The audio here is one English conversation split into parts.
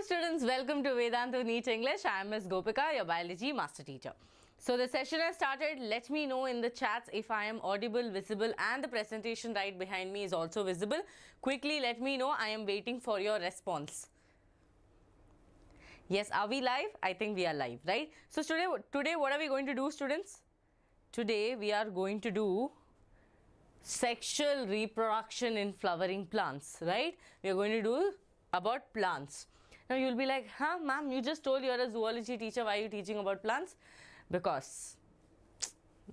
Hello students, welcome to Vedantu NEET English. I am Ms. Gopika, your biology master teacher. So the session has started. Let me know in the chats if I am audible, visible and the presentation right behind me is also visible. Quickly let me know. I am waiting for your response. Yes, are we live? I think we are live, right? So today what are we going to do, students? Today we are going to do sexual reproduction in flowering plants, right? We are going to do about plants. Now you'll be like, huh, ma'am, you just told you're a zoology teacher, why are you teaching about plants? Because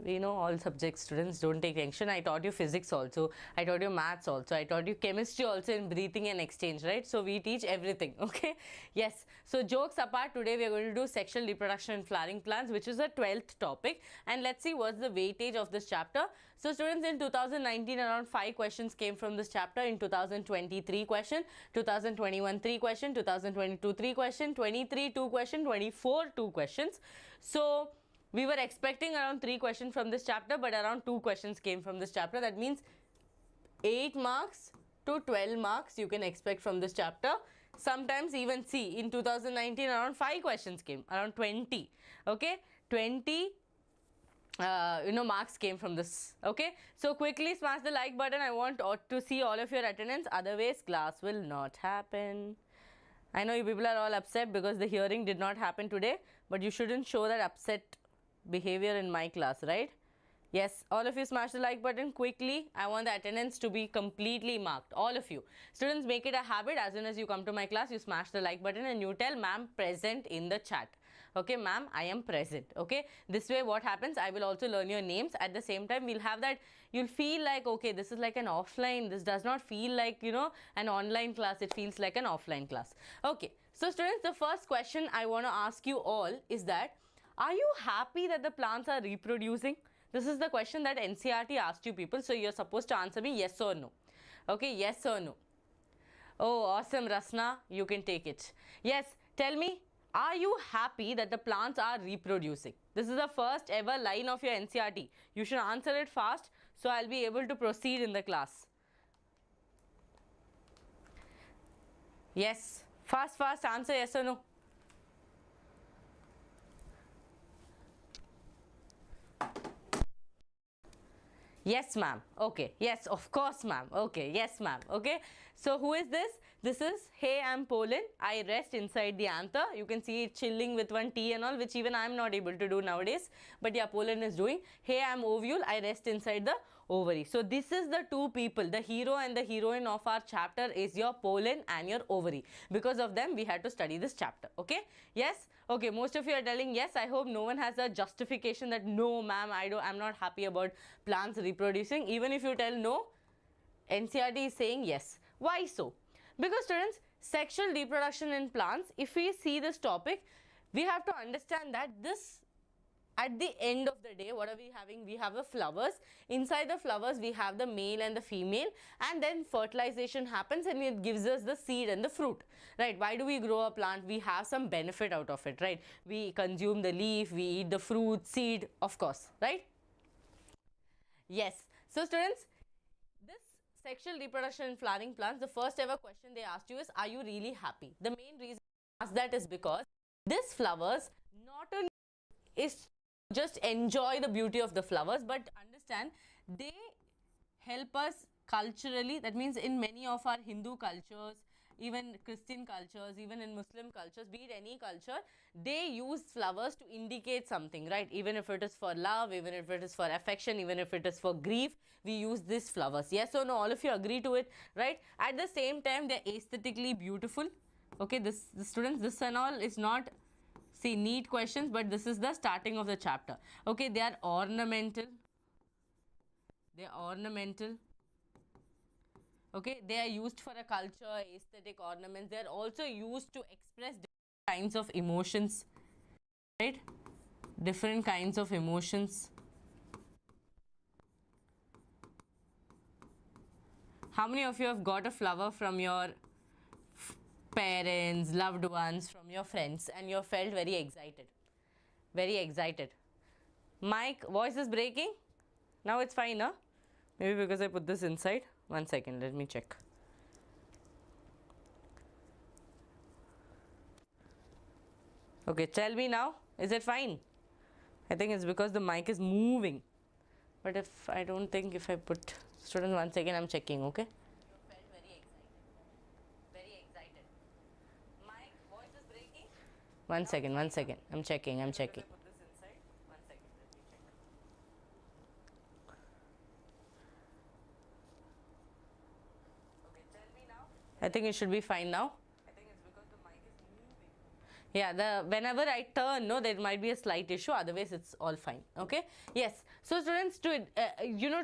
we know all subject students, don't take tension. I taught you physics also, I taught you maths also, I taught you chemistry also in breathing and exchange, right? So we teach everything, okay? Yes, so jokes apart, today we are going to do sexual reproduction in flowering plants, which is the 12th topic, and let's see what's the weightage of this chapter. So students, in 2019 around 5 questions came from this chapter, in 2020 3 question, 2021 3 question, 2022 3 question, 23 2 question, 24 2 questions. So we were expecting around 3 questions from this chapter, but around 2 questions came from this chapter. That means 8 marks to 12 marks you can expect from this chapter. Sometimes even see, in 2019 around 5 questions came, around 20, okay, 20 marks came from this, okay. So quickly smash the like button. I want to see all of your attendance, otherwise class will not happen. I know you people are all upset because the hearing did not happen today, but you shouldn't show that upset behavior in my class, right? Yes, all of you smash the like button quickly. I want the attendance to be completely marked, all of you. Students, make it a habit. As soon as you come to my class, you smash the like button and you tell ma'am present in the chat. Okay, ma'am, I am present. Okay, this way what happens, I will also learn your names. At the same time, we'll have that, you'll feel like, okay, this is like an offline, this does not feel like, you know, an online class, it feels like an offline class. Okay, so students, the first question I want to ask you all is that, are you happy that the plants are reproducing? This is the question that NCERT asked you people. So you're supposed to answer me yes or no. Okay, yes or no. Oh, awesome, Rasna. You can take it. Yes, tell me, are you happy that the plants are reproducing? This is the first ever line of your NCERT. You should answer it fast so I'll be able to proceed in the class. Yes, fast answer yes or no. Yes, ma'am. Okay. Yes, of course, ma'am. Okay. Yes, ma'am. Okay. So, who is this? This is, hey, I'm pollen. I rest inside the anther. You can see it chilling with one T and all, which even I'm not able to do nowadays. But yeah, pollen is doing. Hey, I'm ovule. I rest inside the ovary. So, this is the two people. The hero and the heroine of our chapter is your pollen and your ovary. Because of them, we had to study this chapter. Okay. Yes. Okay. Most of you are telling yes. I hope no one has a justification that no, ma'am, I'm not happy about plants reproducing. Even if you tell no, NCERT is saying yes. Why so? Because students, sexual reproduction in plants, if we see this topic, we have to understand that this, at the end of the day, what are we having? We have the flowers. Inside the flowers, we have the male and the female, and then fertilization happens and it gives us the seed and the fruit, right? Why do we grow a plant? We have some benefit out of it, right? We consume the leaf, we eat the fruit, seed, of course, right? Yes. So students, this sexual reproduction in flowering plants, the first ever question they asked you is, are you really happy? The main reason I asked that is because these flowers not only is just enjoy the beauty of the flowers, but understand they help us culturally. That means in many of our Hindu cultures, even Christian cultures, even in Muslim cultures, be it any culture, they use flowers to indicate something, right? Even if it is for love, even if it is for affection, even if it is for grief, we use these flowers. Yes or no? All of you agree to it, right? At the same time, they're aesthetically beautiful. Okay, the students, this and all is not, see, NEET questions, but this is the starting of the chapter. Okay, they are ornamental. They are ornamental. Okay, they are used for a culture, aesthetic ornaments. They are also used to express different kinds of emotions, right? Different kinds of emotions. How many of you have got a flower from your parents, loved ones, from your friends, and you felt very excited? Very excited. Mic, voice is breaking? Now it's fine, huh? Maybe because I put this inside. 1 second, let me check. Okay, tell me now, is it fine? I think it's because the mic is moving. But if I don't think if I put, student, 1 second, I'm checking, okay? You felt very excited. Very excited. My voice is breaking? 1 second, 1 second. I'm checking, I'm checking. Put this inside. 1 second, let me check. Okay, tell me now. I think it should be fine now. Yeah, whenever I turn, no, there might be a slight issue, otherwise it's all fine. Okay, yes. So students, to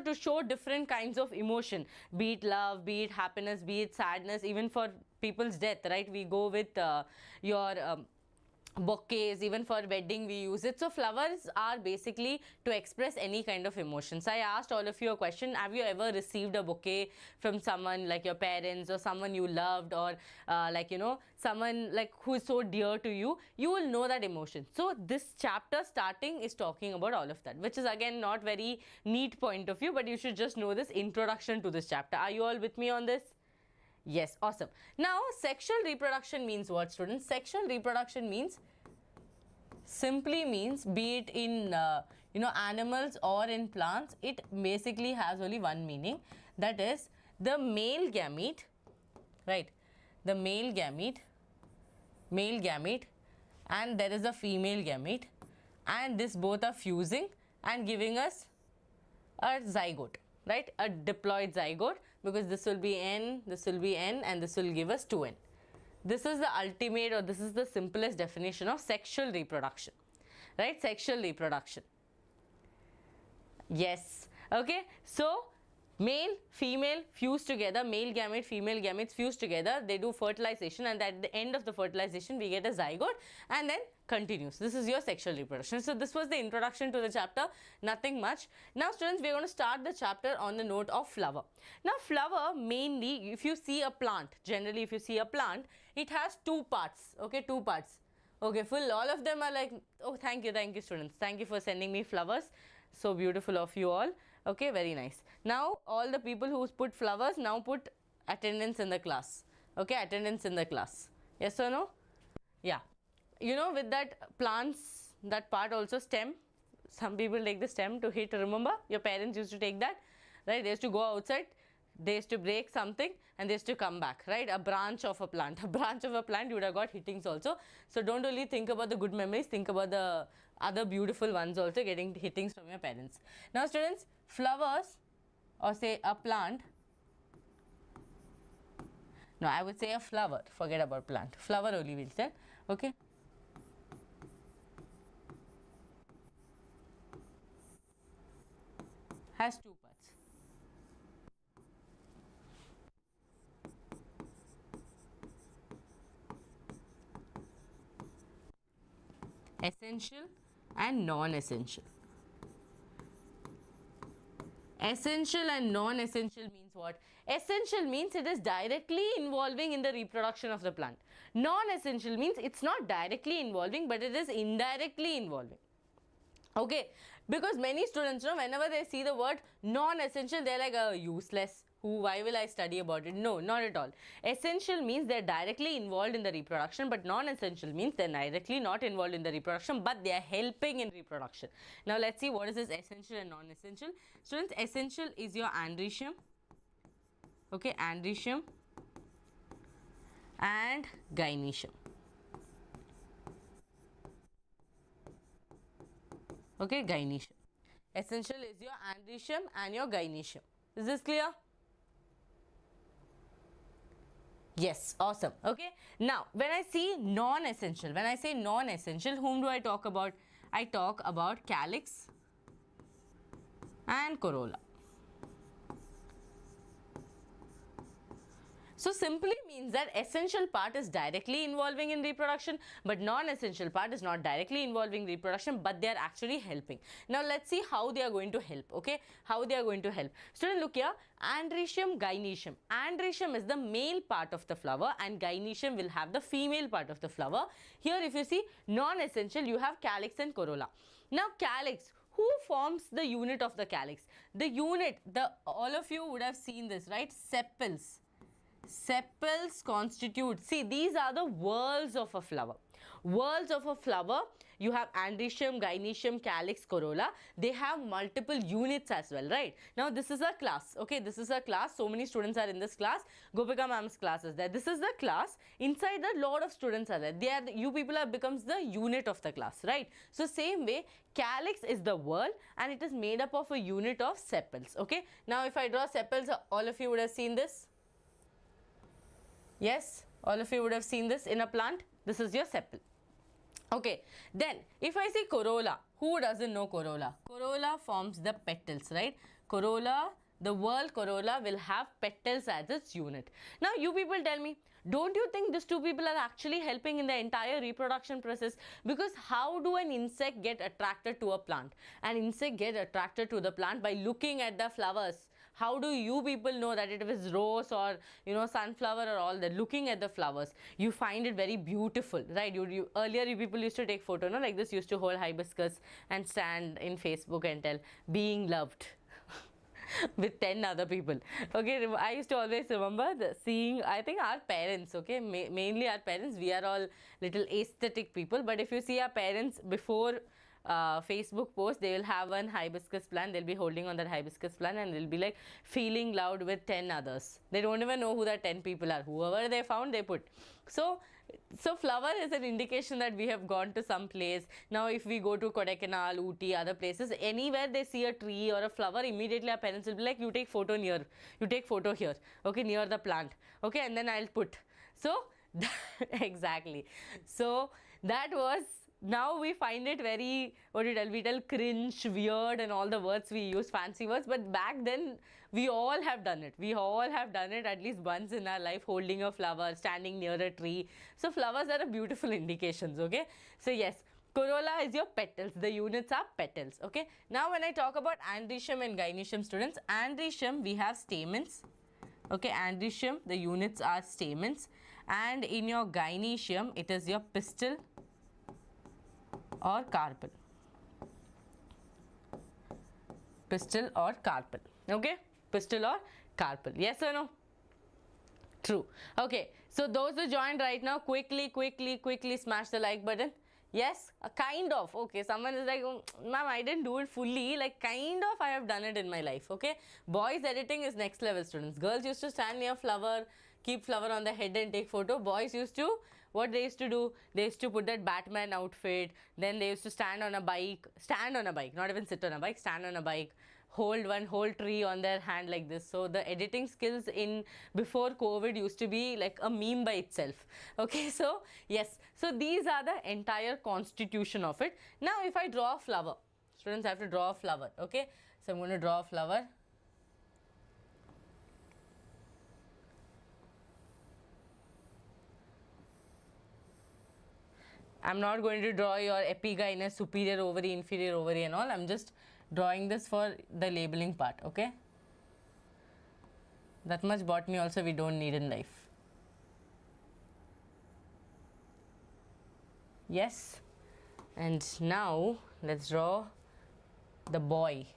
to show different kinds of emotion, be it love, be it happiness, be it sadness, even for people's death, right? We go with your bouquets, even for wedding we use it. So flowers are basically to express any kind of emotions. I asked all of you a question: have you ever received a bouquet from someone like your parents or someone you loved, or someone like who is so dear to you? You will know that emotion. So this chapter starting is talking about all of that, which is again not very neat point of view, but you should just know this introduction to this chapter. Are you all with me on this? Yes, awesome. Now, sexual reproduction means what, students? Sexual reproduction means, simply means, be it in animals or in plants, it basically has only one meaning, that is the male gamete, right? The male gamete, and there is a female gamete, and this both are fusing and giving us a zygote, right? A diploid zygote, because this will be N, this will be N, and this will give us 2N. This is the ultimate, or this is the simplest definition of sexual reproduction, right? Sexual reproduction. Yes. Okay. So male, female fuse together, male gamete, female gametes fuse together, they do fertilization, and at the end of the fertilization we get a zygote, and then continues. This is your sexual reproduction. So this was the introduction to the chapter, nothing much. Now students, we are going to start the chapter on the note of flower. Now flower, mainly if you see a plant, generally if you see a plant, it has two parts, okay, two parts. Okay, full, all of them are like, oh, thank you students, thank you for sending me flowers, so beautiful of you all. Okay, very nice. Now all the people who put flowers, now put attendance in the class. Okay, attendance in the class. Yes or no? Yeah. You know, with that plants, that part also stem. Some people take the stem to hit. Remember, your parents used to take that, right? They used to go outside, they used to break something, and they used to come back, right? A branch of a plant. A branch of a plant, you would have got hittings also. So don't only think about the good memories, think about the other beautiful ones also, getting hittings from your parents. Now students, flowers, or say a plant, no, I would say a flower, forget about plant, flower only will say, okay? Has two parts. Essential and non-essential. Essential and non-essential means what? Essential means it is directly involving in the reproduction of the plant. Non-essential means it's not directly involving, but it is indirectly involving. Okay, because many students, whenever they see the word non-essential, they're like, useless. Why will I study about it? No, not at all. Essential means they're directly involved in the reproduction, but non-essential means they're directly not involved in the reproduction, but they are helping in reproduction. Now let's see what is this essential and non-essential. Students, essential is your androecium, okay, androecium and gynoecium. Okay, gynoecium. Essential is your androecium and your gynoecium. Is this clear? Yes, awesome. Okay. Now, when I see non-essential, when I say non-essential, whom do I talk about? I talk about calyx and corolla. So simply means that essential part is directly involving in reproduction, but non-essential part is not directly involving reproduction, but they are actually helping. Now let's see how they are going to help. Okay, how they are going to help. Student, look here, androecium, gynoecium. Androecium is the male part of the flower and gynoecium will have the female part of the flower. Here if you see non-essential, you have calyx and corolla. Now calyx, who forms the unit of the calyx? The unit, all of you would have seen this, right? Sepals. Sepals constitute, see, these are the whorls of a flower. whorls of a flower, you have androecium, gynoecium, calyx, corolla. They have multiple units as well, right? Now this is a class, okay, this is a class. So many students are in this class. Gopika ma'am's class is there. This is the class. Inside a lot of students are there. They are you people are becomes the unit of the class, right? So same way, calyx is the whorl and it is made up of a unit of sepals, okay? Now if I draw sepals, all of you would have seen this. Yes, all of you would have seen this in a plant. This is your sepal. Okay, then if I say corolla, who doesn't know corolla? Corolla forms the petals, right? Corolla, the whorl corolla will have petals as its unit. Now you people tell me, don't you think these two people are actually helping in the entire reproduction process? Because how do an insect get attracted to a plant? An insect get attracted to the plant by looking at the flowers. How do you people know that it is rose or sunflower or all that? Looking at the flowers, you find it very beautiful, right? Earlier you people used to take photo, no, like this, used to hold hibiscus and stand in Facebook and tell being loved with 10 other people. Okay, I used to always remember seeing, I think our parents, okay, mainly our parents, we are all little aesthetic people, but if you see our parents before Facebook post, they will have one hibiscus plant, they'll be holding on that hibiscus plant and they'll be like feeling loved with 10 others. They don't even know who that 10 people are. Whoever they found, they put. So flower is an indication that we have gone to some place. Now if we go to Kodaikanal, Ooty, other places, anywhere they see a tree or a flower, immediately our parents will be like, you take photo near, you take photo here, okay, near the plant, okay, and then I'll put. So exactly. So that was, now we find it very, we tell cringe, weird and all the words we use, fancy words, but back then we all have done it. We all have done it at least once in our life, holding a flower, standing near a tree. So flowers are a beautiful indications, okay? So yes, corolla is your petals. The units are petals, okay? Now when I talk about androecium and gynoecium, students, androecium we have stamens, okay? Androecium, the units are stamens, and in your gynoecium it is your pistil or carpel. Pistil or carpel, okay? Pistil or carpel, yes or no? True. Okay, so those who joined right now, quickly smash the like button. Yes, kind of. Okay, someone is like, oh, ma'am, I didn't do it fully. Like, kind of I have done it in my life, okay? Boys editing is next level, students. Girls used to stand near flower, keep flower on the head and take photo. Boys used to, what they used to do, they used to put that Batman outfit, then they used to stand on a bike, not even sit on a bike, stand on a bike, hold one whole tree on their hand like this. So the editing skills in before COVID used to be like a meme by itself. Okay, so yes, so these are the entire constitution of it. Now if I draw a flower, students, I have to draw a flower, okay? So I'm going to draw a flower. I'm not going to draw your epigynous, superior ovary, inferior ovary and all. I'm just drawing this for the labeling part, okay? That much botany also we don't need in life. Yes. And now let's draw the boy.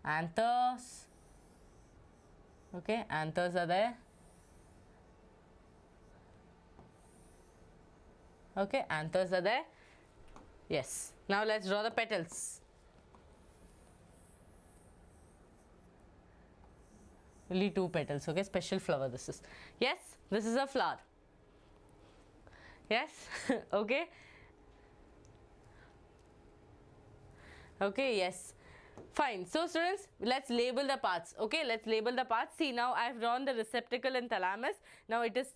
Anthers. Okay, anthers are there. Okay, anthers are there. Yes. Now let's draw the petals. Only 2 petals, okay? Special flower this is. Yes, this is a flower. Yes, okay. Okay, yes. Fine. So students, let's label the parts. Okay, let's label the parts. See, now I've drawn the receptacle and thalamus. Now it is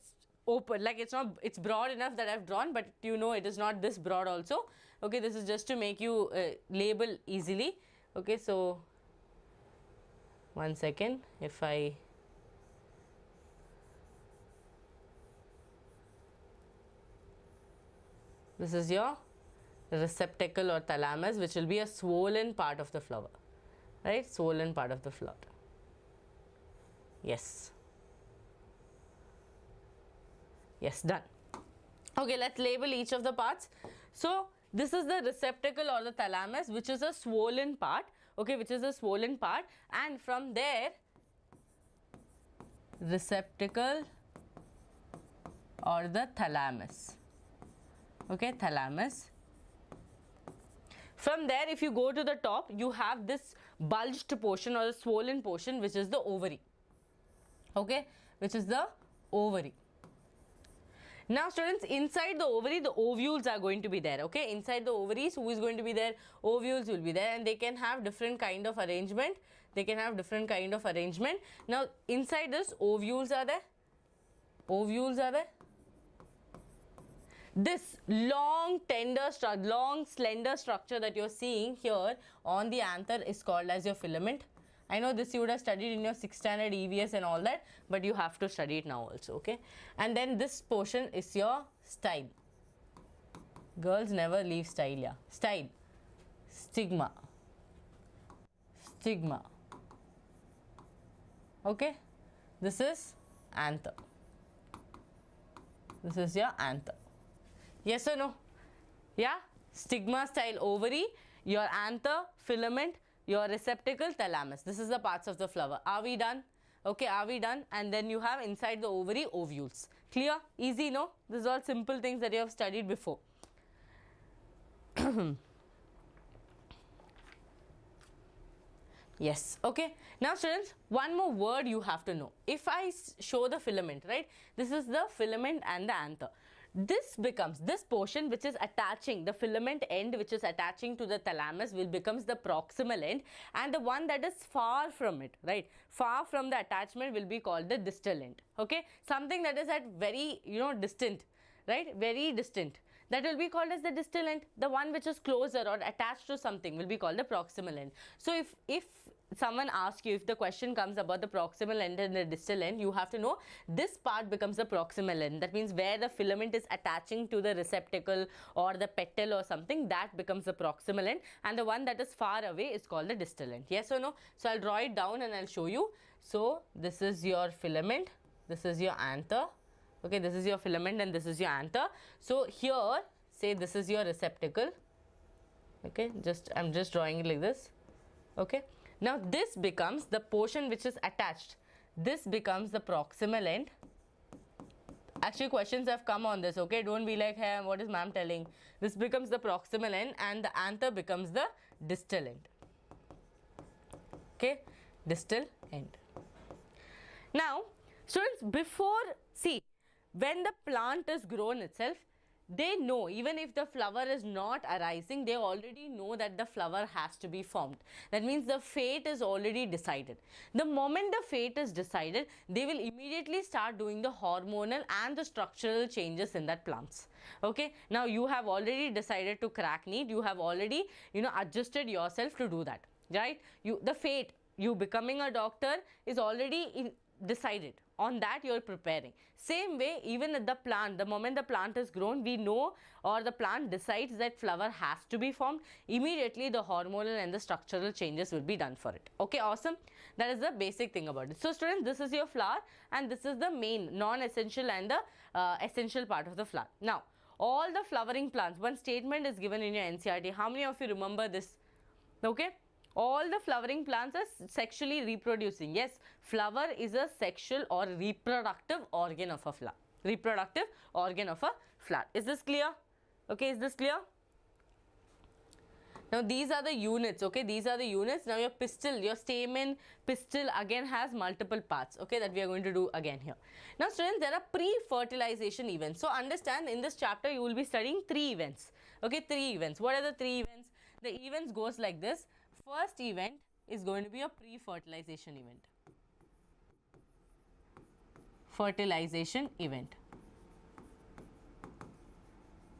open, like it's broad enough that I've drawn, but you know it is not this broad also. Okay, this is just to make you label easily. Okay, so 1 second, if I this is your receptacle or thalamus, which will be a swollen part of the flower, right? Swollen part of the flower. Yes. Yes, done. Okay, let's label each of the parts. So this is the receptacle or the thalamus, which is a swollen part, okay, which is a swollen part, and from there receptacle or the thalamus. Okay, thalamus. From there, if you go to the top, you have this bulged portion or the swollen portion, which is the ovary. Okay, which is the ovary. Now students, inside the ovary, the ovules are going to be there. Okay, inside the ovaries, who is going to be there? Ovules will be there, and they can have different kind of arrangement. They can have different kind of arrangement. Now inside this, ovules are there. Ovules are there. This long slender structure that you're seeing here on the anther is called as your filament. I know this you would have studied in your 6th standard EVS and all that, but you have to study it now also, okay? And then this portion is your style. Girls never leave style, yeah. Style, stigma, stigma. Okay? This is anther. This is your anther. Yes or no? Yeah? Stigma, style, ovary, your anther, filament, your receptacle, thalamus. This is the parts of the flower. Are we done? Okay, are we done? And then you have inside the ovary, ovules. Clear? Easy, no? This is all simple things that you have studied before. Yes, okay. Now students, one more word you have to know. If I show the filament, right? This is the filament and the anther. This becomes, this portion which is attaching, the filament end which is attaching to the thalamus will becomes the proximal end, and the one that is far from it, right, far from the attachment will be called the distal end. Okay, something that is at very, distant, right, very distant, that will be called as the distal end. The one which is closer or attached to something will be called the proximal end. So if someone asks you, if the question comes about the proximal end and the distal end, you have to know this part becomes the proximal end. That means where the filament is attaching to the receptacle or the petal or something, that becomes the proximal end, and the one that is far away is called the distal end. Yes or no? So I'll draw it down and I'll show you. So this is your filament, this is your anther. Okay, this is your filament and this is your anther. So here, say this is your receptacle. Okay, I'm just drawing it like this. Okay. Now this becomes the portion which is attached. This becomes the proximal end. Actually, questions have come on this, okay? Don't be like, hey, what is ma'am telling? This becomes the proximal end and the anther becomes the distal end. Okay, distal end. Now, students, see, when the plant is grown itself, they know, even if the flower is not arising, they already know that the flower has to be formed. That means the fate is already decided. The moment the fate is decided, they will immediately start doing the hormonal and the structural changes in that plants. Okay, now you have already decided to crack NEET, you have already, adjusted yourself to do that, right? The fate, you becoming a doctor is already decided. On that you are preparing. Same way, even at the plant, the moment the plant is grown, we know, or the plant decides that flower has to be formed, immediately the hormonal and the structural changes will be done for it. Okay, awesome. That is the basic thing about it. So students, this is your flower and this is the main non-essential and the essential part of the flower. Now, all the flowering plants, one statement is given in your NCERT. How many of you remember this? Okay. All the flowering plants are sexually reproducing. Yes, flower is a sexual or reproductive organ of a flower. Reproductive organ of a flower. Is this clear? Okay, is this clear? Now these are the units, okay, these are the units. Now your pistil, your stamen, pistil again has multiple parts, okay, that we are going to do again here. Now students, there are pre-fertilization events. So understand, in this chapter you will be studying 3 events, okay, 3 events. What are the 3 events? The events goes like this. First event is going to be a pre-fertilization event. Fertilization event.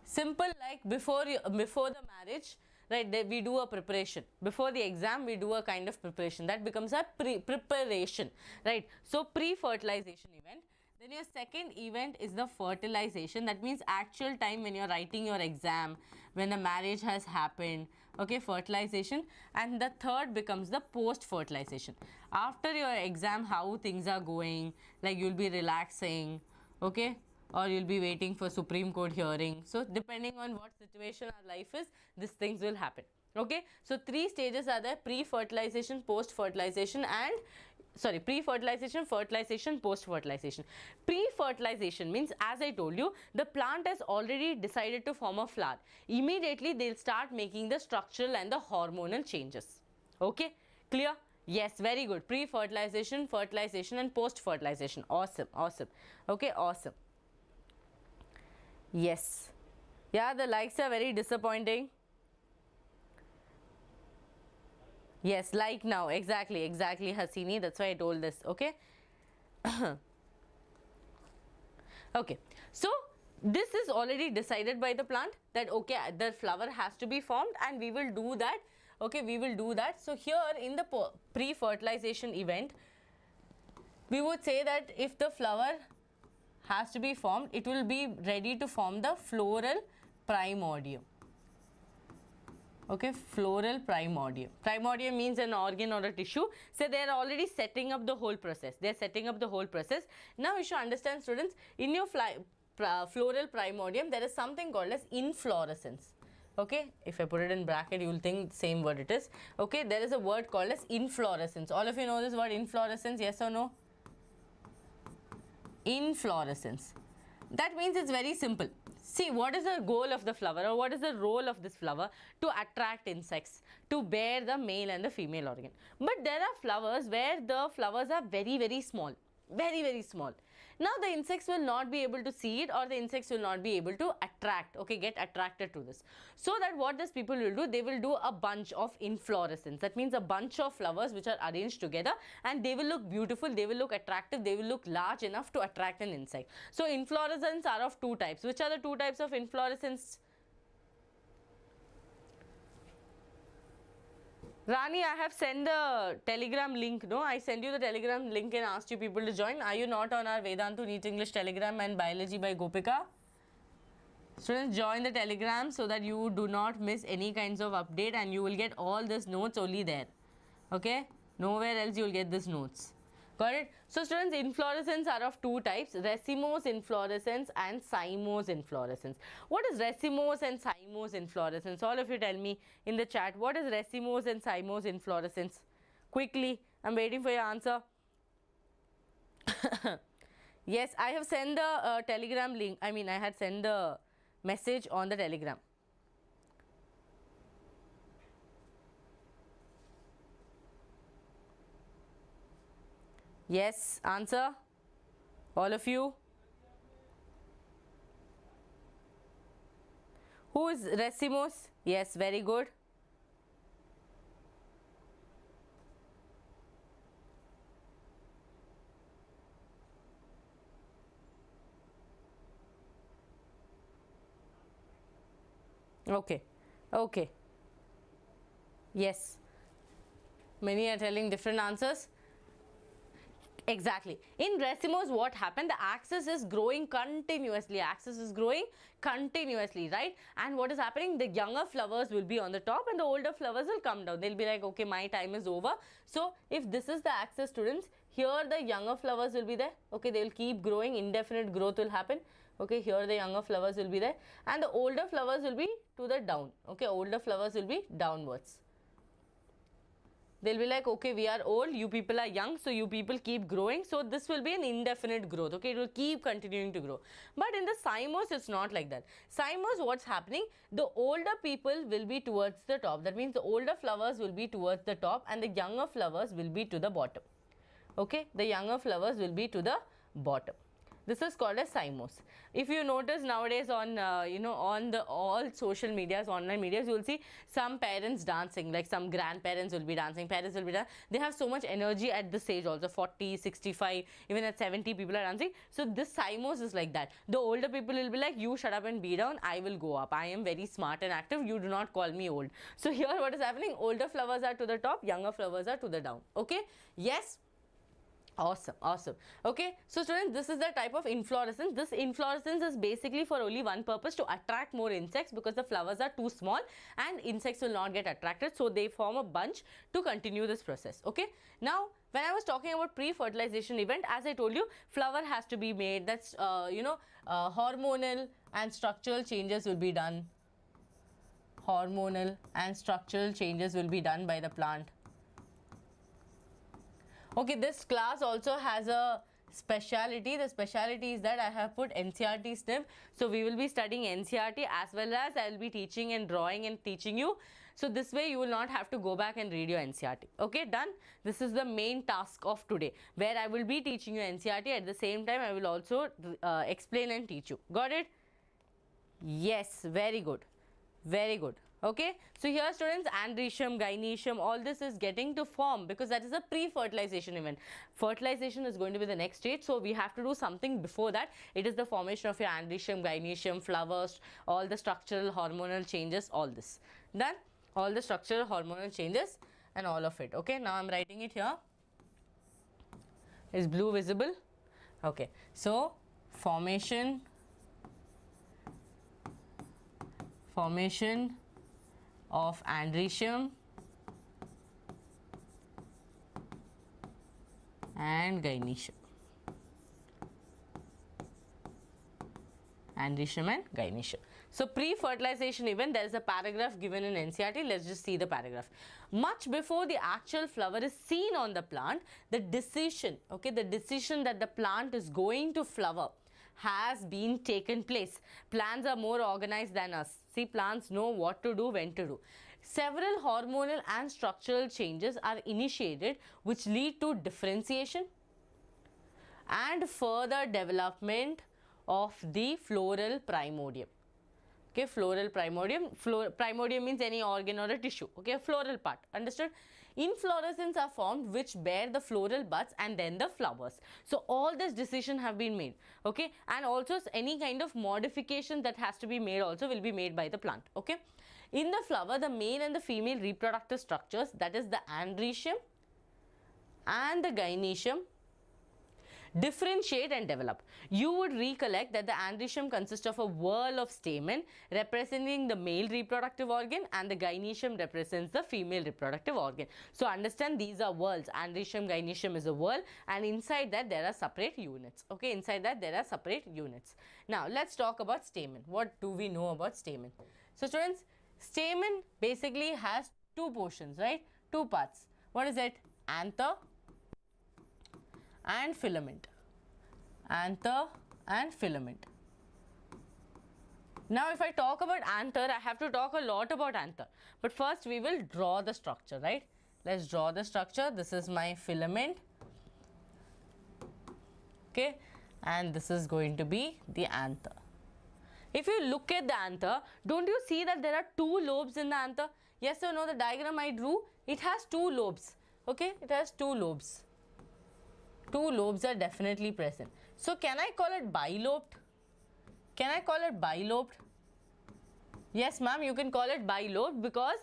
Simple, like before the marriage, right, we do a preparation. Before the exam, we do a kind of preparation. That becomes a preparation, right? So pre-fertilization event. Then your second event is the fertilization. That means actual time when you're writing your exam, when the marriage has happened, okay, fertilization. And the third becomes the post-fertilization. After your exam, how things are going, like you'll be relaxing, okay, or you'll be waiting for Supreme Court hearing. So depending on what situation our life is, these things will happen. Okay, so 3 stages are there: pre-fertilization, post-fertilization and pre-fertilization, fertilization, post-fertilization. Pre-fertilization means, as I told you, the plant has already decided to form a flower. Immediately they'll start making the structural and the hormonal changes. Okay, clear? Yes, very good. Pre-fertilization, fertilization and post-fertilization. Awesome, awesome. Okay, awesome. Yes. Yeah, the likes are very disappointing. Yes, like now. Exactly, exactly, Hasini. That's why I told this. Okay. Okay. So, this is already decided by the plant that, okay, the flower has to be formed and we will do that. Okay, we will do that. So, here in the pre-fertilization event, we would say that if the flower has to be formed, it will be ready to form the floral primordium. Okay, floral primordium. Primordium means an organ or a tissue. So they are already setting up the whole process. They are setting up the whole process. Now you should understand, students, in your floral primordium, there is something called as inflorescence. Okay, if I put it in bracket, you will think same word it is. Okay, there is a word called as inflorescence. All of you know this word inflorescence, yes or no? Inflorescence. That means it's very simple. See, what is the goal of the flower, or what is the role of this flower? To attract insects, to bear the male and the female organ. But there are flowers where the flowers are very, very small. Very, very small. Now the insects will not be able to see it, or the insects will not be able to attract, okay, get attracted to this. So that what these people will do, they will do a bunch of inflorescence. That means a bunch of flowers which are arranged together, and they will look beautiful, they will look attractive, they will look large enough to attract an insect. So inflorescence are of two types. Which are the two types of inflorescence? Rani, I have sent the Telegram link, no? I sent you the Telegram link and asked you people to join. Are you not on our Vedantu NEET English Telegram and Biology by Gopika? Students, join the Telegram so that you do not miss any kinds of update, and you will get all these notes only there. Okay? Nowhere else you will get these notes. Got it? So students, inflorescence are of two types: racemose inflorescence and cymose inflorescence. What is racemose and cymose inflorescence? All of you tell me in the chat, what is racemose and cymose inflorescence? Quickly, I'm waiting for your answer. Yes, I have sent the Telegram link. I had sent the message on the Telegram. Yes, answer, all of you. Who is racemose? Yes, very good. Okay, okay. Yes, many are telling different answers. Exactly. In racemose, what happened? The axis is growing continuously. Axis is growing continuously, right? And what is happening? The younger flowers will be on the top and the older flowers will come down. They'll be like, okay, my time is over. So if this is the axis, students, here the younger flowers will be there. Okay, they will keep growing. Indefinite growth will happen. Okay, here the younger flowers will be there. And the older flowers will be to the down. Okay, older flowers will be downwards. They'll be like, okay, we are old, you people are young, so you people keep growing. So this will be an indefinite growth, okay? It will keep continuing to grow. But in the cymose, it's not like that. Cymose, what's happening? The older people will be towards the top. That means the older flowers will be towards the top and the younger flowers will be to the bottom. Okay? The younger flowers will be to the bottom. This is called as cymose. If you notice nowadays on, on the all social medias, online medias, you will see some parents dancing, like some grandparents will be dancing, parents will be dancing. They have so much energy at this age also, 40, 65, even at 70 people are dancing. So this cymose is like that. The older people will be like, you shut up and be down, I will go up. I am very smart and active, you do not call me old. So here what is happening? Older flowers are to the top, younger flowers are to the down. Okay? Yes? Awesome, awesome. Okay, so students, this is the type of inflorescence. This inflorescence is basically for only one purpose, to attract more insects, because the flowers are too small and insects will not get attracted. So they form a bunch to continue this process. Okay, now when I was talking about pre-fertilization event, as I told you, flower has to be made. That's, hormonal and structural changes will be done. Hormonal and structural changes will be done by the plant. Okay, this class also has a speciality. The speciality is that I have put NCERT SNP. So we will be studying NCERT as well as I will be teaching and drawing and teaching you. So this way you will not have to go back and read your NCERT. Okay, done. This is the main task of today, where I will be teaching you NCERT. At the same time, I will also explain and teach you. Got it? Yes, very good. Very good. Okay, so here students, androecium, gynoecium, all this is getting to form because that is a pre-fertilization event. Fertilization is going to be the next stage, so we have to do something before that. It is the formation of your androecium, gynoecium, flowers, all the structural hormonal changes, all this. Done? All the structural hormonal changes and all of it. Okay, now I am writing it here. Is blue visible? Okay, so formation of androecium and gynoecium. Androecium and gynoecium. So pre-fertilization event, there is a paragraph given in NCERT. Let's just see the paragraph. Much before the actual flower is seen on the plant, the decision, okay, the decision that the plant is going to flower has been taken place. Plants are more organized than us. See, plants know what to do, when to do. Several hormonal and structural changes are initiated which lead to differentiation and further development of the floral primordium. Okay, floral primordium. Primordium means any organ or a tissue. Okay, floral part. Understood? Inflorescences are formed which bear the floral buds and then the flowers. So all this decision have been made. Okay, and also any kind of modification that has to be made also will be made by the plant. Okay, in the flower, the male and the female reproductive structures, that is the androecium and the gynoecium, differentiate and develop. You would recollect that the androecium consists of a whorl of stamen representing the male reproductive organ and the gynoecium represents the female reproductive organ. So understand, these are whorls. Androecium, gynoecium is a whorl, and inside that there are separate units. Okay, inside that there are separate units. Now let's talk about stamen. What do we know about stamen? So students, stamen basically has two portions, right? Two parts. What is it? Anther and filament. Anther and filament. Now if I talk about anther, I have to talk a lot about anther. But first we will draw the structure, right? Let's draw the structure. This is my filament. Okay, and this is going to be the anther. If you look at the anther, don't you see that there are two lobes in the anther? Yes or no? The diagram I drew, it has two lobes. Okay, it has two lobes. Two lobes are definitely present. So can I call it bilobed? Can I call it bilobed? Yes, ma'am, you can call it bilobed because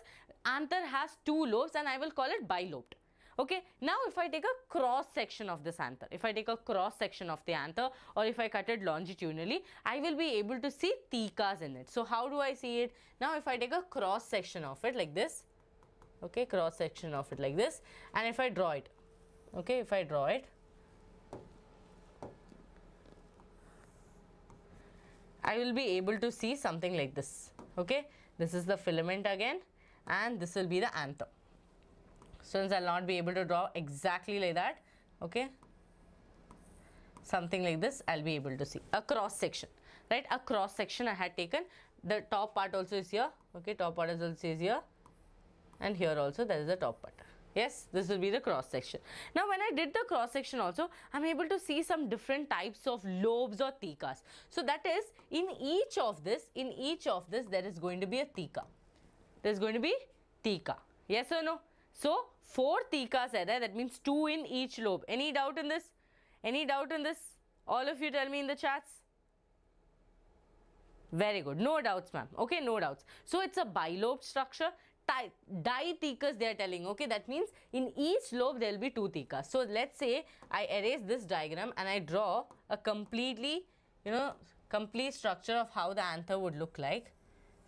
anther has two lobes and I will call it bilobed. Okay, now if I take a cross section of this anther, if I take a cross section of the anther or if I cut it longitudinally, I will be able to see 𝐤𝐤𝐞𝐜 in it. So how do I see it? Now if I take a cross section of it like this, okay, cross section of it like this, and if I draw it, okay, if I draw it, I will be able to see something like this. Okay, this is the filament again and this will be the anther. Students, I will not be able to draw exactly like that. Okay, something like this I will be able to see. A cross section, right? A cross section I had taken. The top part also is here. Okay, top part is also is here, and here also there is the top part. Yes, this will be the cross section. Now when I did the cross section also, I am able to see some different types of lobes or 𝐤𝐤𝐞𝐜s. So that is, in each of this there is going to be a 𝐤𝐤𝐞𝐜. There is going to be 𝐤𝐤𝐞𝐜. Yes or no? So 4 𝐤𝐤𝐞𝐜s are there. That means 2 in each lobe. Any doubt in this? Any doubt in this? All of you tell me in the chats. Very good. No doubts, ma'am. Okay, no doubts. So it's a bilobed structure. Di-𝐤𝐤𝐞𝐜s they are telling. Okay, that means in each lobe there will be 2 𝐤𝐤𝐞𝐜s. So let's say I erase this diagram and I draw a completely, complete structure of how the anther would look like.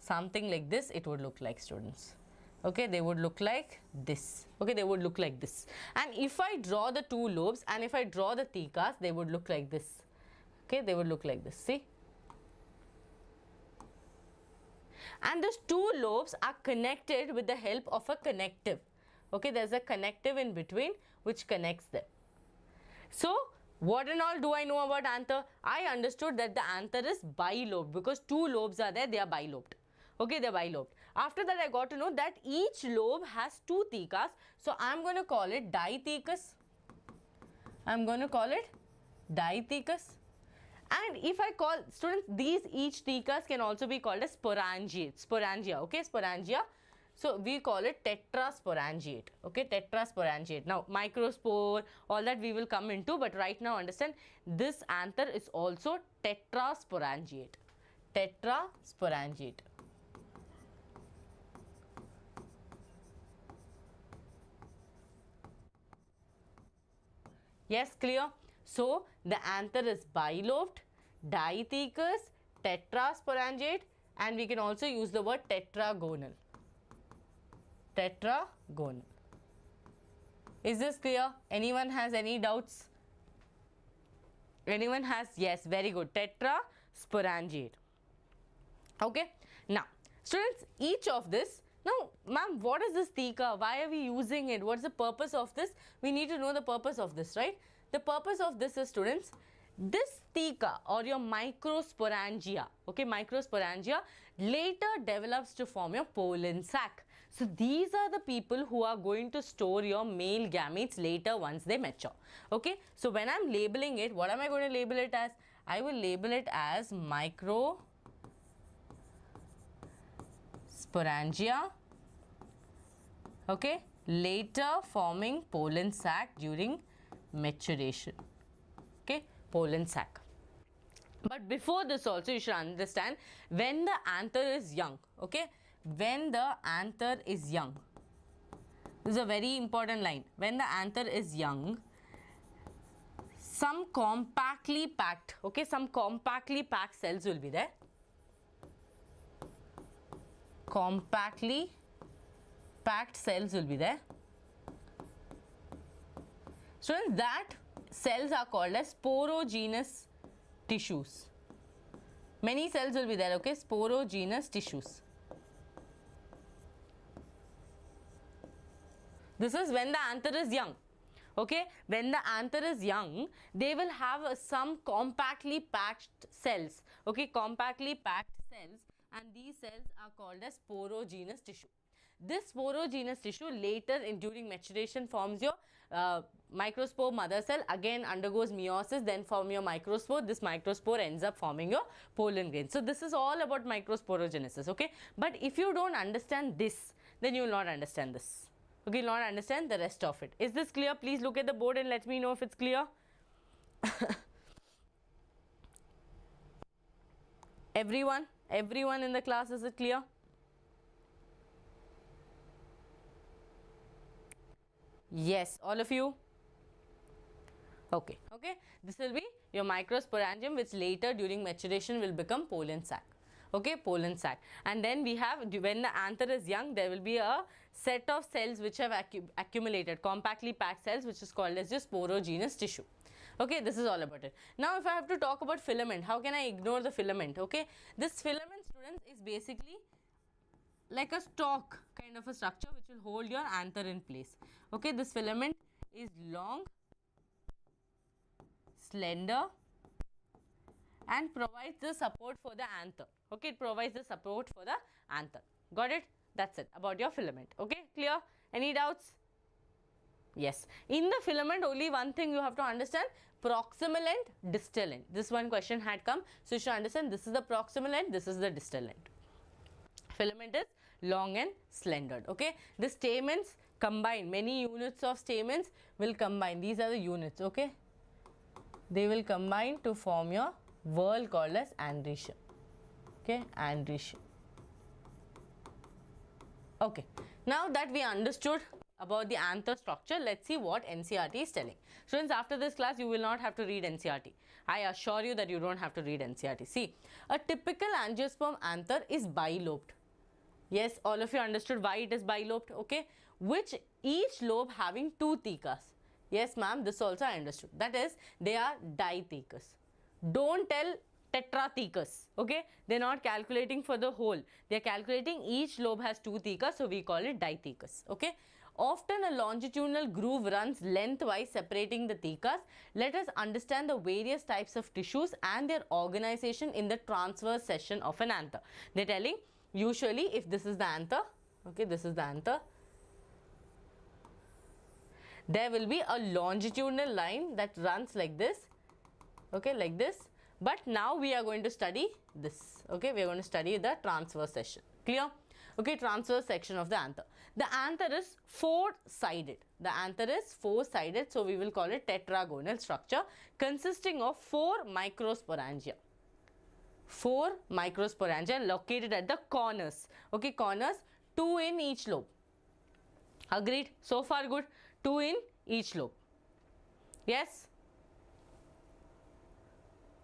Something like this it would look like, students. Okay, they would look like this. Okay, they would look like this. And if I draw the 2 lobes and if I draw the 𝐤𝐤𝐞𝐜s, they would look like this. Okay, they would look like this. See? And those 2 lobes are connected with the help of a connective. Okay, there's a connective in between which connects them. So what and all do I know about anther? I understood that the anther is bilobed because two lobes are there, they are bilobed. Okay, they're bilobed. After that, I got to know that each lobe has two thecas. So I'm going to call it dithecus. I'm going to call it dithecus. And if I call, students, these each thecas can also be called as sporangia, okay, sporangia. So we call it tetrasporangiate, okay, tetrasporangiate. Now microspore, all that we will come into, but right now understand this anther is also tetrasporangiate, tetrasporangiate. Yes, clear? So the anther is bilobed, dithecus, tetrasporangiate, and we can also use the word tetragonal. Tetragonal. Is this clear? Anyone has any doubts? Anyone has? Yes, very good. Tetrasporangiate. Okay. Now, students, each of this. Now, ma'am, what is this theca? Why are we using it? What's the purpose of this? We need to know the purpose of this, right? The purpose of this is, students, this theca or your microsporangia, okay, microsporangia later develops to form your pollen sac. So these are the people who are going to store your male gametes later once they mature. Okay, so when I'm labeling it, what am I going to label it as? I will label it as microsporangia, okay, later forming pollen sac during maturation, okay, pollen sac. But before this also you should understand, when the anther is young, okay, when the anther is young, this is a very important line, when the anther is young, some compactly packed, okay, some compactly packed cells will be there, compactly packed cells will be there. Students, that cells are called as sporogenous tissues. Many cells will be there, okay, sporogenous tissues. This is when the anther is young, okay. When the anther is young, they will have some compactly packed cells, okay, compactly packed cells, and these cells are called as sporogenous tissue. This sporogenous tissue later during maturation forms your microspore mother cell, again undergoes meiosis, then form your microspore. This microspore ends up forming your pollen grain. So this is all about microsporogenesis, okay. But if you don't understand this, then you will not understand this, okay, you will not understand the rest of it. Is this clear? Please look at the board and let me know if it's clear. Everyone in the class, is it clear? Yes, all of you? Okay, okay. This will be your microsporangium, which later during maturation will become pollen sac. Okay, pollen sac. And then we have, when the anther is young, there will be a set of cells which have accumulated, compactly packed cells, which is called as your sporogenous tissue. Okay, this is all about it. Now, if I have to talk about filament, how can I ignore the filament? Okay, this filament, students, is basically like a stalk kind of a structure which will hold your anther in place. Okay, this filament is long, slender, and provides the support for the anther. Okay, it provides the support for the anther. Got it? That's it about your filament. Okay, clear? Any doubts? Yes. In the filament, only one thing you have to understand: proximal end, distal end. This one question had come, so you should understand this is the proximal end, this is the distal end. Filament is long and slendered. Okay, the stamens combine, many units of stamens will combine. These are the units. Okay, they will combine to form your whorl called as androecium. Okay, androecium. Okay, now that we understood about the anther structure, let's see what NCERT is telling. Students, after this class you will not have to read NCERT. I assure you that you don't have to read NCERT. See, a typical angiosperm anther is bilobed. Yes, all of you understood why it is bilobed, okay? Which each lobe having two thecas. Yes, ma'am, this also I understood. That is, they are dithecous. Don't tell tetrathecous, okay? They're not calculating for the whole. They're calculating each lobe has two thecas, so we call it dithecous, okay? Often a longitudinal groove runs lengthwise separating the thekas. Let us understand the various types of tissues and their organization in the transverse section of an anther. They are telling usually if this is the anther, okay, this is the anther, there will be a longitudinal line that runs like this, okay, like this. But now we are going to study this, okay, we are going to study the transverse section. Clear? Okay, transverse section of the anther. The anther is four-sided. The anther is four-sided, so we will call it tetragonal structure consisting of 4 microsporangia. 4 microsporangia located at the corners. Okay, corners, 2 in each lobe. Agreed? So far good. 2 in each lobe. Yes?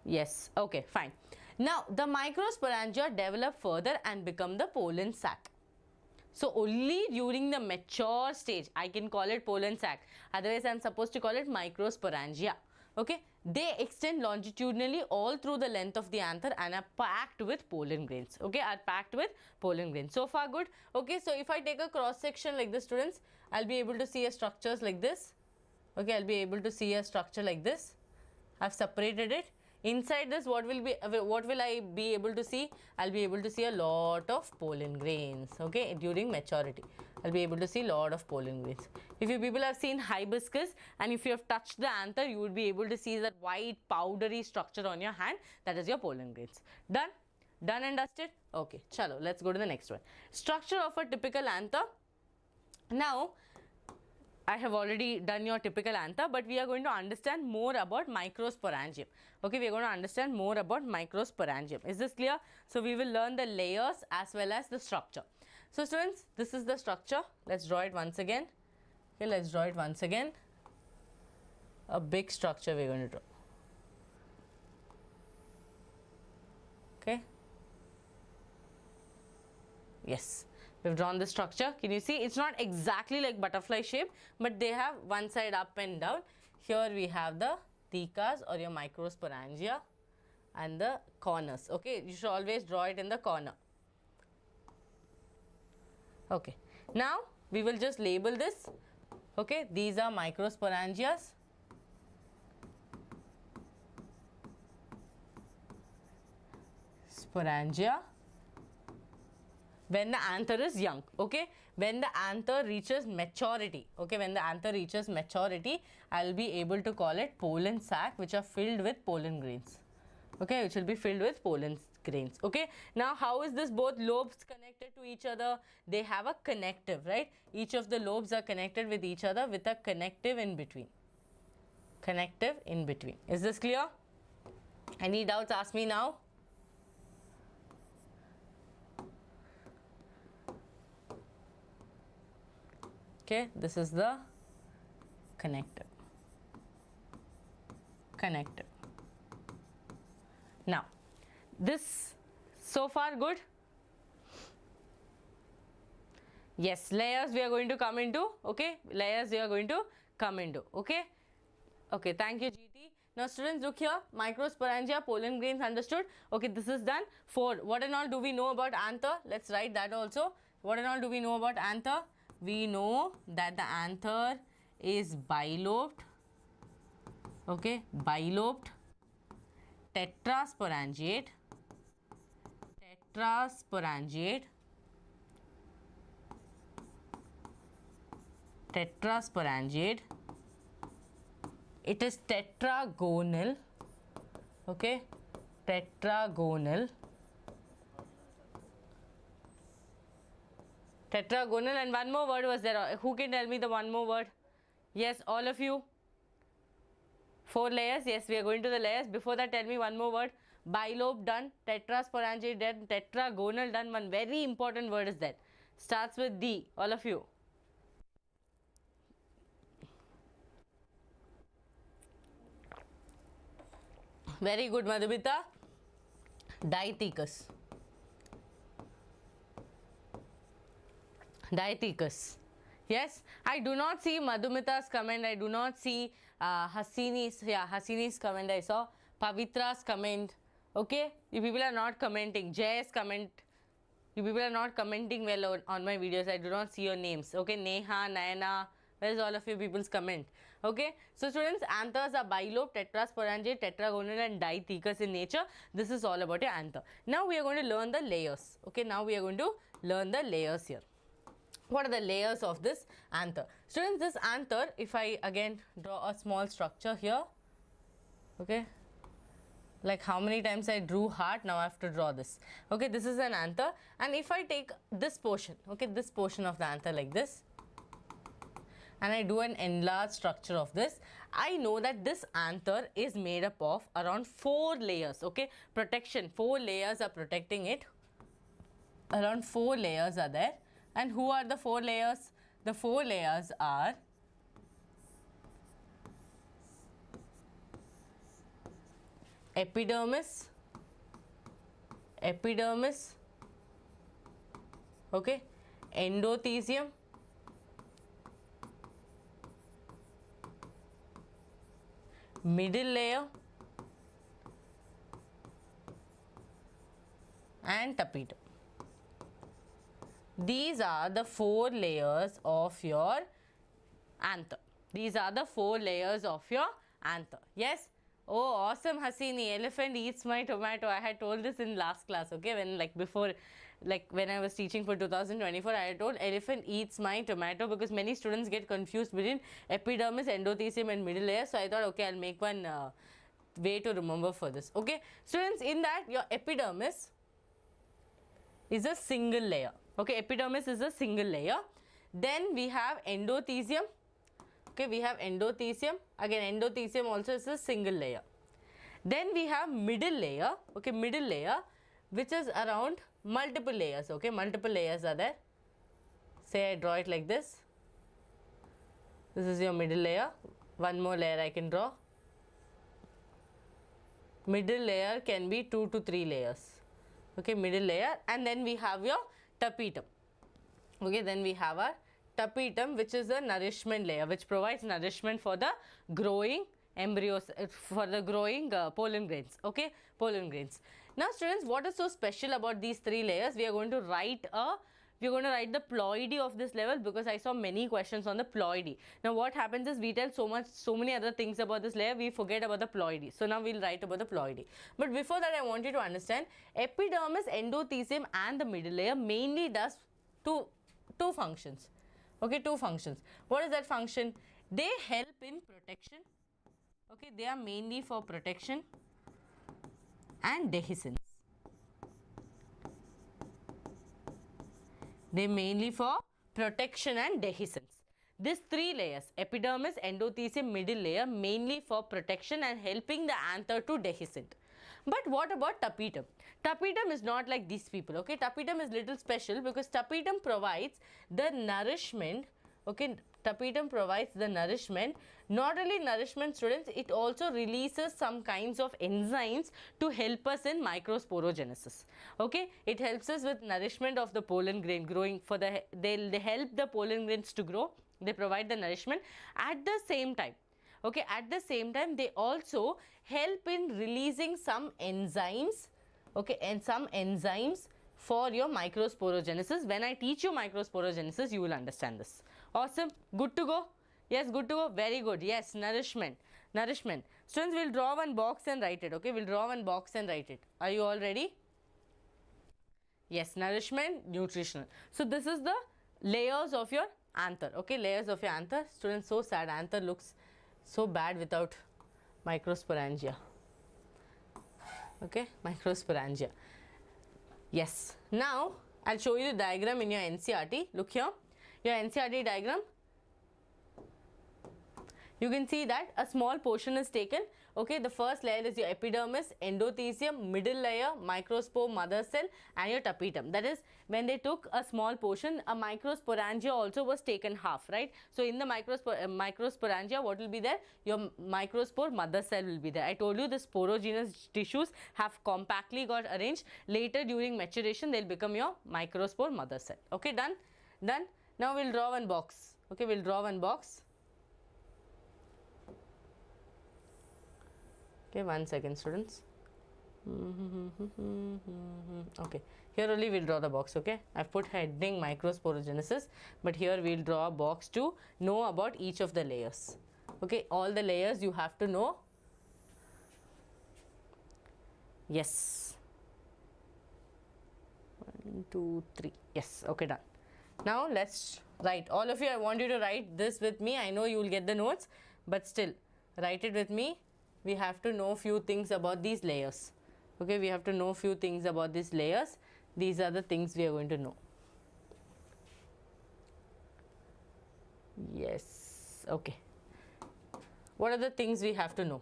Yes. Okay, fine. Now, the microsporangia develop further and become the pollen sac. So, only during the mature stage, I can call it pollen sac. Otherwise, I am supposed to call it microsporangia. Okay. They extend longitudinally all through the length of the anther and are packed with pollen grains. Okay, are packed with pollen grains. So far good. Okay, so if I take a cross section like this, students, I'll be able to see a structures like this. Okay, I'll be able to see a structure like this. I've separated it. Inside this, what will I be able to see? I'll be able to see a lot of pollen grains. Okay, during maturity, I'll be able to see a lot of pollen grains. If you people have seen hibiscus and if you have touched the anther, you would be able to see that white powdery structure on your hand. That is your pollen grains. Done? Done and dusted? Okay, chalo, let's go to the next one. Structure of a typical anther. Now, I have already done your typical anther, but we are going to understand more about microsporangium. Okay, we are going to understand more about microsporangium. Is this clear? So, we will learn the layers as well as the structure. So, students, this is the structure. Let's draw it once again. Okay, let's draw it once again. A big structure we are going to draw. Okay. Yes. We've drawn the structure. Can you see? It's not exactly like butterfly shape, but they have one side up and down. Here we have the thekas or your microsporangia and the corners. Okay, you should always draw it in the corner. Okay, now we will just label this. Okay, these are microsporangias. Sporangia. When the anther is young, okay, when the anther reaches maturity, okay, when the anther reaches maturity, I will be able to call it pollen sac, which are filled with pollen grains, okay, which will be filled with pollen grains, okay. Now, how is this both lobes connected to each other? They have a connective, right? Each of the lobes are connected with each other with a connective in between. Connective in between. Is this clear? Any doubts? Ask me now. Okay, this is the connective. Connective. Now, this so far good? Yes, layers we are going to come into, okay, layers we are going to come into, okay. Okay, thank you, GT. Now, students, look here, microsporangia, pollen grains, understood? Okay, this is done. 4. What and all do we know about anther? Let's write that also. What and all do we know about anther? We know that the anther is bilobed, okay, bilobed, tetrasporangiate, tetrasporangiate, tetrasporangiate. It is tetragonal, okay, tetragonal. Tetragonal, and one more word was there. Who can tell me the one more word? Yes, all of you. 4 layers. Yes, we are going to the layers. Before that, tell me one more word. Bilobe done. Tetrasporangiate done. Tetragonal done. One very important word is that. Starts with D. All of you. Very good, Madhumita. Dithecus. Dithecus. Yes, I do not see Madhumita's comment. I do not see Hasini's, Hasini's comment. I saw Pavitra's comment. Okay, you people are not commenting. Jay's comment. You people are not commenting well on my videos. I do not see your names. Okay, Neha, Nayana, where's all of you people's comment? Okay, so students, anthers are bilobe, tetrasporangiate, tetragonal and dithecous in nature. This is all about your anther. Now we are going to learn the layers. Okay, now we are going to learn the layers here. What are the layers of this anther? Students, this anther, if I again draw a small structure here, okay, like how many times I drew heart, now I have to draw this. Okay, this is an anther, and if I take this portion, okay, this portion of the anther like this, and I do an enlarged structure of this, I know that this anther is made up of around 4 layers. Okay, protection, 4 layers are protecting it. Around 4 layers are there. And who are the 4 layers? The 4 layers are epidermis, okay, endothelium, middle layer, and tapetum. These are the 4 layers of your anther. These are the 4 layers of your anther. Yes? Oh, awesome, Hasini. Elephant eats my tomato. I had told this in last class, okay? When when I was teaching for 2024, I had told elephant eats my tomato because many students get confused between epidermis, endothelium and middle layer. So I thought, okay, I'll make one way to remember for this. Okay? Students, in that your epidermis is a single layer. Okay, epidermis is a single layer. Then we have endothelium. Okay, we have endothelium. Again, endothelium also is a single layer. Then we have middle layer. Okay, middle layer, which is around multiple layers. Okay, multiple layers are there. Say I draw it like this. This is your middle layer. One more layer I can draw. Middle layer can be 2 to 3 layers. Okay, middle layer, and then we have your tapetum. Okay, then we have our tapetum, which is a nourishment layer, which provides nourishment for the growing embryos, for the growing pollen grains. Okay, pollen grains. Now, students, what is so special about these 3 layers? We are going to write the ploidy of this level because I saw many questions on the ploidy. Now, what happens is we tell so many other things about this layer, we forget about the ploidy. So, now we'll write about the ploidy. But before that, I want you to understand epidermis, endothelium and the middle layer mainly does two functions. Okay, 2 functions. What is that function? They help in protection. Okay, they are mainly for protection and dehiscence. They mainly for protection and dehiscence. These 3 layers, epidermis, endothelium, middle layer, mainly for protection and helping the anther to dehiscent. But what about tapetum? Tapetum is not like these people. Okay, tapetum is little special because tapetum provides the nourishment. Okay, tapetum provides the nourishment. Not only nourishment, students, it also releases some kinds of enzymes to help us in microsporogenesis. Okay, it helps us with nourishment of the pollen grain growing. They help the pollen grains to grow. They provide the nourishment at the same time. Okay, at the same time, they also help in releasing some enzymes. Okay, and some enzymes for your microsporogenesis. When I teach you microsporogenesis, you will understand this. Awesome. Good to go. Yes, good to go. Very good. Yes, nourishment. Nourishment. Students, we'll draw one box and write it. Okay, we'll draw one box and write it. Are you all ready? Yes, nourishment, nutritional. So, this is the layers of your anther. Okay, layers of your anther. Students, so sad. Anther looks so bad without microsporangia. Okay, microsporangia. Yes. Now, I'll show you the diagram in your NCERT. Look here. Your NCERT diagram. You can see that a small portion is taken. Okay, the first layer is your epidermis, endothelium, middle layer, microspore, mother cell and your tapetum. That is, when they took a small portion, a microsporangia also was taken half, right? So, in the microsporangia, what will be there? Your microspore mother cell will be there. I told you the sporogenous tissues have compactly got arranged. Later during maturation, they will become your microspore mother cell. Okay, done? Done? Now, we will draw one box. Okay, we will draw one box. Okay, 1 second, students. Okay, here only we'll draw the box. Okay, I've put heading microsporogenesis, but here we'll draw a box to know about each of the layers. Okay, all the layers you have to know. Yes. 1, 2, 3. Yes. Okay, done. Now let's write. All of you, I want you to write this with me. I know you will get the notes, but still write it with me. We have to know few things about these layers. Okay, we have to know few things about these layers. These are the things we are going to know. Yes. Okay. What are the things we have to know?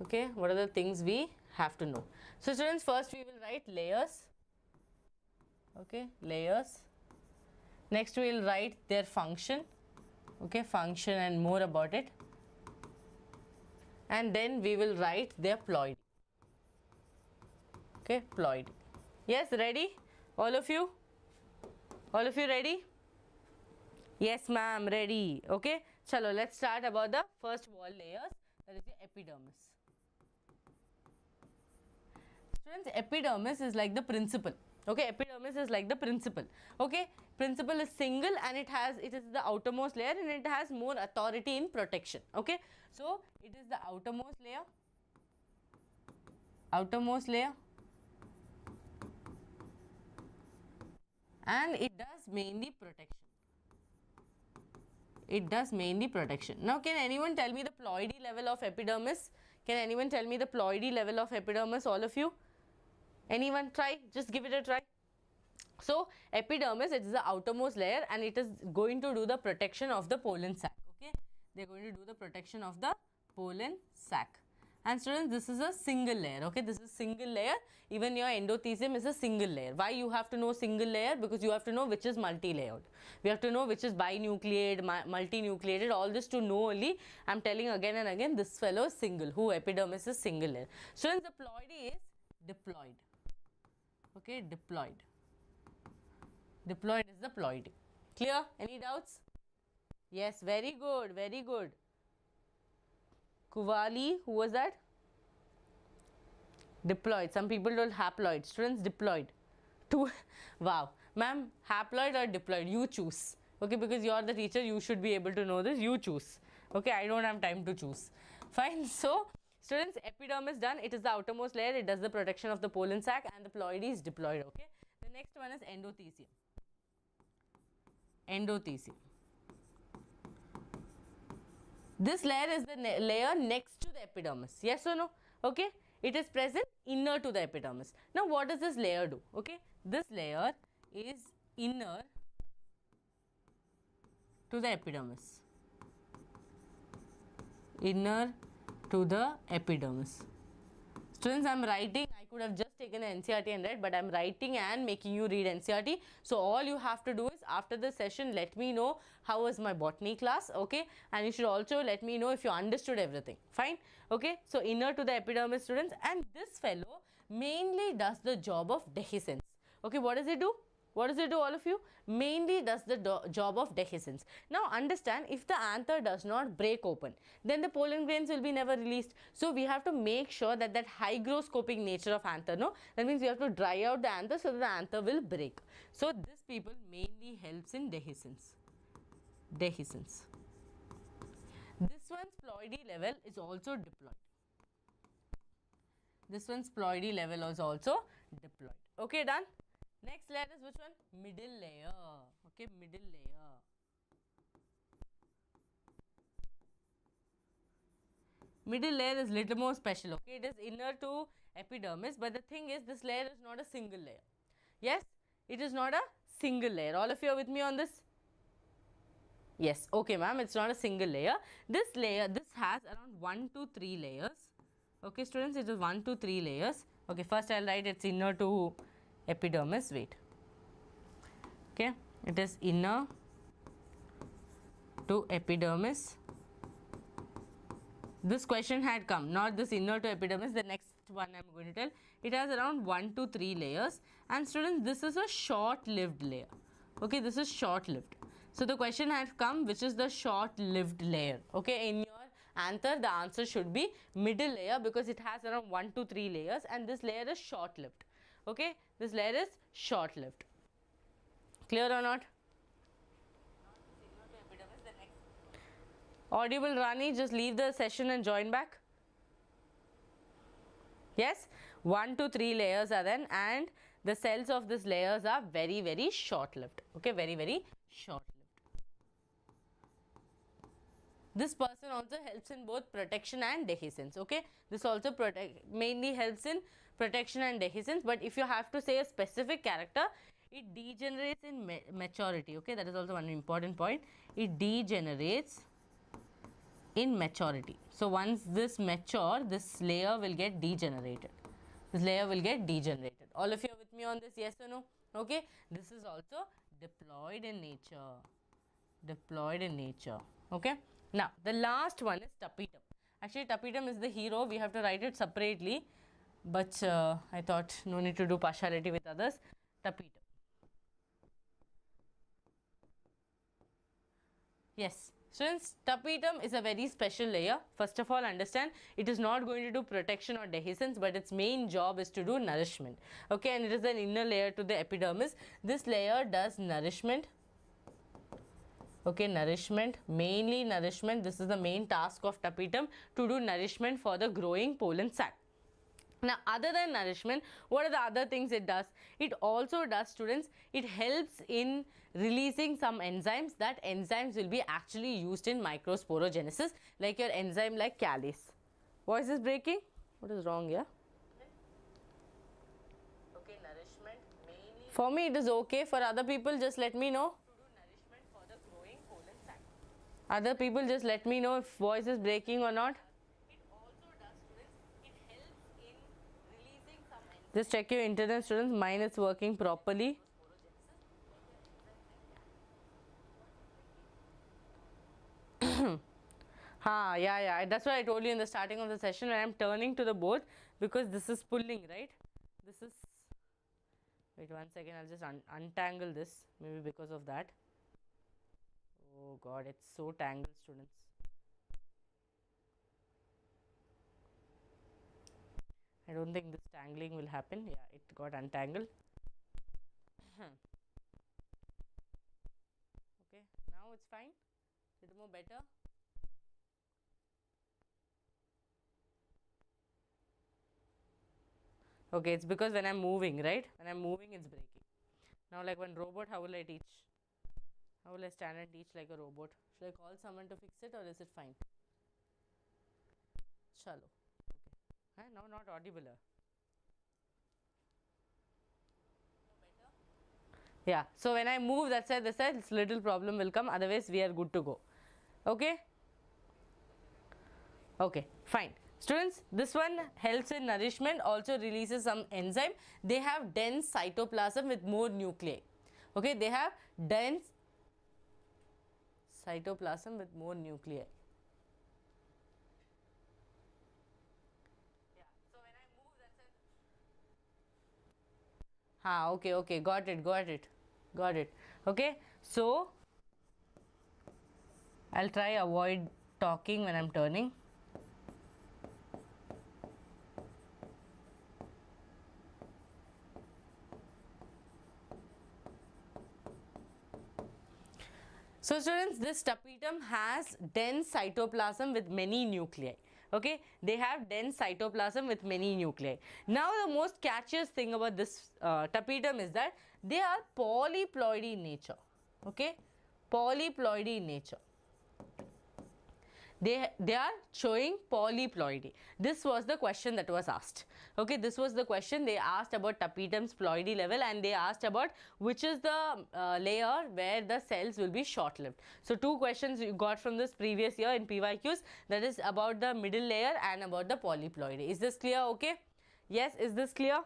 Okay, what are the things we have to know? So students, first we will write layers. Okay, layers. Next we will write their function. Okay, function and more about it. And then we will write their ploidy. Okay, ploidy. Yes, ready? All of you? All of you ready? Yes, ma'am, ready. Okay, chalo, let's start about the first wall layers, that is the epidermis. Students, epidermis is like the principal. Okay, epidermis is like the principal. Okay, principal is single and it is the outermost layer and it has more authority in protection. Okay, so it is the outermost layer. Outermost layer. And it does mainly protection. It does mainly protection. Now, can anyone tell me the ploidy level of epidermis? Can anyone tell me the ploidy level of epidermis, all of you? Anyone try? Just give it a try. So, epidermis, it is the outermost layer and it is going to do the protection of the pollen sac. Okay, they are going to do the protection of the pollen sac. And students, this is a single layer. Okay, this is single layer. Even your endothecium is a single layer. Why you have to know single layer? Because you have to know which is multi-layered. We have to know which is binucleated, multinucleated. All this to know only. I'm telling again and again, this fellow is single. Who epidermis is single layer. Students, the ploidy is diploid. Okay, diploid. Diploid is the ploidy. Clear? Any doubts? Yes, very good, very good. 𝐂𝐤, who was that? Diploid. Some people told haploid. Students, diploid. Two. Wow. Ma'am, haploid or diploid? You choose. Okay, because you are the teacher, you should be able to know this. You choose. Okay, I don't have time to choose. Fine. So, students, epidermis done. It is the outermost layer. It does the protection of the pollen sac and the ploidy is diploid. Okay. The next one is endothecium. Endothecium. This layer is the layer next to the epidermis. Yes or no? Okay. It is present inner to the epidermis. Now, what does this layer do? Okay. This layer is inner to the epidermis. Inner to the epidermis. Students, I am writing. I could have just taken an NCERT and read, but I am writing and making you read NCERT. So, all you have to do is after the session, let me know how was my botany class. Okay. And you should also let me know if you understood everything. Fine. Okay. So, inner to the epidermis, students. And this fellow mainly does the job of dehiscence. Okay. What does it do? What does it do, all of you? Mainly does the job of dehiscence. Now, understand, if the anther does not break open, then the pollen grains will be never released. So, we have to make sure that hygroscopic nature of anther, no? That means we have to dry out the anther so that the anther will break. So, this people mainly helps in dehiscence. Dehiscence. This one's ploidy level is also diploid. This one's ploidy level is also diploid. Okay, done? Next layer is which one? Middle layer. Okay, middle layer. Middle layer is little more special. Okay, it is inner to epidermis, but the thing is, this layer is not a single layer. Yes, it is not a single layer. All of you are with me on this? Yes. Okay, ma'am, it's not a single layer. This layer, this has around 1 to 3 layers. Okay, students, it is 1 to 3 layers. Okay, first I'll write it's inner to epidermis. Wait. Okay, it is inner to epidermis. This question had come, not this inner to epidermis, the next one I am going to tell. It has around 1 to 3 layers, and students, this is a short-lived layer. Okay, this is short-lived. So, the question had come, which is the short-lived layer. Okay, in your Anther, the answer should be middle layer because it has around 1 to 3 layers and this layer is short-lived. Okay, this layer is short-lived. Clear or not? Audible Rani, just leave the session and join back. Yes, 1 to 3 layers are then, and the cells of these layers are very, very short-lived. Okay, very, very short-lived. This person also helps in both protection and dehiscence. Okay, this also mainly helps in protection and dehiscence, but if you have to say a specific character, it degenerates in maturity. Okay, that is also one important point. It degenerates in maturity. So once this mature, this layer will get degenerated. This layer will get degenerated. All of you are with me on this, yes or no? Okay, this is also diploid in nature. Diploid in nature. Okay, now the last one is tapetum. Actually, tapetum is the hero. We have to write it separately, but I thought no need to do partiality with others. Tapetum. Yes. Students, tapetum is a very special layer. First of all, understand it is not going to do protection or dehiscence, but its main job is to do nourishment. Okay, and it is an inner layer to the epidermis. This layer does nourishment. Okay, nourishment, mainly nourishment. This is the main task of tapetum, to do nourishment for the growing pollen sac. Now, other than nourishment, what are the other things it does? It also does, students, it helps in releasing some enzymes. That enzymes will be actually used in microsporogenesis, like your enzyme like 𝐂𝐤. Voice is breaking? What is wrong here? Okay, nourishment mainly. For me it is okay. For other people, just let me know. To do nourishment for the growing pollen sac. Other people, just let me know if voice is breaking or not. Just check your internet, students. Mine is working properly. Yeah. That's what I told you in the starting of the session when I'm turning to the board, because this is pulling, right? This is. Wait 1 second. I'll just untangle this. Maybe because of that. Oh God, it's so tangled, students. I don't think this tangling will happen. Yeah, it got untangled. Okay, now it's fine. Little more better. Okay, it's because when I'm moving, right? When I'm moving, it's breaking. Now, like when robot, how will I teach? How will I stand and teach like a robot? Should I call someone to fix it, or is it fine? Chalo. Okay. Now not audible. Yeah, so when I move that side, this side, this little problem will come. Otherwise, we are good to go. Okay? Okay, fine. Students, this one helps in nourishment, also releases some enzyme. They have dense cytoplasm with more nuclei. Okay, they have dense cytoplasm with more nuclei. Yeah, so when I move that side. Okay, got it. Okay, so I'll try avoid talking when I'm turning. So students, this tapetum has dense cytoplasm with many nuclei. Okay, they have dense cytoplasm with many nuclei. Now the most catchiest thing about this tapetum is that they are polyploidy in nature. Okay, polyploidy in nature. They are showing polyploidy. This was the question that was asked. Okay, this was the question they asked about tapetum's ploidy level, and they asked about which is the layer where the cells will be short-lived. So, two questions you got from this previous year in PYQs, that is about the middle layer and about the polyploidy. Is this clear? Okay. Yes, is this clear?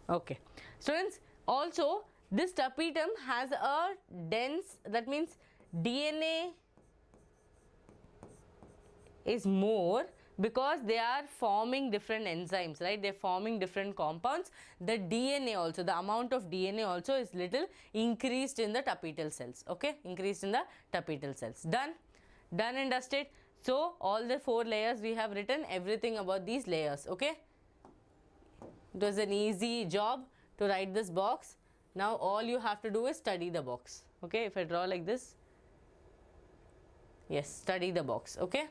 Okay. Students, also this tapetum has a dense, that means DNA is more because they are forming different enzymes, right? They are forming different compounds. The DNA also, the amount of DNA also is little increased in the tapetal cells. Okay, increased in the tapetal cells. Done. Done and dusted. So all the 4 layers we have written everything about these layers. Okay, it was an easy job to write this box. Now all you have to do is study the box. Okay, if I draw like this, yes, study the box. Okay,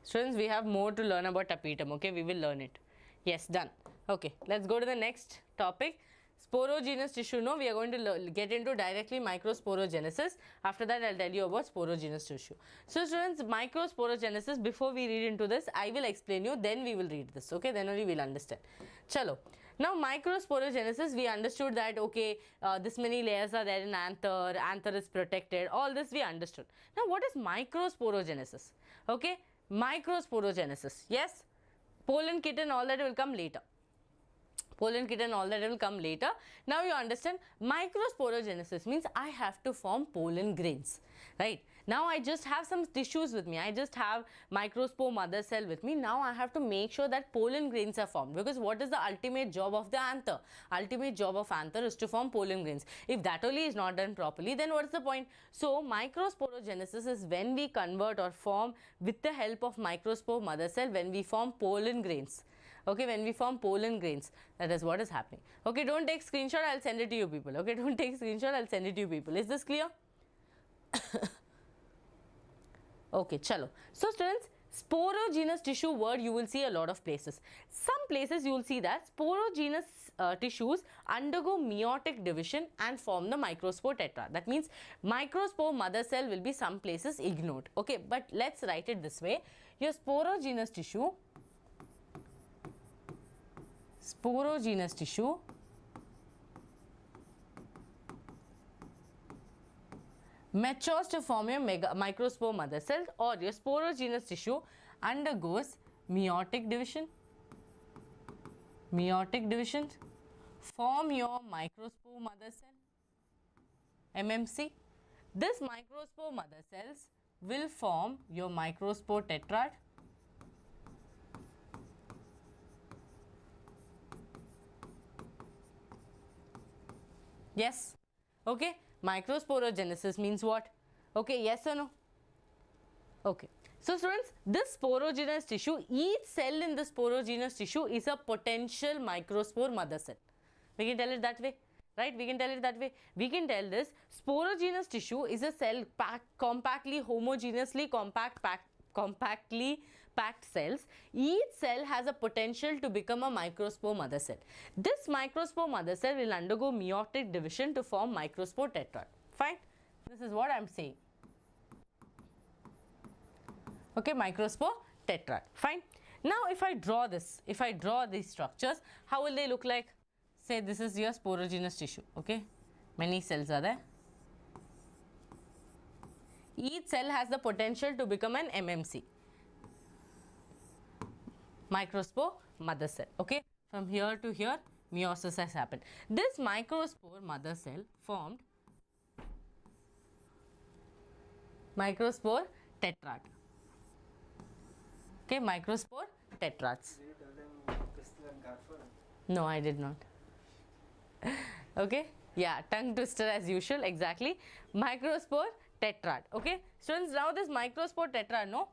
students, we have more to learn about tapetum. Okay, we will learn it. Yes, done. Okay, let's go to the next topic. Sporogenous tissue. No, we are going to get into directly microsporogenesis. After that, I'll tell you about sporogenous tissue. So students, microsporogenesis, before we read into this, I will explain you, then we will read this. Okay, then only we'll understand. Chalo. Now microsporogenesis, we understood that, okay, this many layers are there in anther, anther is protected, all this we understood. Now what is microsporogenesis? Okay, microsporogenesis, yes, pollen, kitten, all that will come later. Pollen, kitten, all that will come later. Now you understand, microsporogenesis means I have to form pollen grains, right? Now I just have some tissues with me. I just have microspore mother cell with me. Now I have to make sure that pollen grains are formed, because what is the ultimate job of the anther? Ultimate job of anther is to form pollen grains. If that only is not done properly, then what is the point? So microsporogenesis is when we convert or form with the help of microspore mother cell, when we form pollen grains. Okay, when we form pollen grains, that is what is happening. Okay, don't take screenshot, I'll send it to you people. Okay, don't take screenshot, I'll send it to you people. Is this clear? Okay, chalo. So students, sporogenous tissue word you will see a lot of places. Some places you will see that sporogenous tissues undergo meiotic division and form the microspore tetrad. That means microspore mother cell will be some places ignored. Okay, but let's write it this way. Your sporogenous tissue matures to form your microspore mother cell, or your sporogenous tissue undergoes meiotic division, form your microspore mother cell, MMC. This microspore mother cells will form your microspore tetrad, yes. Okay, microsporogenesis means what? Okay, yes or no? Okay, so students, this sporogenous tissue, each cell in the sporogenous tissue is a potential microspore mother cell. We can tell it that way, right? We can tell it that way. We can tell this sporogenous tissue is a cell compactly, homogeneously compactly packed cells. Each cell has a potential to become a microspore mother cell. This microspore mother cell will undergo meiotic division to form microspore tetrad. Fine, this is what I am saying. Okay, microspore tetrad. Fine. Now if I draw this, if I draw these structures, how will they look like? Say this is your sporogenous tissue. Okay, many cells are there. Each cell has the potential to become an MMC, microspore mother cell. Okay, from here to here meiosis has happened. This microspore mother cell formed microspore tetrad. Okay, microspore tetrads. Did you tell them pistol and Garfield? No, I did not. Okay, yeah, tongue twister as usual, exactly. Microspore tetrad. Okay, students, now this microspore tetrad, no,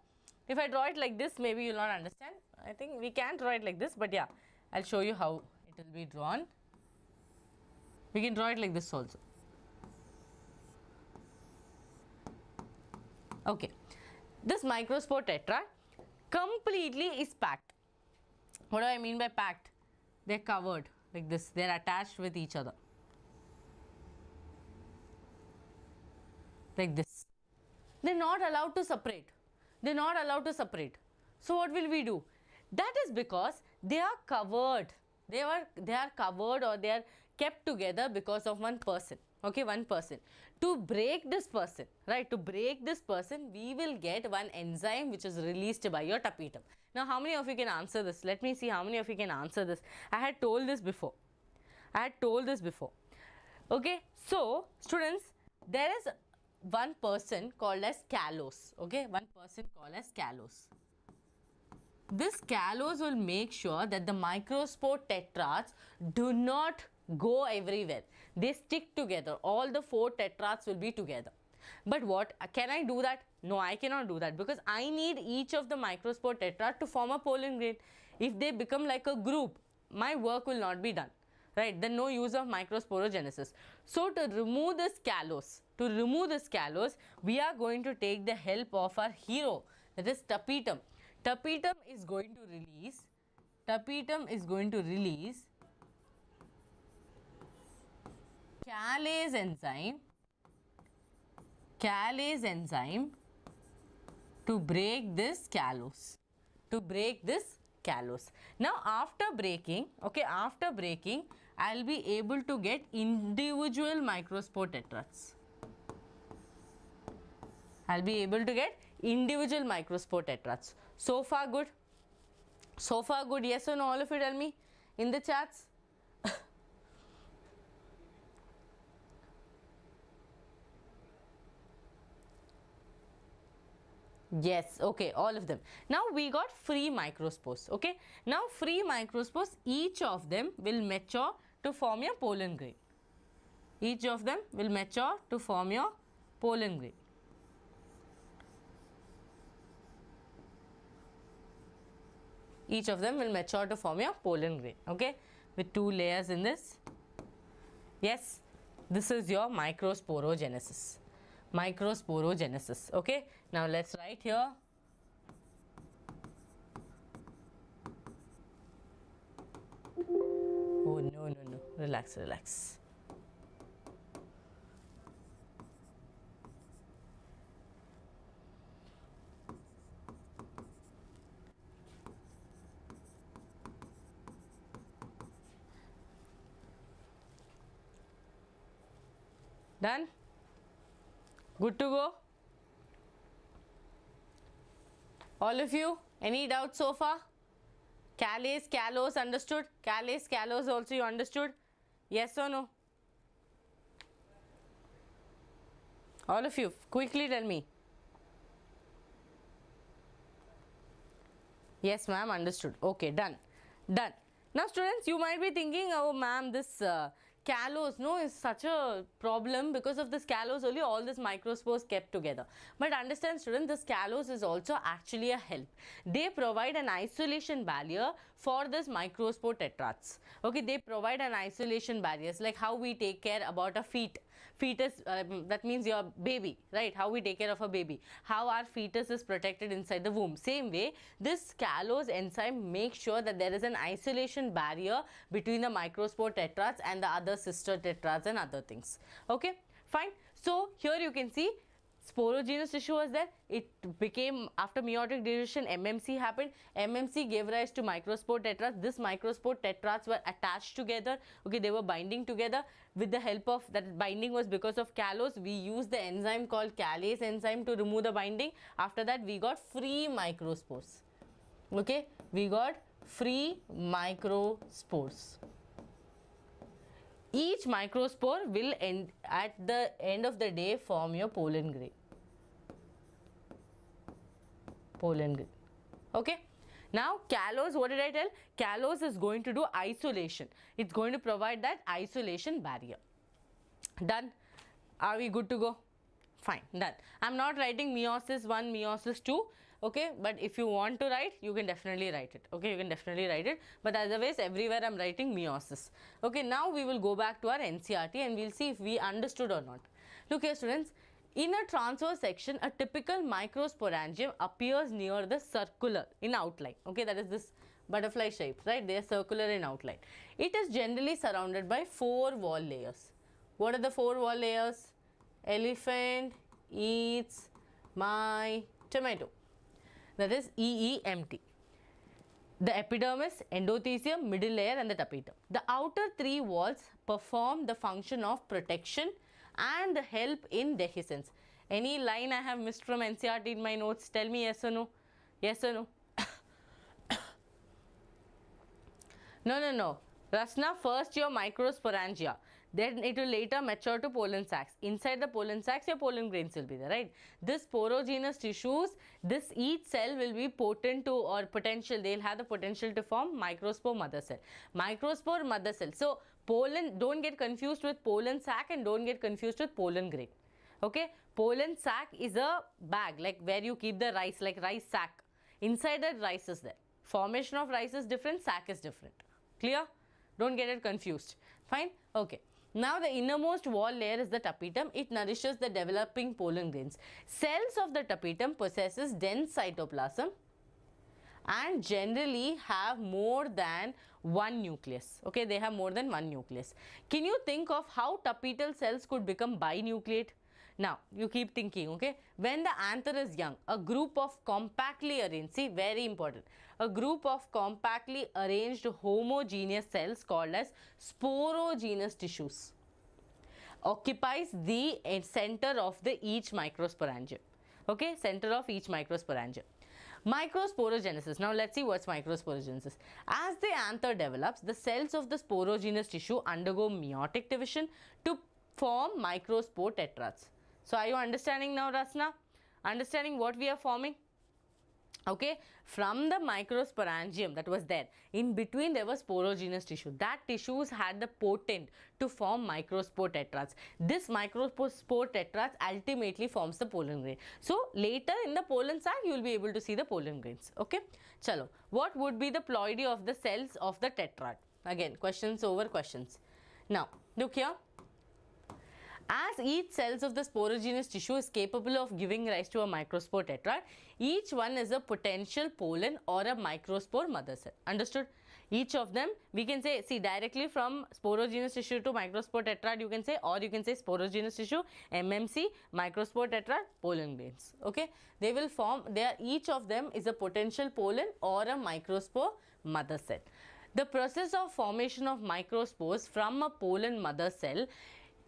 if I draw it like this, maybe you will not understand. I think we can draw it like this, but yeah, I'll show you how it will be drawn. We can draw it like this also. Okay, this microspore tetrad completely is packed. What do I mean by packed? They're covered like this, they're attached with each other like this. They're not allowed to separate. They're not allowed to separate. So what will we do? That is because they are covered. They are covered, or they are kept together because of one person. Okay, one person. To break this person, right? To break this person, we will get one enzyme which is released by your tapetum. Now, how many of you can answer this? Let me see how many of you can answer this. I had told this before. Okay, so students, there is one person called as callose. Okay, one person called as callose. this callose will make sure that the microspore tetrads do not go everywhere. They stick together. All the 4 tetrads will be together. But what, can I do that? No, I cannot do that because I need each of the microspore tetrad to form a pollen grain. If they become like a group, my work will not be done, right? Then no use of microsporogenesis. So to remove this callose, we are going to take the help of our hero, that is tapetum. Tapetum is going to release callase enzyme to break this callose. Now after breaking, I'll be able to get individual microspore tetrads. So far good? Yes or no? All of you tell me in the chats. Yes, okay, all of them. Now we got free microspores, okay. Now free microspores, each of them will mature to form your pollen grain. Each of them will mature to form your pollen grain. Okay, with 2 layers in this. Yes, this is your microsporogenesis. Okay. Now let's write here. Oh, no. Relax. Done? Good to go? All of you, any doubts so far? Callase, callose understood? Callase, callose also you understood? Yes or no? All of you, quickly tell me. Yes ma'am, understood. Okay, done. Now students, you might be thinking, oh ma'am, this callose, no, is such a problem. Because of this callose only all these microspores kept together. But understand students, this callose is also actually a help. They provide an isolation barrier for this microspore tetrads. Okay, they provide an isolation barriers, like how we take care about a fetus, that means your baby, right? How we take care of a baby, how our fetus is protected inside the womb. Same way, this callose enzyme makes sure that there is an isolation barrier between the microspore tetrads and the other sister tetrads and other things. Okay, fine. So here you can see sporogenous tissue was there. It became, after meiotic division, MMC happened. MMC gave rise to microspore tetrads. This microspore tetrads were attached together. Okay, they were binding together. With the help of that binding was because of callose. We used the enzyme called callase enzyme to remove the binding. After that, we got free microspores. Okay, we got free microspores. Each microspore will at the end of the day form your pollen grain. Okay. Now callose, what did I tell? Callose is going to do isolation. It's going to provide that isolation barrier. Done? Are we good to go? Fine, done. I'm not writing meiosis 1, meiosis 2. Okay, but if you want to write, you can definitely write it. Okay, you can definitely write it. But otherwise, everywhere I'm writing meiosis. Okay, now we will go back to our NCERT and we'll see if we understood or not. Look here, students. In a transverse section, a typical microsporangium appears near the circular in outline. Okay, that is this butterfly shape, right? They are circular in outline. It is generally surrounded by 4 wall layers. What are the 4 wall layers? Elephant eats my tomato. That is EEMT. The epidermis, endothelium, middle layer and the tapetum. The outer 3 walls perform the function of protection and help in dehiscence. Any line I have missed from NCERT in my notes? Tell me yes or no. Yes or no? No. Rasna, first your microsporangia. Then it will later mature to pollen sacs. Inside the pollen sacs, your pollen grains will be there, right? This porogenous tissues, this each cell will be potent to or potential, they'll have the potential to form microspore mother cell. Microspore mother cell. So, pollen, don't get confused with pollen sac and don't get confused with pollen grain. Okay, pollen sac is a bag like where you keep the rice, like rice sac. Inside that rice is there. Formation of rice is different, sac is different. Clear? Don't get it confused. Fine? Okay. Now the innermost wall layer is the tapetum. It nourishes the developing pollen grains. Cells of the tapetum possesses dense cytoplasm and generally have more than one nucleus. Okay, they have more than one nucleus. Can you think of how tapetal cells could become binucleate? Now, you keep thinking, okay, when the anther is young, a group of compactly arranged, see, very important, a group of compactly arranged homogeneous cells called as sporogenous tissues occupies the center of the each microsporangium. Okay, center of each microsporangium. Microsporogenesis. Now let's see what's microsporogenesis. As the anther develops, the cells of the sporogenous tissue undergo meiotic division to form microspore tetrads. So are you understanding now, Rasna? Understanding what we are forming? Okay, from the microsporangium that was there, in between there was sporogenous tissue. That tissues had the potent to form microspore tetrads. This microspore tetrads ultimately forms the pollen grain. So later in the pollen sac you will be able to see the pollen grains. Okay, chalo. What would be the ploidy of the cells of the tetrad? Again, questions over questions. Now look here. As each cells of the sporogenous tissue is capable of giving rise to a microspore tetrad, each one is a potential pollen or a microspore mother cell. Understood? Each of them, we can say, see, directly from sporogenous tissue to microspore tetrad, you can say, or you can say sporogenous tissue, MMC, microspore tetrad, pollen grains. Okay? They will form, each of them is a potential pollen or a microspore mother cell. The process of formation of microspores from a pollen mother cell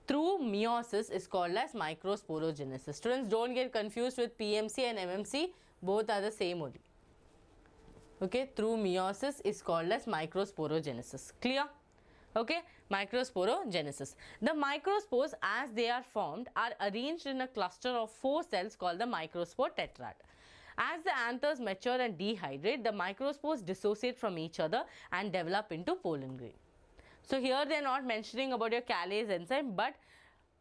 through meiosis is called as microsporogenesis. Students, don't get confused with PMC and MMC, both are the same only. Okay, through meiosis is called as microsporogenesis. Clear? Okay, microsporogenesis. The microspores, as they are formed, are arranged in a cluster of 4 cells called the microspore tetrad. As the anthers mature and dehydrate, the microspores dissociate from each other and develop into pollen grain. So here they are not mentioning about your 𝐂𝐤 enzyme, but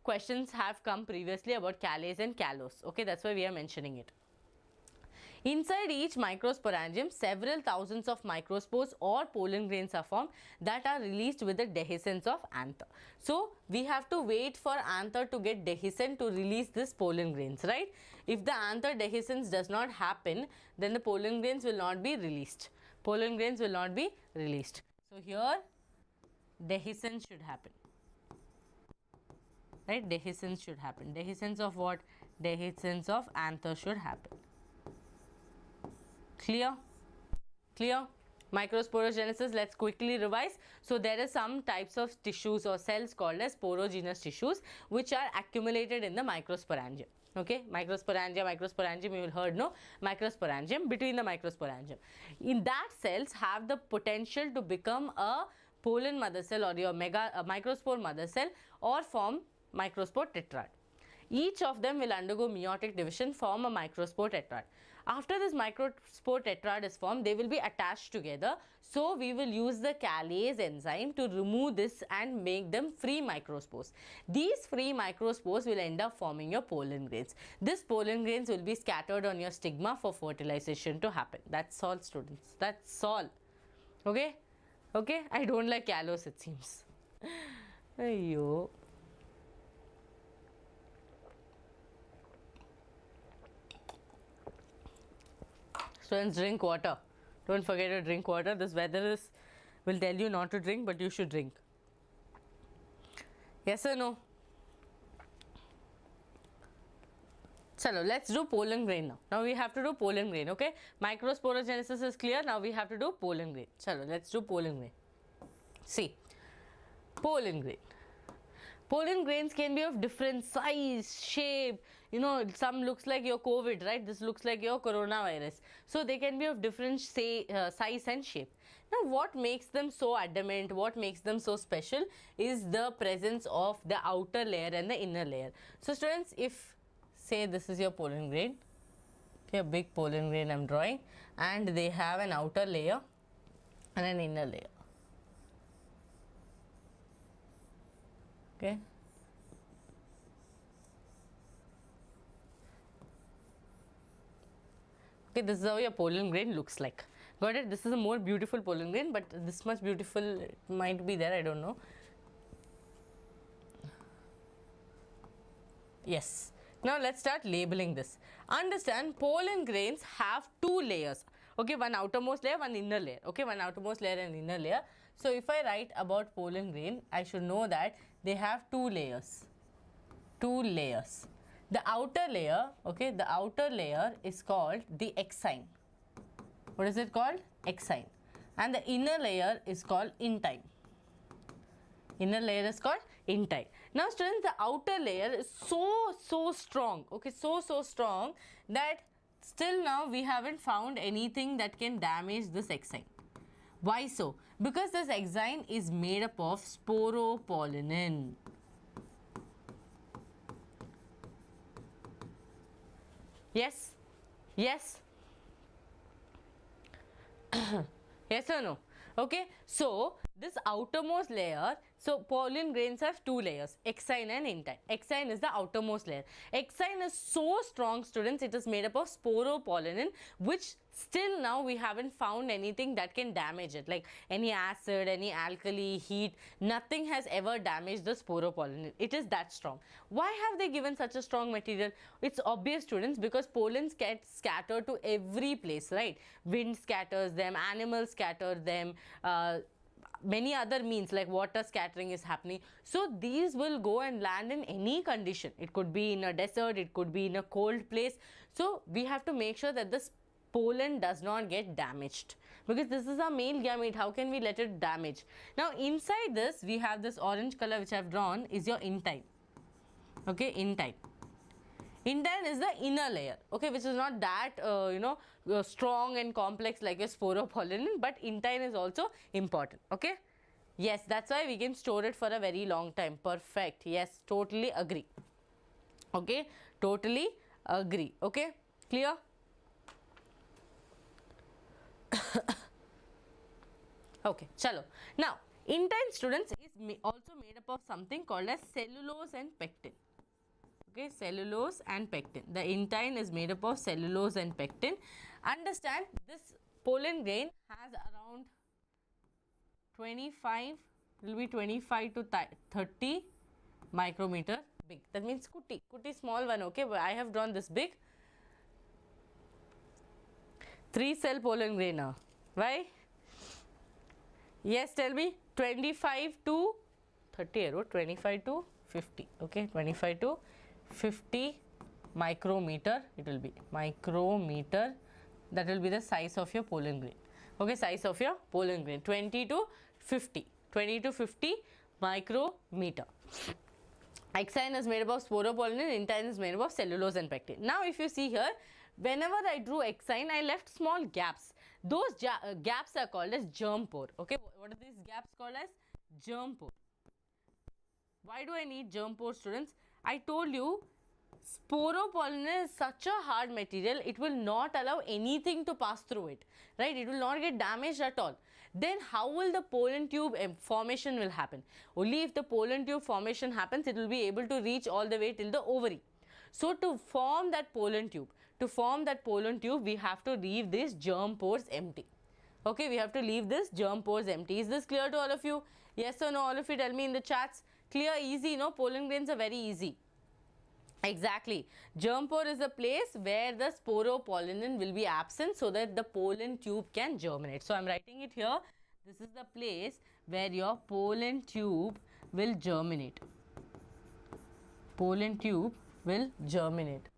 questions have come previously about 𝐂𝐤 and 𝐂𝐿ose. Okay, that's why we are mentioning it. Inside each microsporangium, several thousands of microspores or pollen grains are formed that are released with the dehiscence of anther. So we have to wait for anther to get dehiscent to release this pollen grains, right? If the anther dehiscence does not happen, then the pollen grains will not be released. Pollen grains will not be released. So here dehiscence should happen, right? Dehiscence should happen. Dehiscence of what? Dehiscence of anther should happen. Clear? Clear? Microsporogenesis, let's quickly revise. So there are some types of tissues or cells called as sporogenous tissues which are accumulated in the microsporangium. Okay, microsporangium, you will heard, no? Microsporangium, between the microsporangium. In that, cells have the potential to become a pollen mother cell or your microspore mother cell or form microspore tetrad. Each of them will undergo meiotic division, form a microspore tetrad. After this microspore tetrad is formed, they will be attached together. So we will use the 𝐂𝐤 enzyme to remove this and make them free microspores. These free microspores will end up forming your pollen grains. This pollen grains will be scattered on your stigma for fertilization to happen. That's all, students. That's all. Okay? Okay, I don't like 𝐂𝐤ose, it seems. Ayyo. Students, drink water. Don't forget to drink water. This weather will tell you not to drink, but you should drink. Yes or no? Chalo, let's do pollen grain now. Now we have to do pollen grain, okay? Microsporogenesis is clear. Now we have to do pollen grain. Chalo, let's do pollen grain. See, pollen grain. Pollen grains can be of different size, shape, you know, some looks like your COVID, right? This looks like your coronavirus. So they can be of different size and shape. Now what makes them so adamant, what makes them so special is the presence of the outer layer and the inner layer. So students, if say this is your pollen grain, okay, a big pollen grain I am drawing, and they have an outer layer and an inner layer. Okay. Okay, this is how your pollen grain looks like. Got it? This is a more beautiful pollen grain, but this much beautiful it might be there, I don't know. Yes. Now let's start labeling this. Understand, pollen grains have two layers. Okay, one outermost layer, one inner layer. Okay, one outermost layer and inner layer. So if I write about pollen grain, I should know that they have two layers. Two layers. The outer layer, okay, the outer layer is called the exine. What is it called? Exine. And the inner layer is called intine. Inner layer is called intine. Now students, the outer layer is so strong, okay, so strong that still now we haven't found anything that can damage this exine. Why so? Because this exine is made up of sporopollenin. Yes? Yes? Yes or no? Okay, so this outermost layer, so pollen grains have two layers, exine and intine. Exine is the outermost layer. Exine is so strong, students, it is made up of sporopollenin, which still now we haven't found anything that can damage it, like any acid, any alkali, heat, nothing has ever damaged the sporopollenin. It is that strong. Why have they given such a strong material? It's obvious, students, because pollens get scattered to every place, right? Wind scatters them, animals scatter them, many other means like water scattering is happening. So these will go and land in any condition. It could be in a desert, it could be in a cold place. So we have to make sure that this pollen does not get damaged, because this is a male gamete. How can we let it damage? Now inside this we have this orange color which I have drawn is your intine. Okay, intine. Intine is the inner layer, okay, which is not that strong and complex like a sporopollenin, but intine is also important. Okay, yes, that's why we can store it for a very long time. Perfect. Yes, totally agree. Okay, totally agree. Okay, clear? Okay, chalo. Now intine, students, is also made up of something called as cellulose and pectin. Okay, cellulose and pectin. The intine is made up of cellulose and pectin. Understand, this pollen grain has around 25, will be 25 to 30 micrometer big. That means kuti small one. Okay, but I have drawn this big. 3-cell pollen grain. Why? Yes, tell me. 25 to 30, 25 to 50. Okay, 25 to 50 micrometer, it will be micrometer. That will be the size of your pollen grain. Okay, size of your pollen grain, 20 to 50 micrometer. Exine is made up of sporopollenin, intine is made up of cellulose and pectin. Now if you see here, whenever I drew exine, I left small gaps. Those gaps are called as germ pore. Okay, what are these gaps called as? Germ pore. Why do I need germ pore, students? I told you, sporopollenin is such a hard material, it will not allow anything to pass through it, right? It will not get damaged at all. Then how will the pollen tube formation will happen? Only if the pollen tube formation happens, it will be able to reach all the way till the ovary. So to form that pollen tube, we have to leave these germ pores empty. Okay, we have to leave this germ pores empty. Is this clear to all of you? Yes or no? All of you tell me in the chats. Clear, easy, no? Pollen grains are very easy. Exactly. Germ pore is a place where the sporopollenin will be absent so that the pollen tube can germinate. So I am writing it here. This is the place where your pollen tube will germinate. Pollen tube will germinate.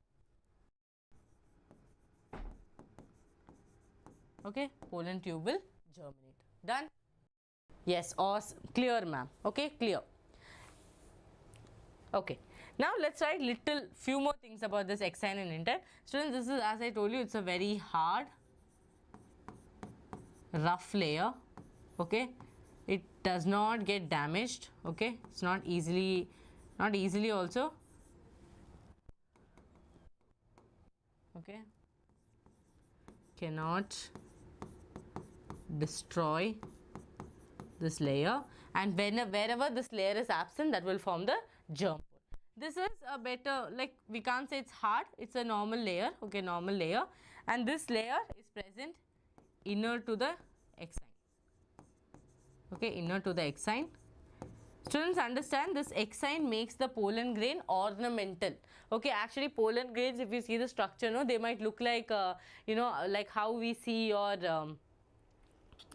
Okay, pollen tube will germinate. Done? Yes, awesome. Clear, ma'am. Okay, clear. Okay, now let's write little few more things about this exine and intine. Students, this is, as I told you, it's a very hard, rough layer. Okay, it does not get damaged. Okay, it's not easily also. Okay, cannot destroy this layer, and wherever this layer is absent, that will form the germ pore. This is a better, like, we can't say it's hard, it's a normal layer. Okay, normal layer, and this layer is present inner to the exine. Okay, inner to the exine. Students, understand this exine makes the pollen grain ornamental. Okay, actually pollen grains, if you see the structure, no, they might look like you know, like how we see your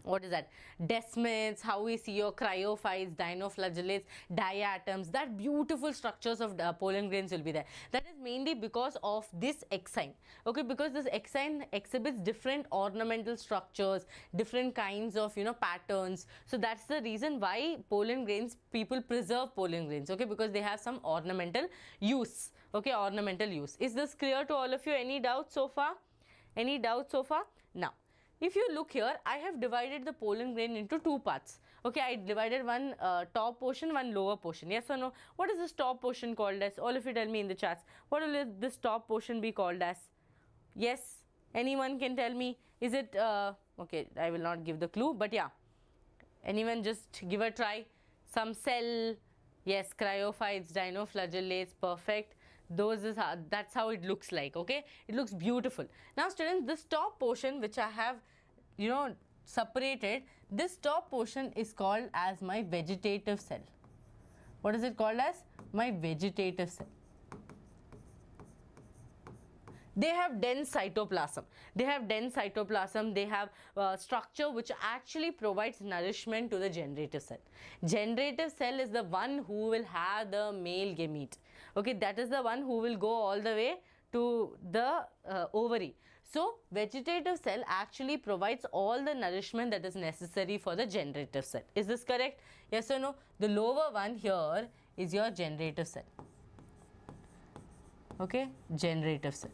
what is that, desmids, how we see your cryophytes, dinoflagellates, diatoms, that beautiful structures of pollen grains will be there. That is mainly because of this exine. Okay, because this exine exhibits different ornamental structures, different kinds of, you know, patterns. So that's the reason why pollen grains, people preserve pollen grains. Okay, because they have some ornamental use. Okay, ornamental use. Is this clear to all of you? Any doubts so far? Any doubts so far? Now, if you look here, I have divided the pollen grain into two parts. Okay, I divided one top portion, one lower portion. Yes or no? What is this top portion called as? All of you tell me in the chats. What will this top portion be called as? Yes? Anyone can tell me? Is it, okay, I will not give the clue, but yeah. Anyone just give a try. Some cell, yes, cryophytes, dinoflagellates, perfect. Those is how, that's how it looks like. Okay, it looks beautiful. Now students, this top portion which I have, you know, separated, this top portion is called as my vegetative cell. What is it called as? My vegetative cell. They have dense cytoplasm. They have dense cytoplasm. They have structure which actually provides nourishment to the generative cell. Generative cell is the one who will have the male gamete. Okay, that is the one who will go all the way to the ovary. So vegetative cell actually provides all the nourishment that is necessary for the generative cell. Is this correct? Yes or no? The lower one here is your generative cell. Okay, generative cell.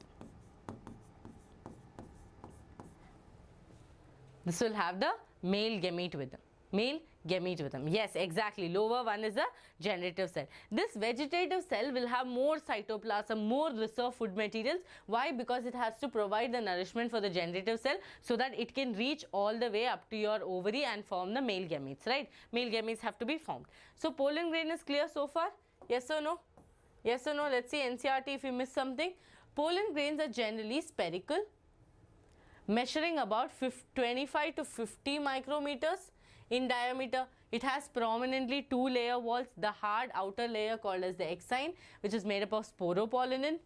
This will have the male gamete with them. Male gamete with them. Yes, exactly. Lower one is the generative cell. This vegetative cell will have more cytoplasm, more reserve food materials. Why? Because it has to provide the nourishment for the generative cell so that it can reach all the way up to your ovary and form the male gametes, right? Male gametes have to be formed. So pollen grain is clear so far? Yes or no? Yes or no? Let's see NCERT if you missed something. Pollen grains are generally spherical, measuring about 25 to 50 micrometers in diameter. It has prominently two layer walls, the hard outer layer called as the exine, which is made up of sporopollenin.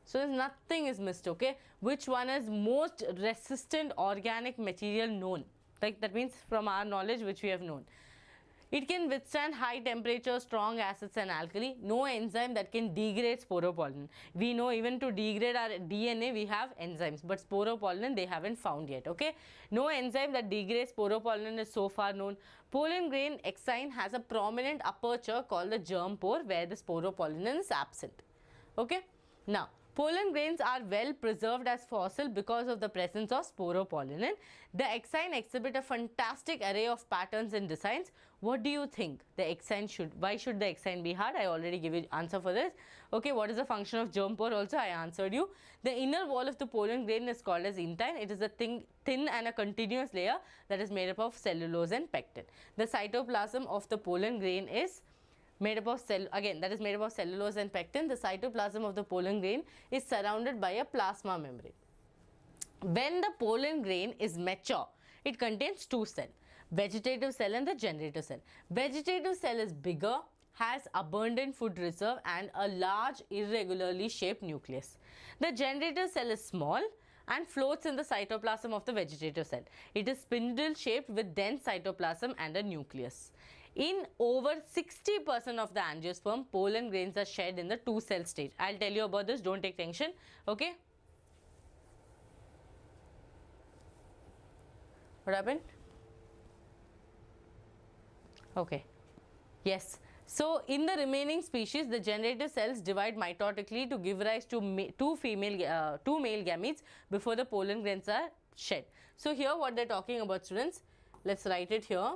So nothing is missed. Okay, which one is most resistant organic material known? Like, that means from our knowledge which we have known. It can withstand high temperature, strong acids and alkali. No enzyme that can degrade sporopollen. We know even to degrade our DNA we have enzymes, but sporopollen they haven't found yet. Okay, no enzyme that degrades sporopollen is so far known. Pollen grain exine has a prominent aperture called the germ pore where the sporopollen is absent. Okay, now pollen grains are well preserved as fossil because of the presence of sporopollenin. The exine exhibit a fantastic array of patterns and designs. What do you think the exine should, why should the exine be hard? I already gave you answer for this. Okay, what is the function of germ pore also? I answered you. The inner wall of the pollen grain is called as intine. It is a thin and a continuous layer that is made up of cellulose and pectin. The cytoplasm of the pollen grain is made up of that is made up of cellulose and pectin. The cytoplasm of the pollen grain is surrounded by a plasma membrane. When the pollen grain is mature, it contains two cells, vegetative cell and the generative cell. Vegetative cell is bigger, has abundant food reserve and a large irregularly shaped nucleus. The generative cell is small and floats in the cytoplasm of the vegetative cell. It is spindle shaped with dense cytoplasm and a nucleus. In over 60% of the angiosperm, pollen grains are shed in the two cell stage. I'll tell you about this, don't take tension. Okay. What happened? Okay. Yes. So in the remaining species, the generative cells divide mitotically to give rise to two male gametes before the pollen grains are shed. So here what they're talking about, students, let's write it here.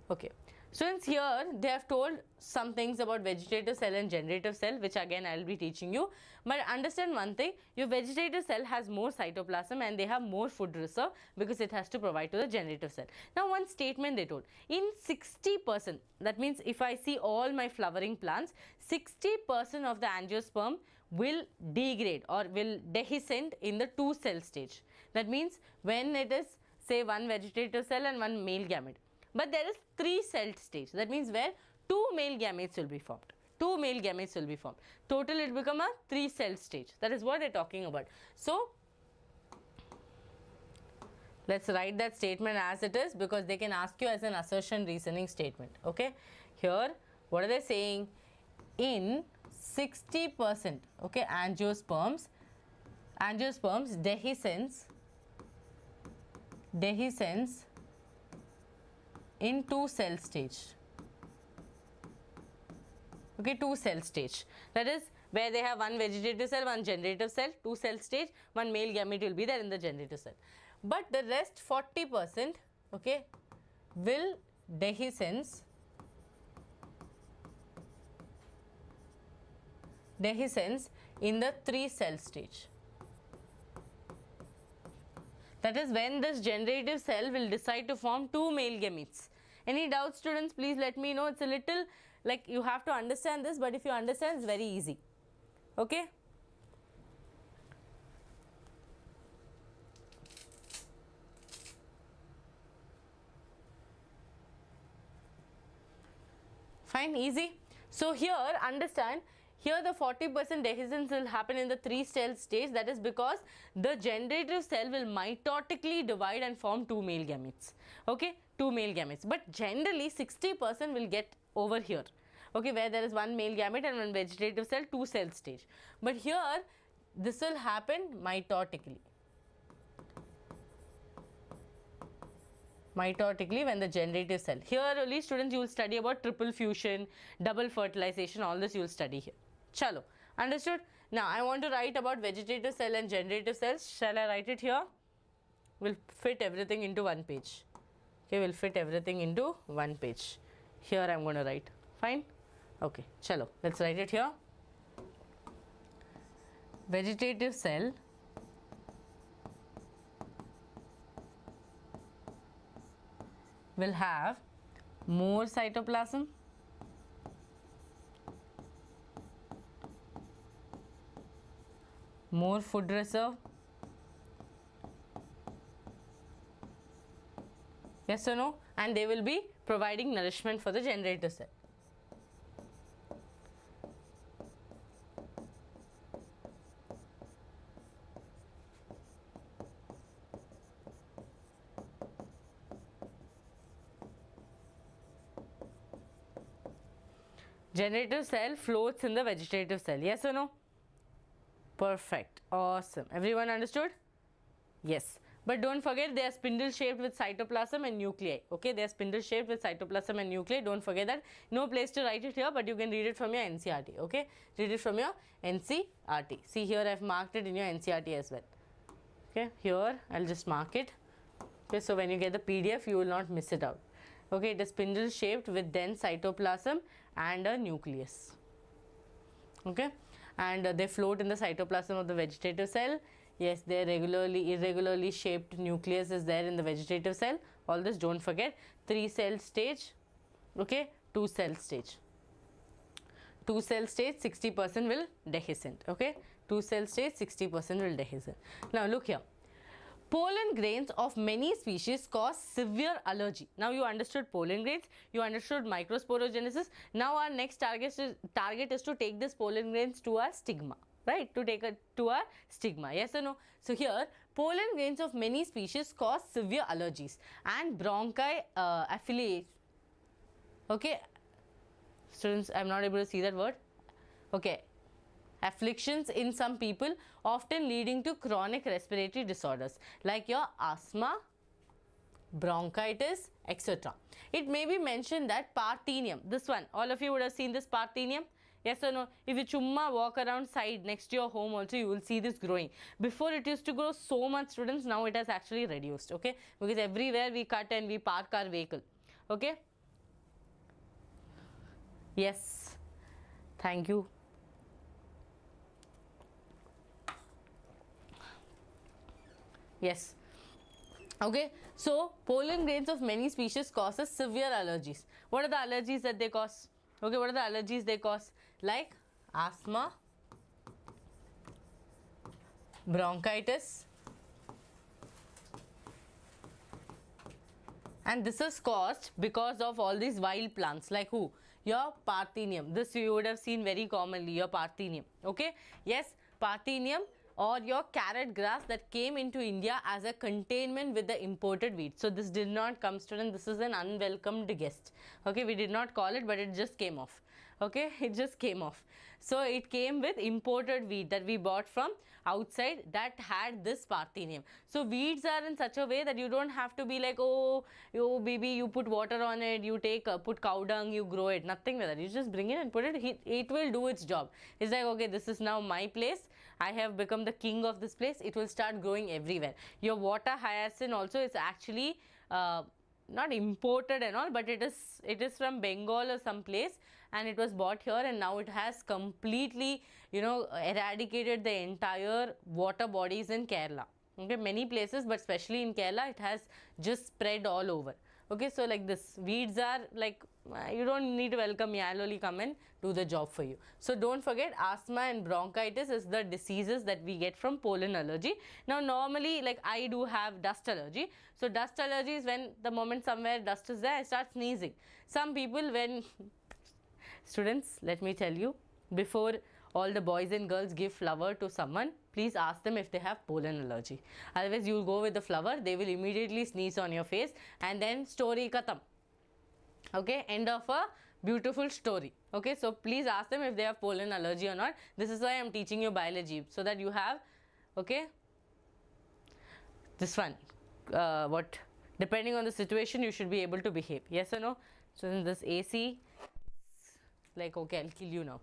Okay. Students, here they have told some things about vegetative cell and generative cell, which again I will be teaching you. But understand one thing, your vegetative cell has more cytoplasm and they have more food reserve because it has to provide to the generative cell. Now one statement they told, in 60%, that means if I see all my flowering plants, 60% of the angiosperm will degrade or will dehiscent in the 2 cell stage. That means when it is say one vegetative cell and one male gamete. But there is 3 cell stage, that means where 2 male gametes will be formed. 2 male gametes will be formed. Total it become a 3 cell stage. That is what they are talking about. So let's write that statement as it is, because they can ask you as an assertion reasoning statement. Okay. Here what are they saying? In 60%, okay, angiosperms dehiscence in 2 cell stage. Okay, 2 cell stage. That is where they have one vegetative cell, one generative cell, 2 cell stage, one male gamete will be there in the generative cell. But the rest 40%, okay, will dehiscence in the 3 cell stage. That is when this generative cell will decide to form 2 male gametes. Any doubts, students? Please let me know. It's a little like you have to understand this, but if you understand, it's very easy. Okay. Fine, easy. So here understand, here the 40% dehiscence will happen in the 3 cell stage. That is because the generative cell will mitotically divide and form 2 male gametes. Okay, 2 male gametes. But generally 60% will get over here. Okay, where there is one male gamete and one vegetative cell, 2 cell stage. But here this will happen mitotically. When the generative cell. Here only, students, you will study about triple fusion, double fertilization, all this you will study here. Chalo, understood? Now I want to write about vegetative cell and generative cells. Shall I write it here? We'll fit everything into one page. Okay, we'll fit everything into one page. Here I am going to write. Fine? Okay, chalo, let's write it here. Vegetative cell will have more cytoplasm, more food reserve, yes or no, and they will be providing nourishment for the generative cell. Generative cell floats in the vegetative cell, yes or no? Perfect, awesome. Everyone understood? Yes. But don't forget, they are spindle shaped with cytoplasm and nuclei. Okay, they are spindle shaped with cytoplasm and nuclei. Don't forget that. No place to write it here, but you can read it from your NCERT. Okay, read it from your NCERT. See here, I have marked it in your NCERT as well. Okay, here I'll just mark it. Okay, so when you get the PDF, you will not miss it out. Okay, it is spindle shaped with dense cytoplasm and a nucleus. Okay, and they float in the cytoplasm of the vegetative cell. Yes, their irregularly shaped nucleus is there in the vegetative cell. All this don't forget. 3 cell stage, okay, 2 cell stage. 2 cell stage, 60% will dehiscent. Okay, 2 cell stage, 60% will dehiscent. Now look here. Pollen grains of many species cause severe allergy. Now you understood pollen grains, you understood microsporogenesis. Now our next target is to take this pollen grains to our stigma, right? To take it to our stigma, yes or no? So here, pollen grains of many species cause severe allergies and bronchi affiliation. Okay, students, I am not able to see that word. Okay. Afflictions in some people, often leading to chronic respiratory disorders like your asthma, bronchitis, etc. It may be mentioned that Parthenium, this one, all of you would have seen this Parthenium. Yes or no? If you chumma walk around side next to your home also, you will see this growing. Before it used to grow so much, students, now it has actually reduced, okay? Because everywhere we cut and we park our vehicle, okay? Yes, thank you. Yes. Okay, so pollen grains of many species causes severe allergies. What are the allergies that they cause? Okay, what are the allergies they cause? Like asthma, bronchitis, and this is caused because of all these wild plants. Like who? Your Parthenium. This you would have seen very commonly, your Parthenium. Okay, yes, Parthenium, or your carrot grass that came into India as a containment with the imported wheat. So this did not come, student. This is an unwelcomed guest. Okay, we did not call it, but it just came off. Okay, it just came off. So it came with imported wheat that we bought from outside that had this Parthenium. So weeds are in such a way that you don't have to be like, oh, you baby, you put water on it, you take put cow dung, you grow it. Nothing like that. You just bring it and put it. It will do its job. It's like, okay, this is now my place. I have become the king of this place. It will start growing everywhere. Your water hyacinth also is actually not imported and all, but it is from Bengal or some place, and it was bought here, and now it has completely, you know, eradicated the entire water bodies in Kerala. Okay, many places, but especially in Kerala, it has just spread all over. Okay, so like this, weeds are like, you don't need to welcome me, I'll only come and do the job for you. So don't forget, asthma and bronchitis is the diseases that we get from pollen allergy. Now normally, like I do have dust allergy. So dust allergy is when the moment somewhere dust is there, I start sneezing. Some people, when students, let me tell you, before all the boys and girls give flower to someone, please ask them if they have pollen allergy. Otherwise, you will go with the flower, they will immediately sneeze on your face, and then story khatam. Okay, end of a beautiful story. Okay, so please ask them if they have pollen allergy or not. This is why I am teaching you biology, so that you have, okay, this one, what, depending on the situation, you should be able to behave. Yes or no? So in this AC, like, okay, I'll kill you now.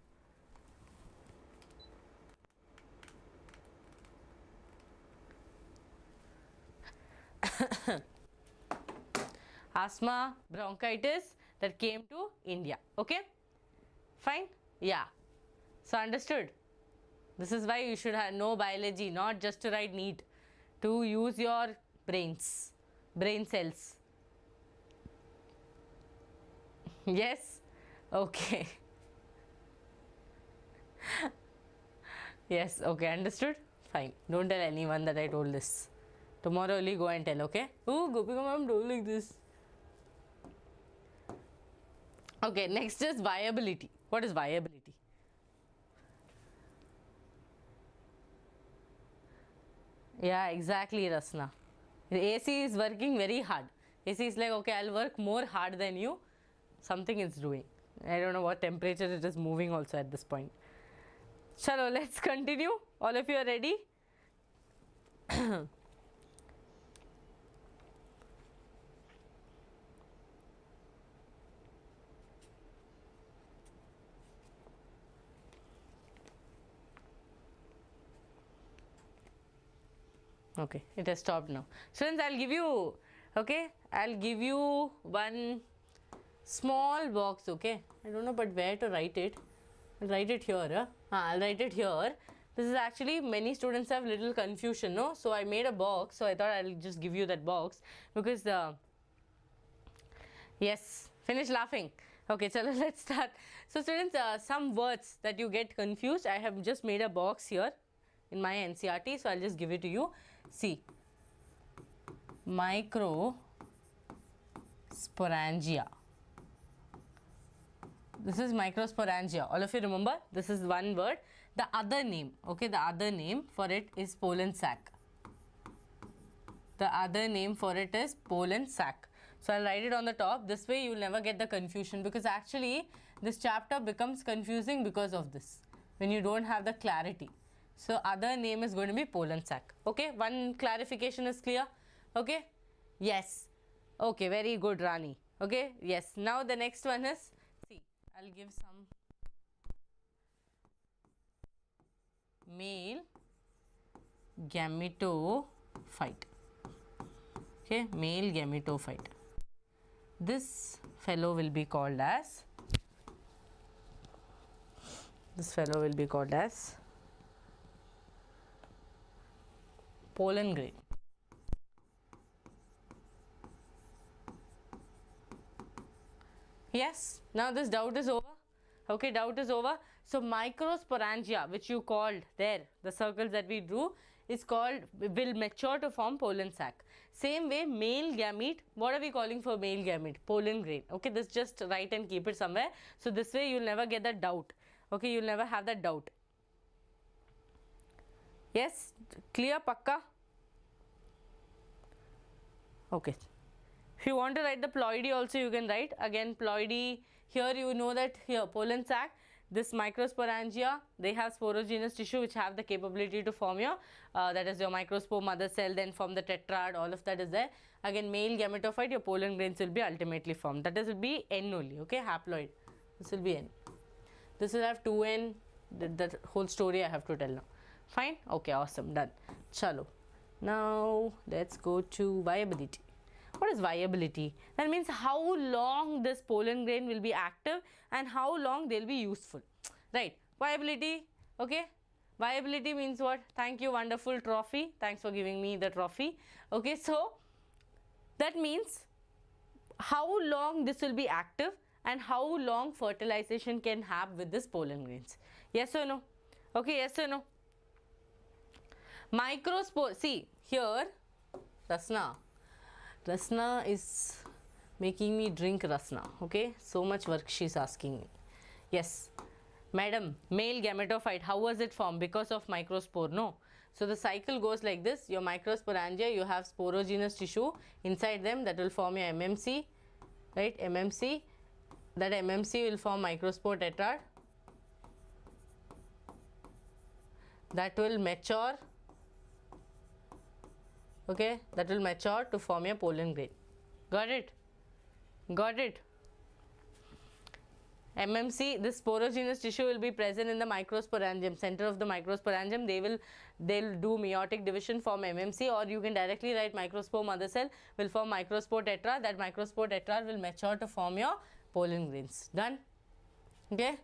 Asthma, bronchitis that came to India. Okay, fine. Yeah, so understood. This is why you should know biology, not just to write NEET, to use your brains, brain cells. Yes, okay. Yes, okay, understood. Fine, don't tell anyone that I told this. Tomorrow only go and tell, okay? Oh, Gopika ma'am told like this. Okay, next is viability. What is viability? Yeah, exactly, Rasna. The AC is working very hard. AC is like, okay, I'll work more hard than you. Something it's doing. I don't know what temperature it is moving also at this point. Chalo, let's continue. All of you are ready? Okay, it has stopped now. Students, I'll give you, okay, I'll give you one small box, okay? I don't know, but where to write it? I'll write it here, huh? I'll write it here. This is actually, many students have little confusion, no? So I made a box, so I thought I'll just give you that box because yes, finish laughing. Okay, so let's start. So students, some words that you get confused, I have just made a box here in my NCERT, so I'll just give it to you. See, microsporangia. This is microsporangia. All of you remember? This is one word. The other name, okay, the other name for it is pollen sac. The other name for it is pollen sac. So I'll write it on the top. This way you will never get the confusion, because actually this chapter becomes confusing because of this, when you don't have the clarity. So other name is going to be pollen sac. Okay, one clarification is clear. Okay, yes. Okay, very good, Rani. Okay, yes. Now the next one is, see, I'll give some male gametophyte. Okay, male gametophyte. This fellow will be called as, pollen grain. Yes, now this doubt is over. Okay, doubt is over. So microsporangia, which you called there, the circles that we drew, is called, will mature to form pollen sac. Same way, male gamete, what are we calling for male gamete? Pollen grain. Okay, this just write and keep it somewhere. So this way you'll never get that doubt. Okay, you'll never have that doubt. Yes, clear, pakka? Okay. If you want to write the ploidy also, you can write. Again, ploidy, here you know that here pollen sac, this microsporangia, they have sporogenous tissue which have the capability to form your, that is your microspore mother cell, then form the tetrad, all of that is there. Again, male gametophyte, your pollen grains will be ultimately formed. That is will be N only, okay, haploid. This will be N. This will have 2N, that whole story I have to tell now. Fine? Okay, awesome, done. Chalo. Now, let's go to viability. What is viability? That means how long this pollen grain will be active and how long they'll be useful. Right? Viability, okay? Viability means what? Thank you, wonderful trophy. Thanks for giving me the trophy. Okay, so that means how long this will be active and how long fertilization can have with this pollen grains. Yes or no? Okay, yes or no? Microspore, see here, Rasna is making me drink Rasna, okay? So much work she's asking me. Yes, madam, male gametophyte, how was it formed? Because of microspore, no. So the cycle goes like this, your microsporangia, you have sporogenous tissue inside them that will form your MMC, right? MMC, that MMC will form microspore tetrad. That will mature. Okay, that will mature to form your pollen grain. Got it? Got it? MMC, this sporogenous tissue will be present in the microsporangium, center of the microsporangium. They'll do meiotic division, form MMC, or you can directly write microspore mother cell will form microspore tetrad. That microspore tetrad will mature to form your pollen grains. Done? Okay?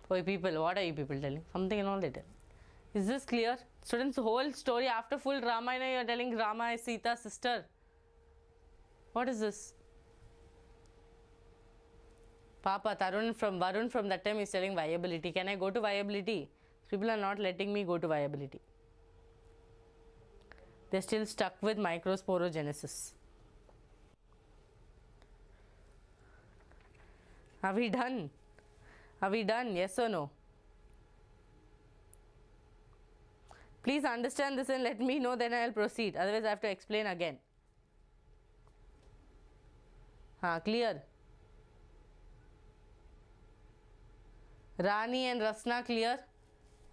For people, what are you people telling? Something and all they tell. Is this clear? Students, whole story after full Ramayana, you are telling Rama is Sita's sister. What is this? Papa, Varun from that time is telling viability. Can I go to viability? People are not letting me go to viability. They're still stuck with microsporogenesis. Are we done? Are we done? Yes or no? Please understand this and let me know, then I will proceed. Otherwise, I have to explain again. Clear? Rani and Rasna clear?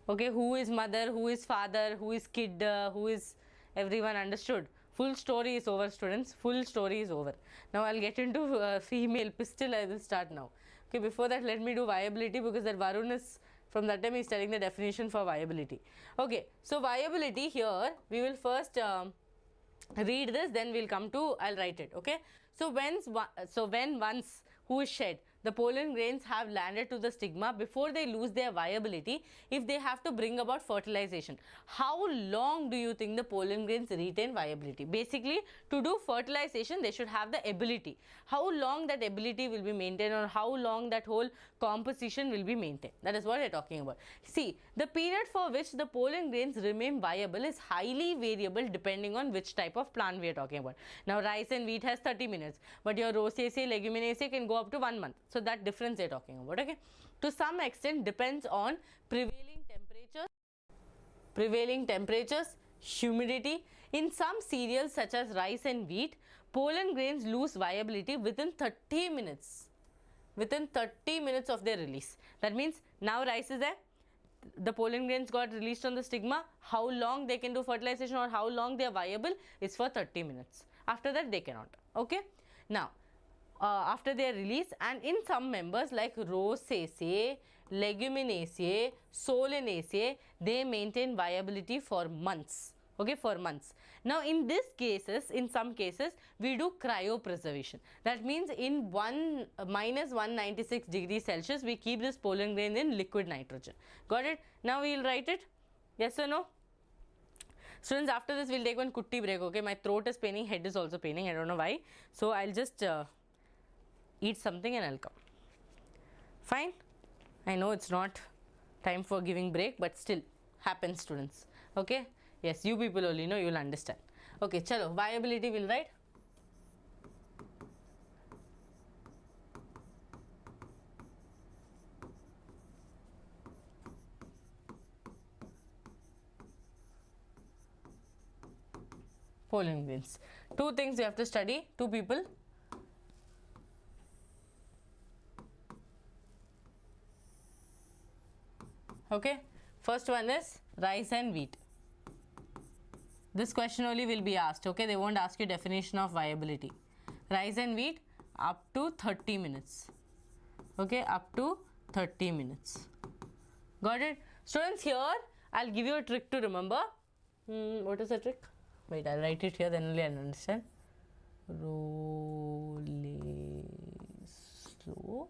Okay, who is mother, who is father, who is kid, who is everyone understood? Full story is over, students. Full story is over. Now, I will get into female pistol. I will start now. Okay, before that, let me do viability, because that Varun is, from that time he is telling the definition for viability. Okay, so viability here, we will first read this, then we will come to, I will write it, okay. So when once who is shed, the pollen grains have landed to the stigma, before they lose their viability, if they have to bring about fertilization, how long do you think the pollen grains retain viability? Basically, to do fertilization, they should have the ability. How long that ability will be maintained, or how long that whole composition will be maintained? That is what we are talking about. See, the period for which the pollen grains remain viable is highly variable depending on which type of plant we are talking about. Now, rice and wheat has 30 minutes, but your Rosaceae, Leguminaceae can go up to 1 month. So that difference they are talking about, okay. To some extent depends on prevailing temperatures, humidity. In some cereals such as rice and wheat, pollen grains lose viability within 30 minutes. Within 30 minutes of their release. That means now rice is there, the pollen grains got released on the stigma, how long they can do fertilization or how long they are viable is for 30 minutes. After that they cannot. Okay. Now, after their release, and in some members like Rosaceae, Leguminosae, Solanaceae, they maintain viability for months. Okay, for months. Now, in these cases, in some cases, we do cryopreservation. That means in minus 196 degrees Celsius, we keep this pollen grain in liquid nitrogen. Got it? Now, we will write it. Yes or no? Students, after this, we'll take one kutti break. Okay, my throat is paining, head is also paining. I don't know why. So, I'll just eat something and I'll come. Fine? I know it's not time for giving break, but still happens, students. Okay? Yes, you people only know, you will understand. Okay, chalo, viability will write. Pollen grains. Two things you have to study, two people. Okay, first one is rice and wheat. This question only will be asked, okay, they won't ask you definition of viability. Rice and wheat up to 30 minutes. Okay, up to 30 minutes. Got it? Students, here I'll give you a trick to remember. What is the trick? Wait, I'll write it here, then only I'll understand. Roll slow.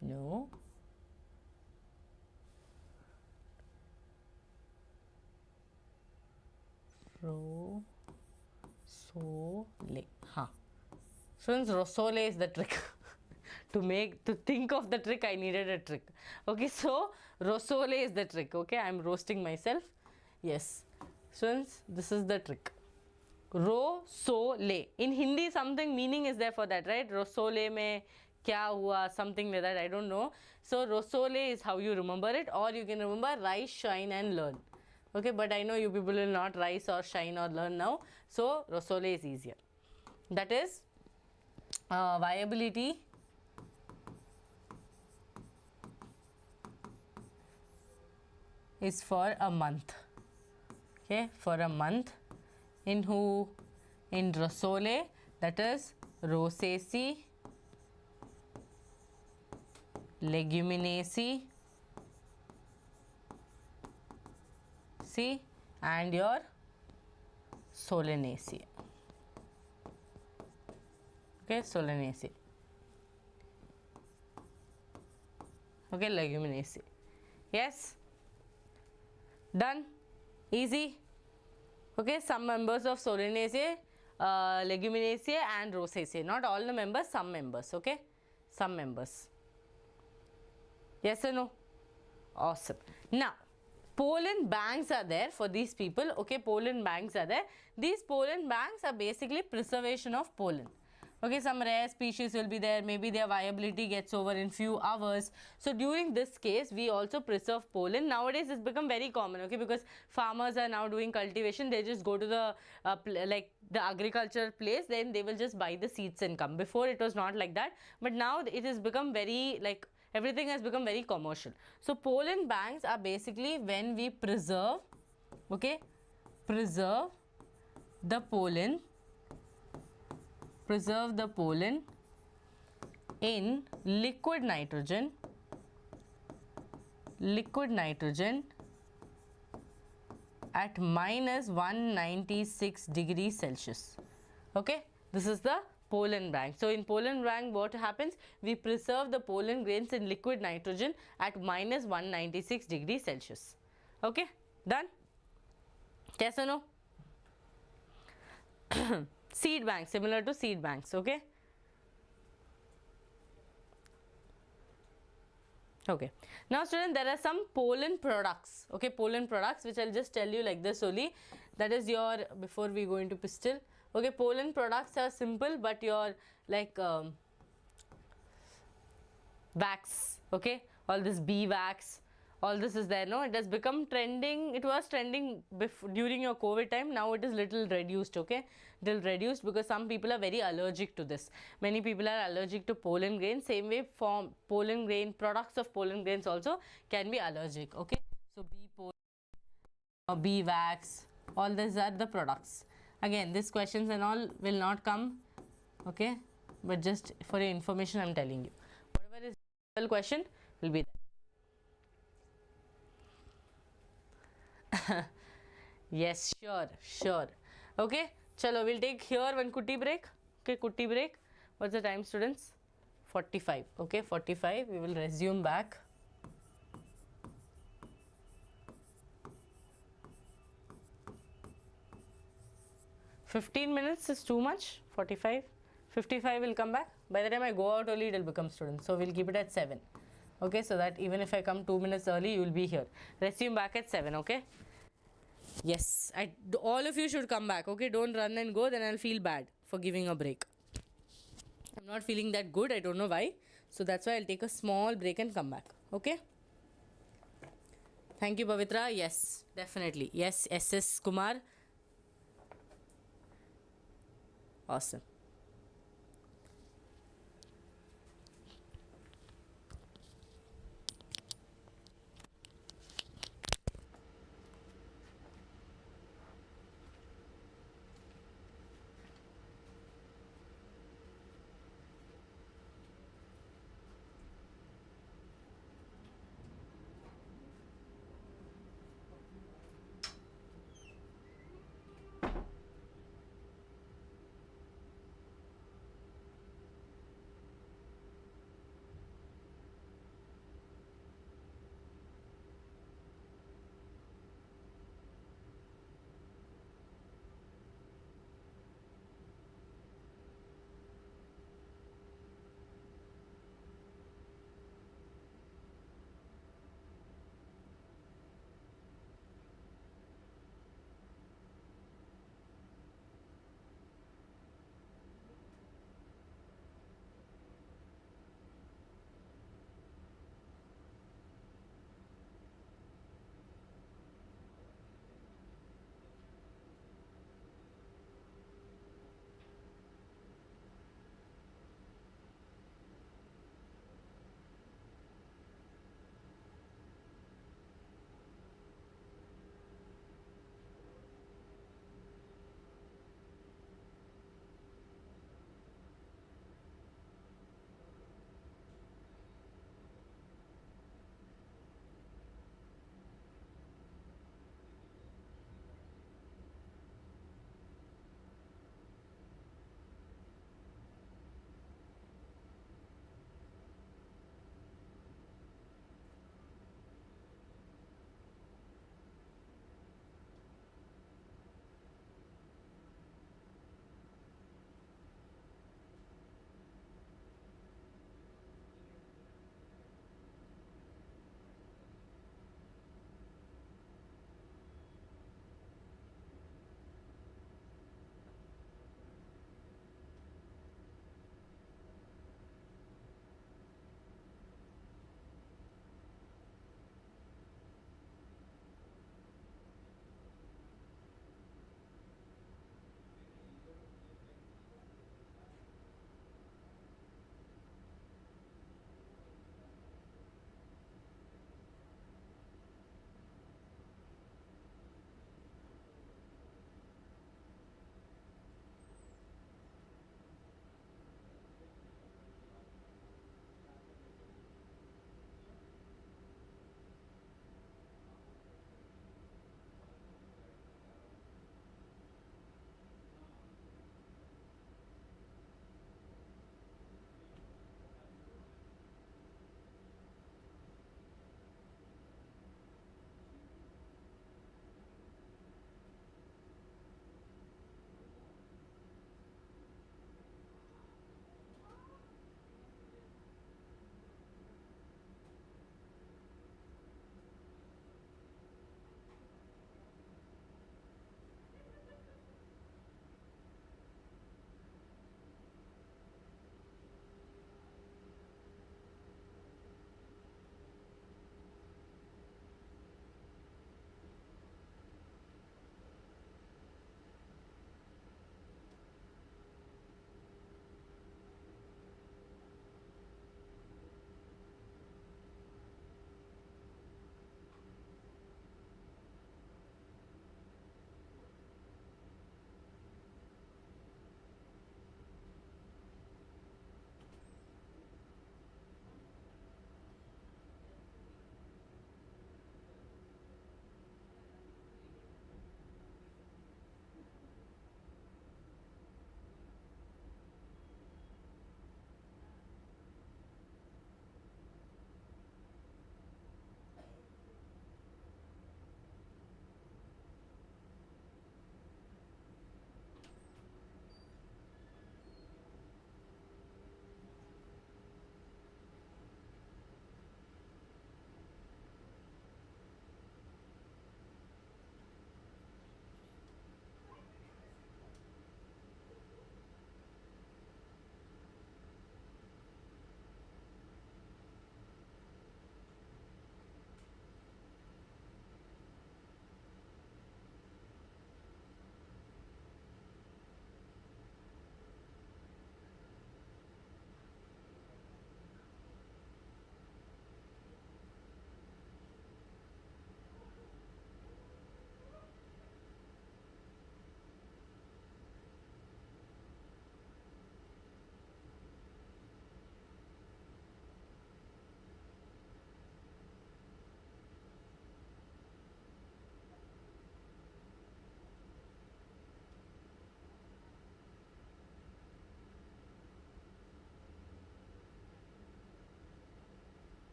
No. Rosole. Huh. Students, rosole is the trick. to think of the trick, I needed a trick. Okay, so rosole is the trick. Okay, I'm roasting myself. Yes. Students, this is the trick. Rosole. In Hindi, something meaning is there for that, right? Rosole mein kya hua, something like that, I don't know. So, rosole is how you remember it, or you can remember rise, shine and learn. Okay, but I know you people will not rise or shine or learn now. So, rosole is easier. That is viability is for a month. Okay, for a month. In who? In rosole, that is Rosaceae, Leguminosae, and your Solanaceae. Okay, Solanaceae. Okay, Leguminosae. Yes? Done? Easy? Okay, some members of Solanaceae, Leguminosae and Rosaceae. Not all the members, some members. Okay? Some members. Yes or no? Awesome. Now, pollen banks are there for these people. Okay, pollen banks are there. These pollen banks are basically preservation of pollen. Okay, some rare species will be there. Maybe their viability gets over in few hours. So, during this case, we also preserve pollen. Nowadays, it's become very common, okay, because farmers are now doing cultivation. They just go to the, like the agriculture place, then they will just buy the seeds and come. Before, it was not like that. But now, it has become very, like, everything has become very commercial. So, pollen banks are basically when we preserve, okay, preserve the pollen in liquid nitrogen at minus 196 degrees Celsius. Okay, this is the pollen bank. So, in pollen bank, what happens? We preserve the pollen grains in liquid nitrogen at minus 196 degrees Celsius. Okay, done? Yes or no? Seed banks, similar to seed banks. Okay. Okay. Now, students, there are some pollen products. Okay, pollen products, which I'll just tell you like this only. That is your, before we go into pistil. Okay, pollen products are simple, but your like wax. Okay, all this bee wax, all this is there. No, it has become trending. It was trending during your COVID time. Now it is little reduced. Okay, little reduced because some people are very allergic to this. Many people are allergic to pollen grains. Same way, from pollen grain products of pollen grains also can be allergic. Okay, bee wax, all these are the products. Again, these questions and all will not come, okay, but just for your information I'm telling you, whatever is the question will be there. Yes, sure. Okay, chalo, we'll take here one kutti break. Okay, kutti break. What's the time, students? 45. Okay, 45. We will resume back. $15 is too much. 45. 55 will come back. By the time I go out early, it will become students. So we'll keep it at 7. Okay, so that even if I come 2 minutes early, you will be here. Resume back at 7. Okay. Yes, all of you should come back. Okay, don't run and go. Then I'll feel bad for giving a break. I'm not feeling that good. I don't know why. So that's why I'll take a small break and come back. Okay. Thank you, Pavitra. Yes, definitely. Yes, SS Kumar. Awesome.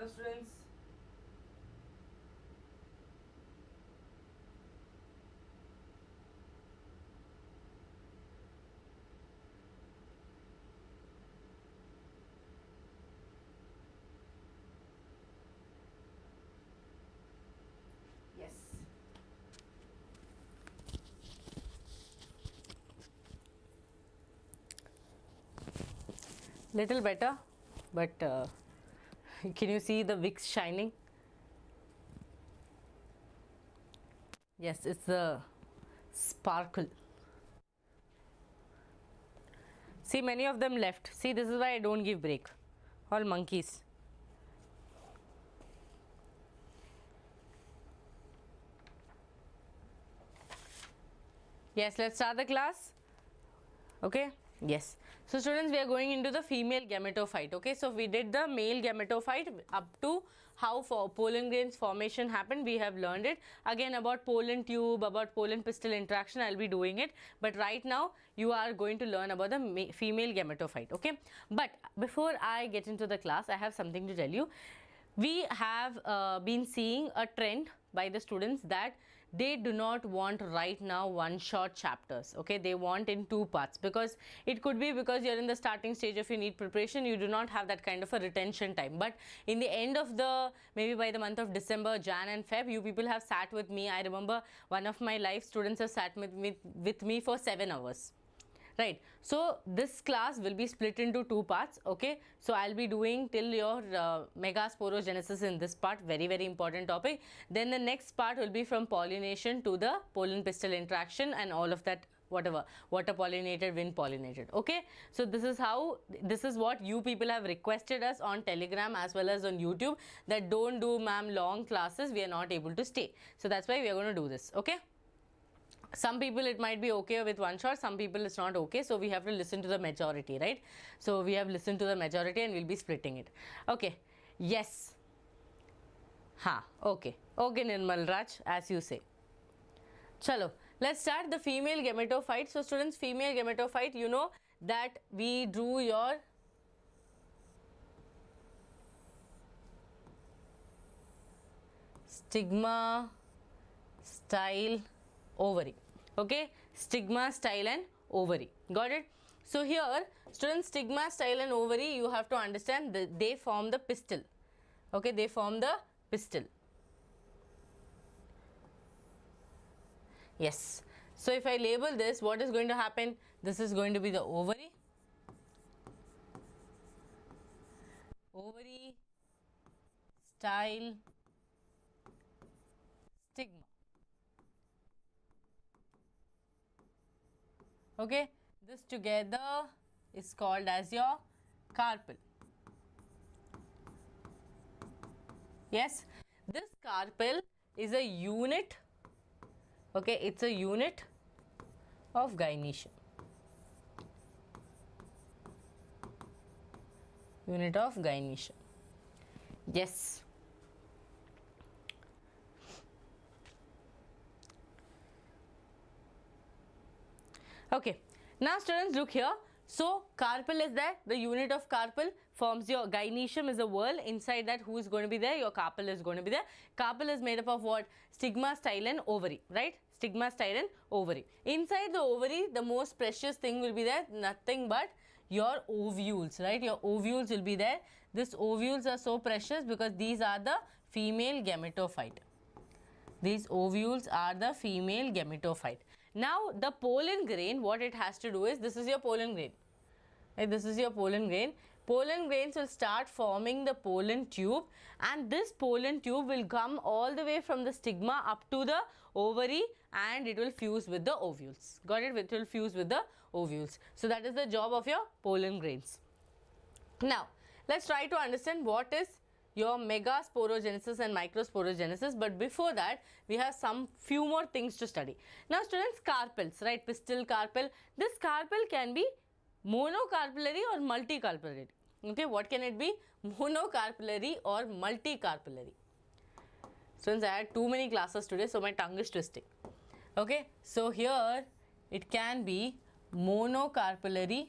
Hello students. Yes. Little better, but can you see the wicks shining? Yes, it's the sparkle. See, many of them left. See, this is why I don't give break. All monkeys. Yes, let's start the class. Okay. Yes. So students, we are going into the female gametophyte. Okay. So we did the male gametophyte up to how pollen grains formation happened. We have learned it. Again, about pollen tube, about pollen pistil interaction, I'll be doing it. But right now, you are going to learn about the female gametophyte. Okay. But before I get into the class, I have something to tell you. We have been seeing a trend by the students that they do not want right now one shot chapters. Okay, they want in two parts, because it could be because you're in the starting stage of your NEET preparation, you do not have that kind of a retention time. But in the end of the, maybe by the month of December, Jan and Feb, you people have sat with me. I remember one of my live students have sat with me for 7 hours. Right. So this class will be split into two parts. Okay. So I'll be doing till your megasporogenesis in this part, very, very important topic. Then the next part will be from pollination to the pollen pistil interaction and all of that, whatever, water pollinated, wind pollinated. Okay. So this is how, this is what you people have requested us on Telegram as well as on YouTube, that don't do ma'am long classes, we are not able to stay. So that's why we are going to do this. Okay. Some people it might be okay with one shot, some people it's not okay, so we have to listen to the majority, right? So we have listened to the majority and we'll be splitting it. Okay. Yes. Okay. Okay, Nirmal Raj, as you say. Chalo, let's start the female gametophyte. So students, female gametophyte, you know that we drew your stigma, style, ovary. Okay, stigma, style and ovary. Got it? So here, students, stigma, style and ovary, you have to understand that they form the pistil. Okay, they form the pistil. Yes. So if I label this, what is going to happen? This is going to be the ovary. Ovary, style, stigma. Okay, this together is called as your carpel. Yes, this carpel is a unit. Okay, it's a unit of gynoecium. Unit of gynoecium. Yes. Okay, now students, look here. So carpel is there, the unit of carpel forms your gynoecium is a whorl. Inside that, who is going to be there? Your carpel is going to be there. Carpel is made up of what? Stigma, style and ovary, right? Stigma, style and ovary. Inside the ovary, the most precious thing will be there, nothing but your ovules, right? Your ovules will be there. These ovules are so precious because these are the female gametophyte. These ovules are the female gametophyte. Now, the pollen grain, what it has to do is, this is your pollen grain. Right? This is your pollen grain. Pollen grains will start forming the pollen tube, and this pollen tube will come all the way from the stigma up to the ovary, and it will fuse with the ovules. Got it? It will fuse with the ovules. So that is the job of your pollen grains. Now, let's try to understand what is your megasporogenesis and microsporogenesis, but before that we have some few more things to study. Now students, carpels, right? Pistil carpel. This carpel can be monocarpellary or multicarpellary. Okay, what can it be? Monocarpellary or multicarpellary. Students, I had too many classes today, so my tongue is twisting. Okay, so here it can be monocarpellary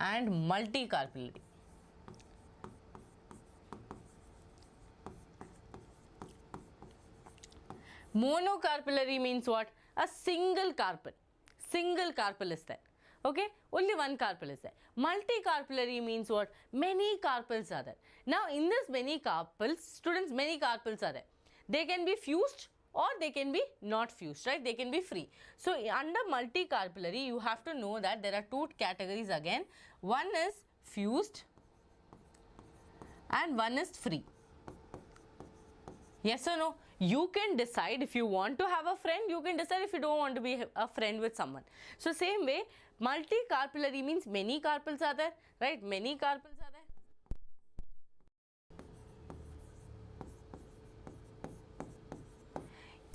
and multicarpellary. Monocarpellary means what? A single carpel. Single carpel is there. Okay, only one carpel is there. Multicarpellary means what? Many carpels are there. Now in this many carpels, students, many carpels are there. They can be fused or they can be not fused, right? They can be free. So under multicarpellary, you have to know that there are two categories again. One is fused and one is free. Yes or no? You can decide if you want to have a friend, you can decide if you don't want to be a friend with someone. So same way, multicarpellary means many carpels are there, right? Many carpels are there.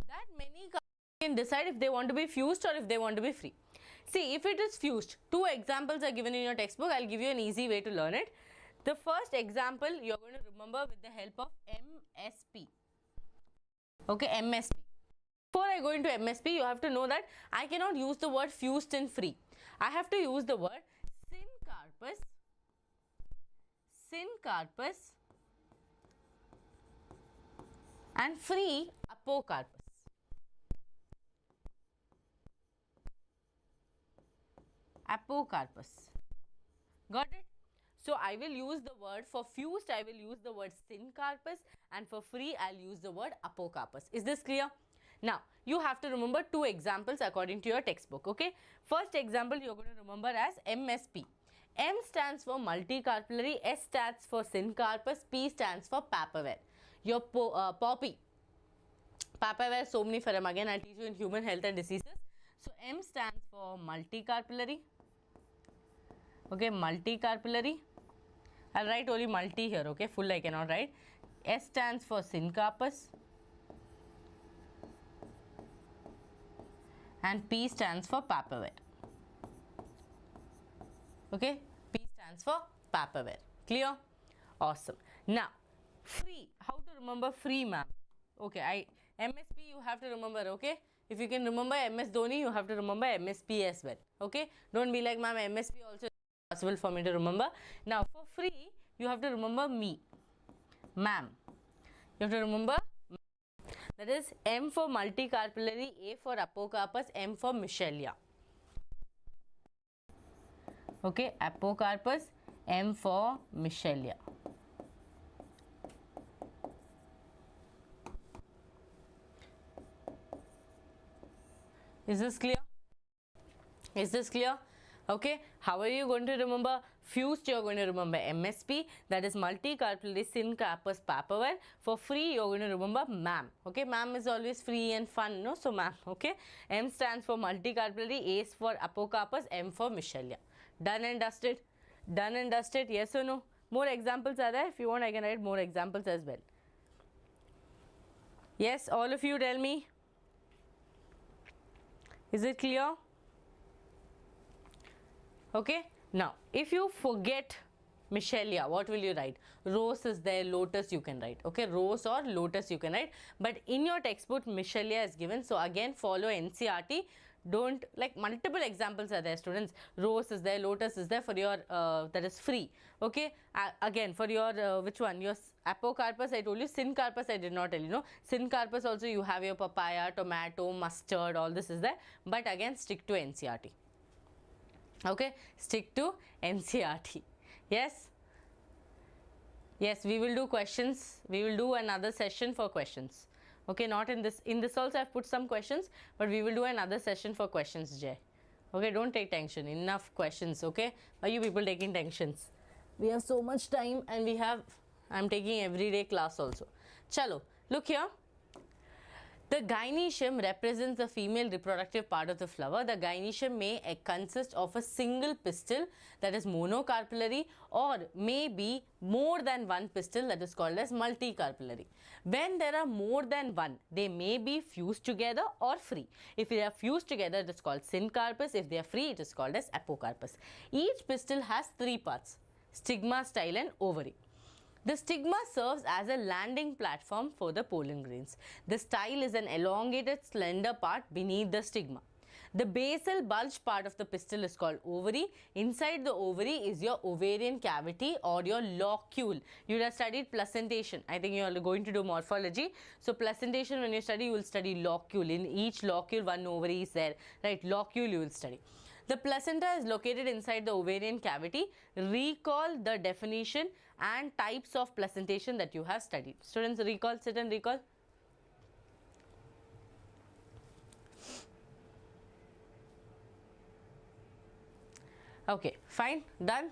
That many carpels can decide if they want to be fused or if they want to be free. See, if it is fused, two examples are given in your textbook. I'll give you an easy way to learn it. The first example you're going to remember with the help of MSP. Okay, MSP. Before I go into MSP, you have to know that I cannot use the word fused and free. I have to use the word syncarpus and free apocarpus. Apocarpus. Got it? So I will use the word for fused, I will use the word syncarpus, and for free I'll use the word apocarpus. Is this clear? Now you have to remember two examples according to your textbook. Okay, first example you're going to remember as MSP. M stands for multicarpellary, S stands for syncarpus, P stands for papaver. Your poppy, papaver somniferum, again I'll teach you in human health and diseases. So M stands for multicarpellary. Okay, multicarpellary. I'll write only multi here, okay, full I cannot write. S stands for syncarpus and P stands for papaver. Okay, P stands for papaver. Clear? Awesome. Now, free. How to remember free, ma'am? Okay, MSP you have to remember, okay? If you can remember MS Dhoni, you have to remember MSP as well. Okay? Don't be like, ma'am, MSP also possible for me to remember. Now for free you have to remember me, ma'am. You have to remember, that is M for multicarpellary, A for apocarpus, M for Michelia. Okay, apocarpus, M for Michelia. Is this clear? Is this clear? Okay, how are you going to remember? Fused, you are going to remember MSP, that is multicarpellary, syncarpus, papaver. For free, you are going to remember ma'am. Okay, ma'am is always free and fun, no? So ma'am, okay. M stands for multicarpellary, A is for apocarpus, M for Michelia. Done and dusted? Done and dusted, yes or no? More examples are there. If you want, I can write more examples as well. Yes, all of you tell me. Is it clear? Okay, now if you forget Michelia, what will you write? Rose is there, lotus you can write. Okay, rose or lotus you can write. But in your textbook, Michelia is given. So again, follow NCERT. Don't, like, multiple examples are there, students. Rose is there, lotus is there for your, that is free. Okay, again for your, which one? Your apocarpus, I told you. Syncarpus, I did not tell you. No, syncarpus also you have your papaya, tomato, mustard, all this is there. But again, stick to NCERT. Okay, stick to NCERT. Yes? Yes, we will do questions. We will do another session for questions. Okay, not in this. In this also I have put some questions, but we will do another session for questions, Jay. Okay, don't take tension. Enough questions, okay? Why are you people taking tensions? We have so much time and we have, I'm taking everyday class also. Chalo, look here. The gynoecium represents the female reproductive part of the flower. The gynoecium may consist of a single pistil, that is monocarpellary, or may be more than one pistil, that is called as multicarpellary. When there are more than one, they may be fused together or free. If they are fused together, it is called syncarpus. If they are free, it is called as apocarpus. Each pistil has three parts: stigma, style and ovary. The stigma serves as a landing platform for the pollen grains. The style is an elongated, slender part beneath the stigma. The basal bulge part of the pistil is called ovary. Inside the ovary is your ovarian cavity or your locule. You would have studied placentation. I think you are going to do morphology. So placentation, when you study, you will study locule. In each locule, one ovary is there, right? Locule you will study. The placenta is located inside the ovarian cavity. Recall the definition and types of placentation that you have studied. Students, recall, sit and recall. Okay, fine, done.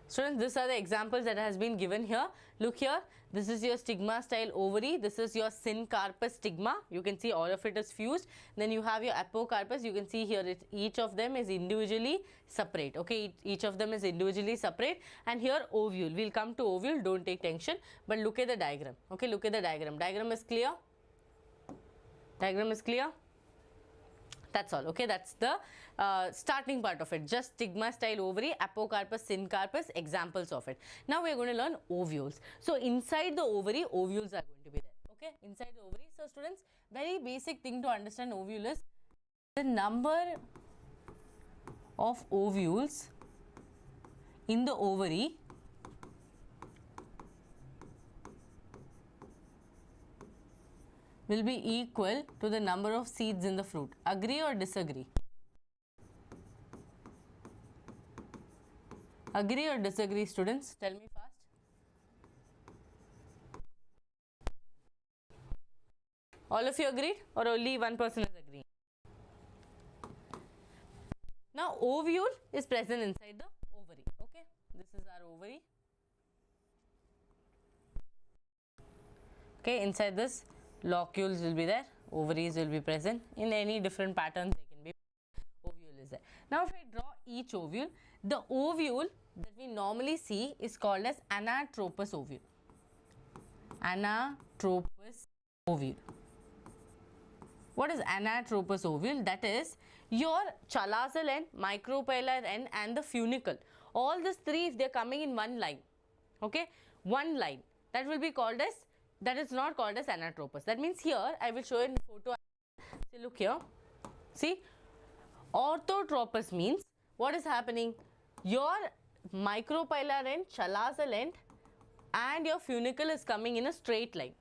Students, these are the examples that has been given here. Look here, this is your stigma style ovary, this is your syncarpus stigma. You can see all of it is fused. Then you have your apocarpus. You can see here each of them is individually separate. Okay, each of them is individually separate. And here ovule, we'll come to ovule, don't take tension, but look at the diagram. Okay, look at the diagram. Diagram is clear? Diagram is clear? That's all. Okay, that's the starting part of it. Just stigma style ovary, apocarpus, syncarpus, examples of it. Now we are going to learn ovules. So inside the ovary, ovules are going to be there. Okay, inside the ovary. So students, very basic thing to understand ovule is the number of ovules in the ovary will be equal to the number of seeds in the fruit. Agree or disagree? Agree or disagree, students? Tell me fast. All of you agreed or only one person is agreeing? Now ovule is present inside the ovary. Okay, this is our ovary. Okay, inside this locules will be there, ovaries will be present. In any different patterns they can be. Ovule is there. Now if I draw each ovule, the ovule that we normally see is called as anatropous ovule. Anatropous ovule. What is anatropous ovule? That is your chalazal end, micropylar end and the funicle. All these three, if they are coming in one line, okay, one line, that will be called as, that is not called as anatropous. That means here I will show you in photo. See, look here. See, orthotropous means what is happening? Your micropylar end, chalazal end and your funicle is coming in a straight line.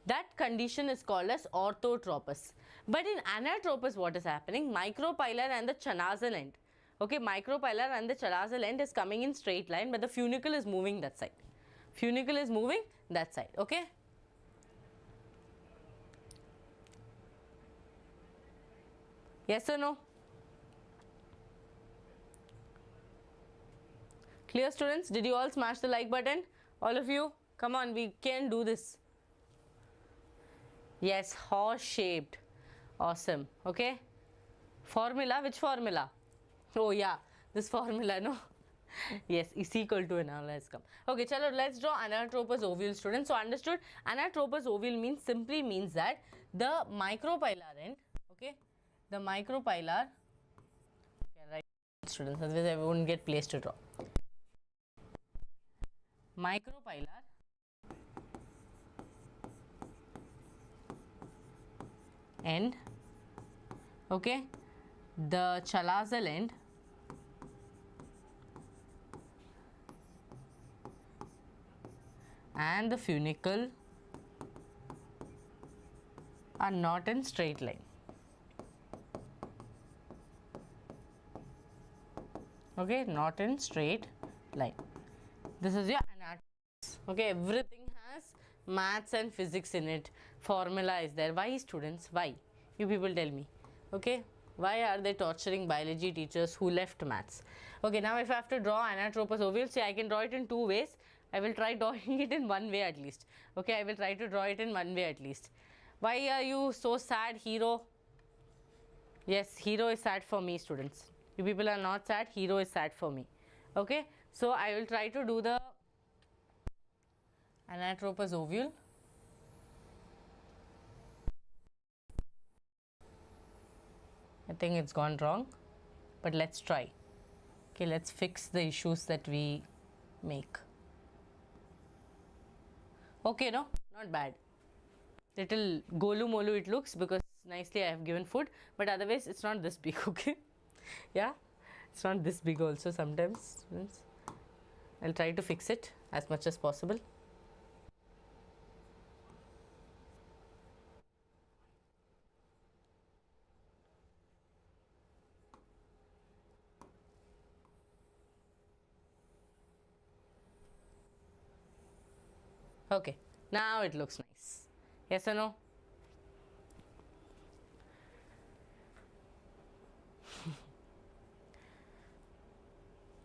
That condition is called as orthotropous. But in anatropous, what is happening? Micropylar and the chalazal end. Okay, micropylar and the chalazal end is coming in straight line, but the funicle is moving that side. Funicle is moving that side. Okay. Yes or no? Clear, students? Did you all smash the like button? All of you? Come on, we can do this. Yes, horse shaped. Awesome. Okay. Formula, which formula? Oh yeah, this formula, no? Yes, is equal to, now let's come. Okay, chalo, let's draw anatropous ovule, students. So understood, anatropous ovule means, simply means that the micropylar end, okay, the micropylar, okay, right, students, otherwise I won't get place to draw. Micropylar end, okay, the chalazal end and the funicle are not in straight line. Okay, not in straight line. This is your anatomy. Okay, everything has maths and physics in it. Formula is there. Why, students? Why? You people tell me. Okay, why are they torturing biology teachers who left maths? Okay, now if I have to draw anatropous ovule, see, I can draw it in two ways. I will try drawing it in one way at least. Okay, I will try to draw it in one way at least. Why are you so sad, hero? Yes, hero is sad for me, students. You people are not sad, hero is sad for me. Okay, so I will try to do the anatropous ovule. I think it's gone wrong, but let's try. Okay, let's fix the issues that we make. Okay, no, not bad. Little golu molu it looks because nicely I have given food, but otherwise it's not this big. Okay, yeah, it's not this big also sometimes. I'll try to fix it as much as possible. Okay, now it looks nice. Yes or no?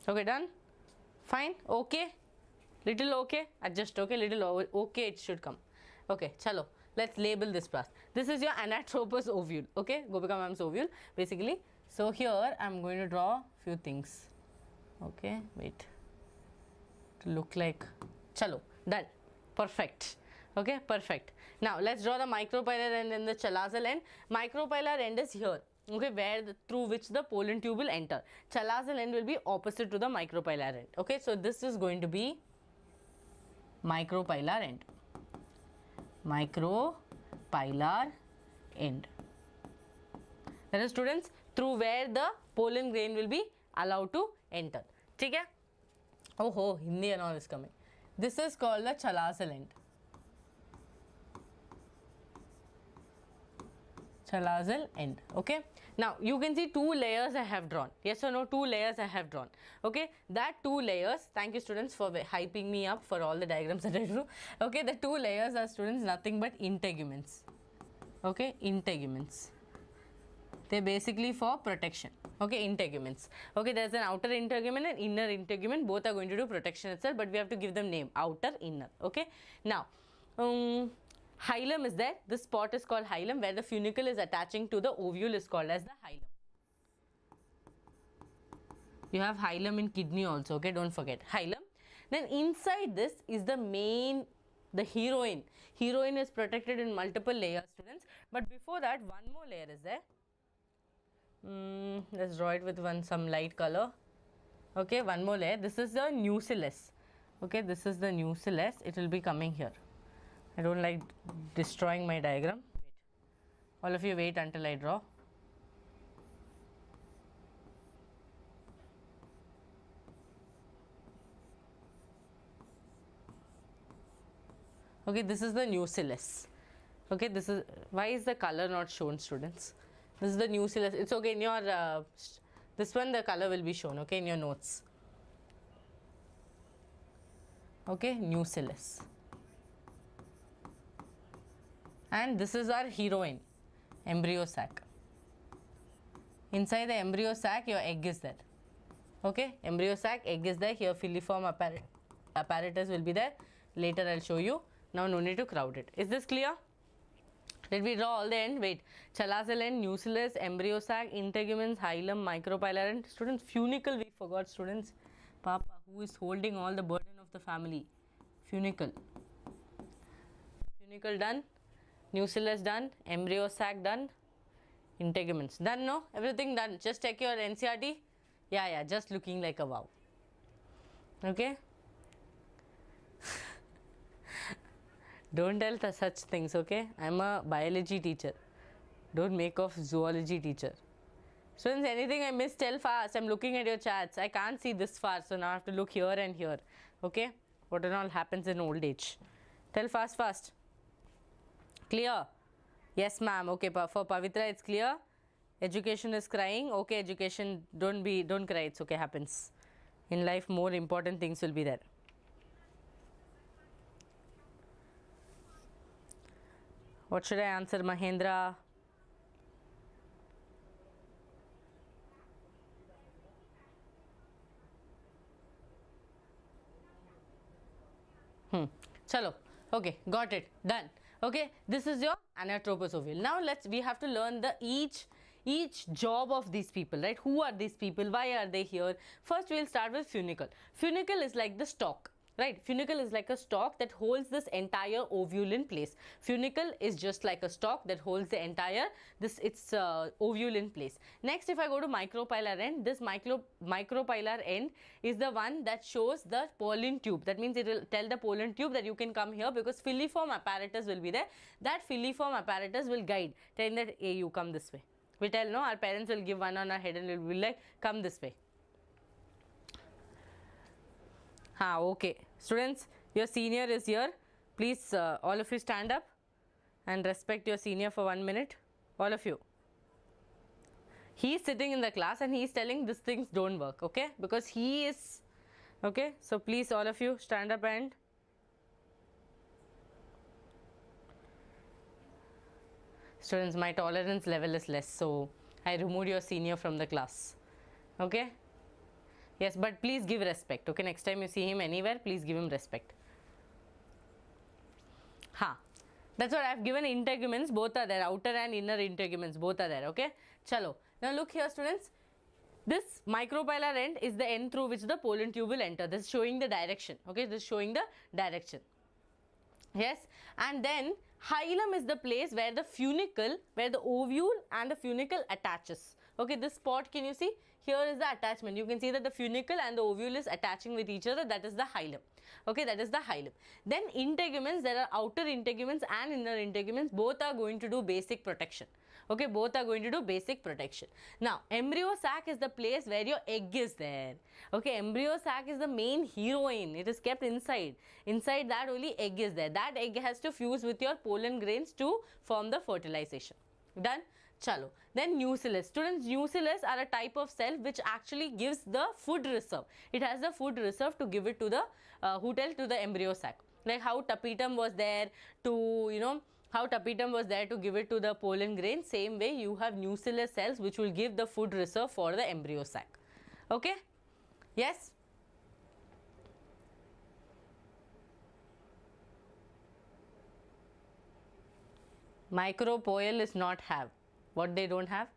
Okay, done? Fine? Okay? Little okay? Adjust okay? Little okay it should come. Okay, chalo. Let's label this part. This is your anatropous ovule. Okay, Gopika ma'am's ovule basically. So here I'm going to draw few things. Okay, wait. To look like. Chalo, done. Perfect. Okay, perfect. Now let's draw the micropylar end and the chalazal end. Micropylar end is here. Okay, where through which the pollen tube will enter. Chalazal end will be opposite to the micropylar end. Okay, so this is going to be micropylar end. Micropylar end. That is, students, through where the pollen grain will be allowed to enter. ठीक है? Oh ho, Hindi and all is coming. This is called the chalazal end. Chalazal end. Okay, now you can see two layers I have drawn. Yes or no? Two layers I have drawn. Okay, that two layers, thank you students for hyping me up for all the diagrams that I drew. Okay, the two layers are, students, nothing but integuments. Okay, integuments. They're basically for protection. Okay, integuments. Okay, there's an outer integument and inner integument. Both are going to do protection itself, but we have to give them name, outer, inner. Okay, now hilum is there. This spot is called hilum, where the funicle is attaching to the ovule is called as the hilum. You have hilum in kidney also. Okay, don't forget hilum. Then inside this is the main, the heroine. Heroine is protected in multiple layers, students. But before that, one more layer is there. Let's draw it with some light color. Okay, one more layer. This is the nucellus. Okay, this is the nucellus. It will be coming here. I don't like destroying my diagram. Wait. All of you wait until I draw. Okay, this is the nucellus. Okay, this is, why is the color not shown, students? This is the nucellus. It's okay, in your this one the color will be shown, okay, in your notes. Okay, nucellus. And this is our heroine, embryo sac. Inside the embryo sac, your egg is there. Okay, embryo sac, egg is there. Here filiform apparatus will be there. Later I'll show you. Now no need to crowd it. Is this clear? Let me draw all the end. Wait. Chalazal end, nucellus, embryo sac, integuments, hilum, micropylar end. Students, funicle we forgot, students. Papa, who is holding all the burden of the family? Funicle. Funicle done. Nucellus done. Embryo sac done. Integuments done, no? Everything done. Just check your NCERT. Yeah, just looking like a wow. Okay? Don't tell such things, okay? I'm a biology teacher. Don't make of zoology teacher. Students, anything I missed, tell fast. I'm looking at your chats. I can't see this far, so now I have to look here and here. Okay? What and all happens in old age. Tell fast. Clear? Yes, ma'am. Okay, for Pavitra, it's clear. Education is crying. Okay, education, don't cry. It's okay, happens. In life, more important things will be there. What should I answer, Mahendra? Chalo. Okay, got it. Done. Okay, this is your anatropous ovule. Now we have to learn the each job of these people, right? Who are these people? Why are they here? First, we'll start with funicle. Funicle is like the stalk. right? Funicle is like a stalk that holds this entire ovule in place. Funicle is just like a stalk that holds the entire ovule in place. Next, if I go to micropylar end, this micropylar end is the one that shows the pollen tube. That means it will tell the pollen tube that you can come here, because filiform apparatus will be there. That filiform apparatus will guide, telling that, hey, you come this way. We tell, no, our parents will give one on our head and will be like, come this way. Okay. Students, your senior is here. Please, all of you stand up and respect your senior for 1 minute. All of you. He is sitting in the class and he is telling these things don't work, okay? Because he is, okay? So, please, all of you stand up and students, my tolerance level is less, so I removed your senior from the class, okay? Yes, but please give respect, okay? Next time you see him anywhere, please give him respect. That's what I have given integuments, both are there, outer and inner integuments, both are there, okay? Chalo. Now look here, students. This micropylar end is the end through which the pollen tube will enter. This is showing the direction, okay? This is showing the direction. Yes, and then hilum is the place where the funicle, where the ovule and the funicle attaches. Okay, this spot, can you see? Here is the attachment. You can see that the funicle and the ovule is attaching with each other. That is the hilum. Okay, that is the hilum. Then integuments, there are outer integuments and inner integuments. Both are going to do basic protection. Okay, both are going to do basic protection. Now, embryo sac is the place where your egg is there. Okay, embryo sac is the main heroine. It is kept inside. Inside that only egg is there. That egg has to fuse with your pollen grains to form the fertilization. Done? Chalo. Then nucellus. Students, nucellus are a type of cell which actually gives the food reserve. It has the food reserve to give it to the to the embryo sac. Like how tapetum was there to, you know, how tapetum was there to give it to the pollen grain. Same way you have nucellus cells which will give the food reserve for the embryo sac. Okay? Yes? Micropoial is not have. What they don't have?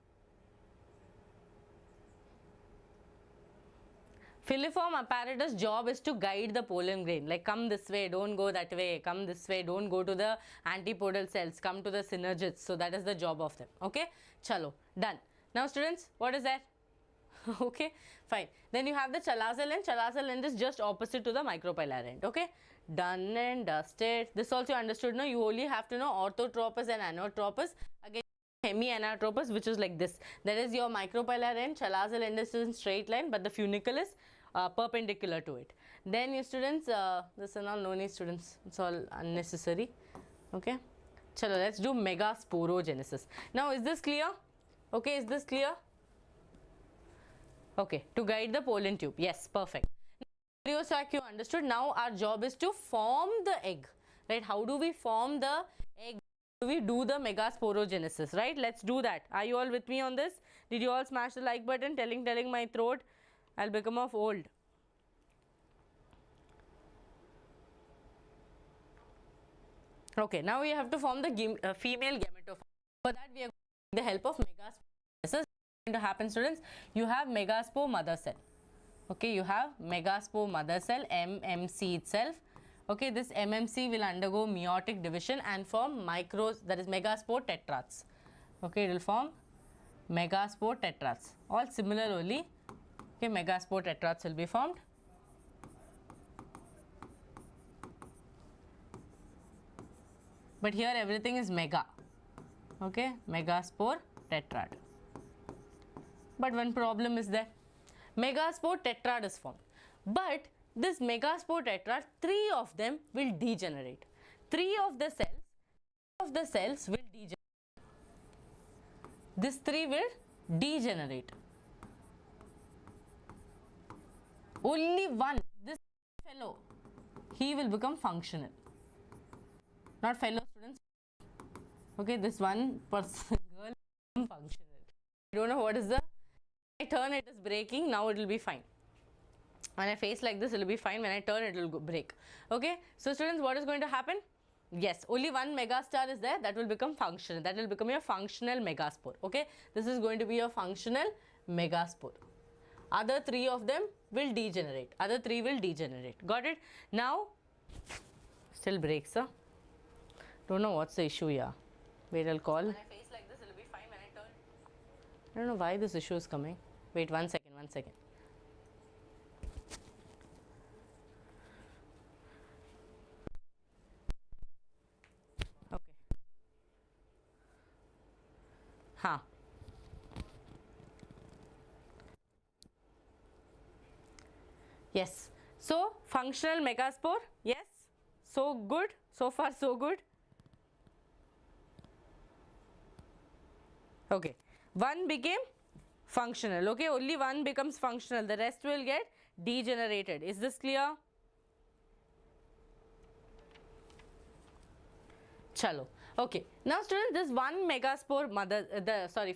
Filiform apparatus job is to guide the pollen grain, like come this way, don't go that way, come this way, don't go to the antipodal cells, come to the synergids. So that is the job of them. Okay, chalo, done. Now students, what is that? Okay, fine. Then you have the chalazal end. Chalazal end is just opposite to the micropylar end. Okay, done and dusted. This also understood. No, you only have to know orthotropous and anatropous. Again, hemianatropous, which is like this. That is your micropylar end. Chalazal end is in straight line, but the funicle is perpendicular to it. Then you students, this are all no need students. It's all unnecessary. Okay, chalo, let's do megasporogenesis. Now, is this clear? Okay, is this clear? Okay, to guide the pollen tube. Yes, perfect. Embryo sac you understood. Now our job is to form the egg, right? How do we form the egg? How do we do the megasporogenesis, right? Let's do that. Are you all with me on this? Did you all smash the like button? Telling my throat, I'll become of old. Okay, now we have to form the female gametophyte. For that, we are going to the help of megasporogenesis. Going to happen, students, you have megaspore mother cell. Okay, you have megaspore mother cell, MMC itself. Okay, this MMC will undergo meiotic division and form that is megaspore tetrads. Okay, it will form megaspore tetrads. All similar only. Okay, megaspore tetrads will be formed. But here everything is mega. Okay, megaspore tetrad. But one problem is there. Megaspore tetrad is formed. But this megaspore tetrad, 3 of them will degenerate. 3 of the cells will degenerate. This 3 will degenerate. Only one, this fellow, he will become functional. Not fellow students. Okay, this one person, girl, will become functional. I don't know what is the I turn, it is breaking. Now it will be fine. When I face like this, it will be fine. When I turn, it will break. Okay. So students, what is going to happen? Yes, only one megastar is there. That will become functional. That will become your functional megaspore. Okay. This is going to be your functional megaspore. Other 3 of them will degenerate. Other 3 will degenerate. Got it? Now, still breaks, huh? Don't know what's the issue here. Wait, I'll call. When I face like this, it'll be fine when I turn. I don't know why this issue is coming. Wait, 1 second, 1 second. Okay. Huh. Yes. So, functional megaspore. Yes. So good. So far, so good. Okay. One became functional. Okay. Only one becomes functional. The rest will get degenerated. Is this clear? Chalo. Okay. Now students, this one megaspore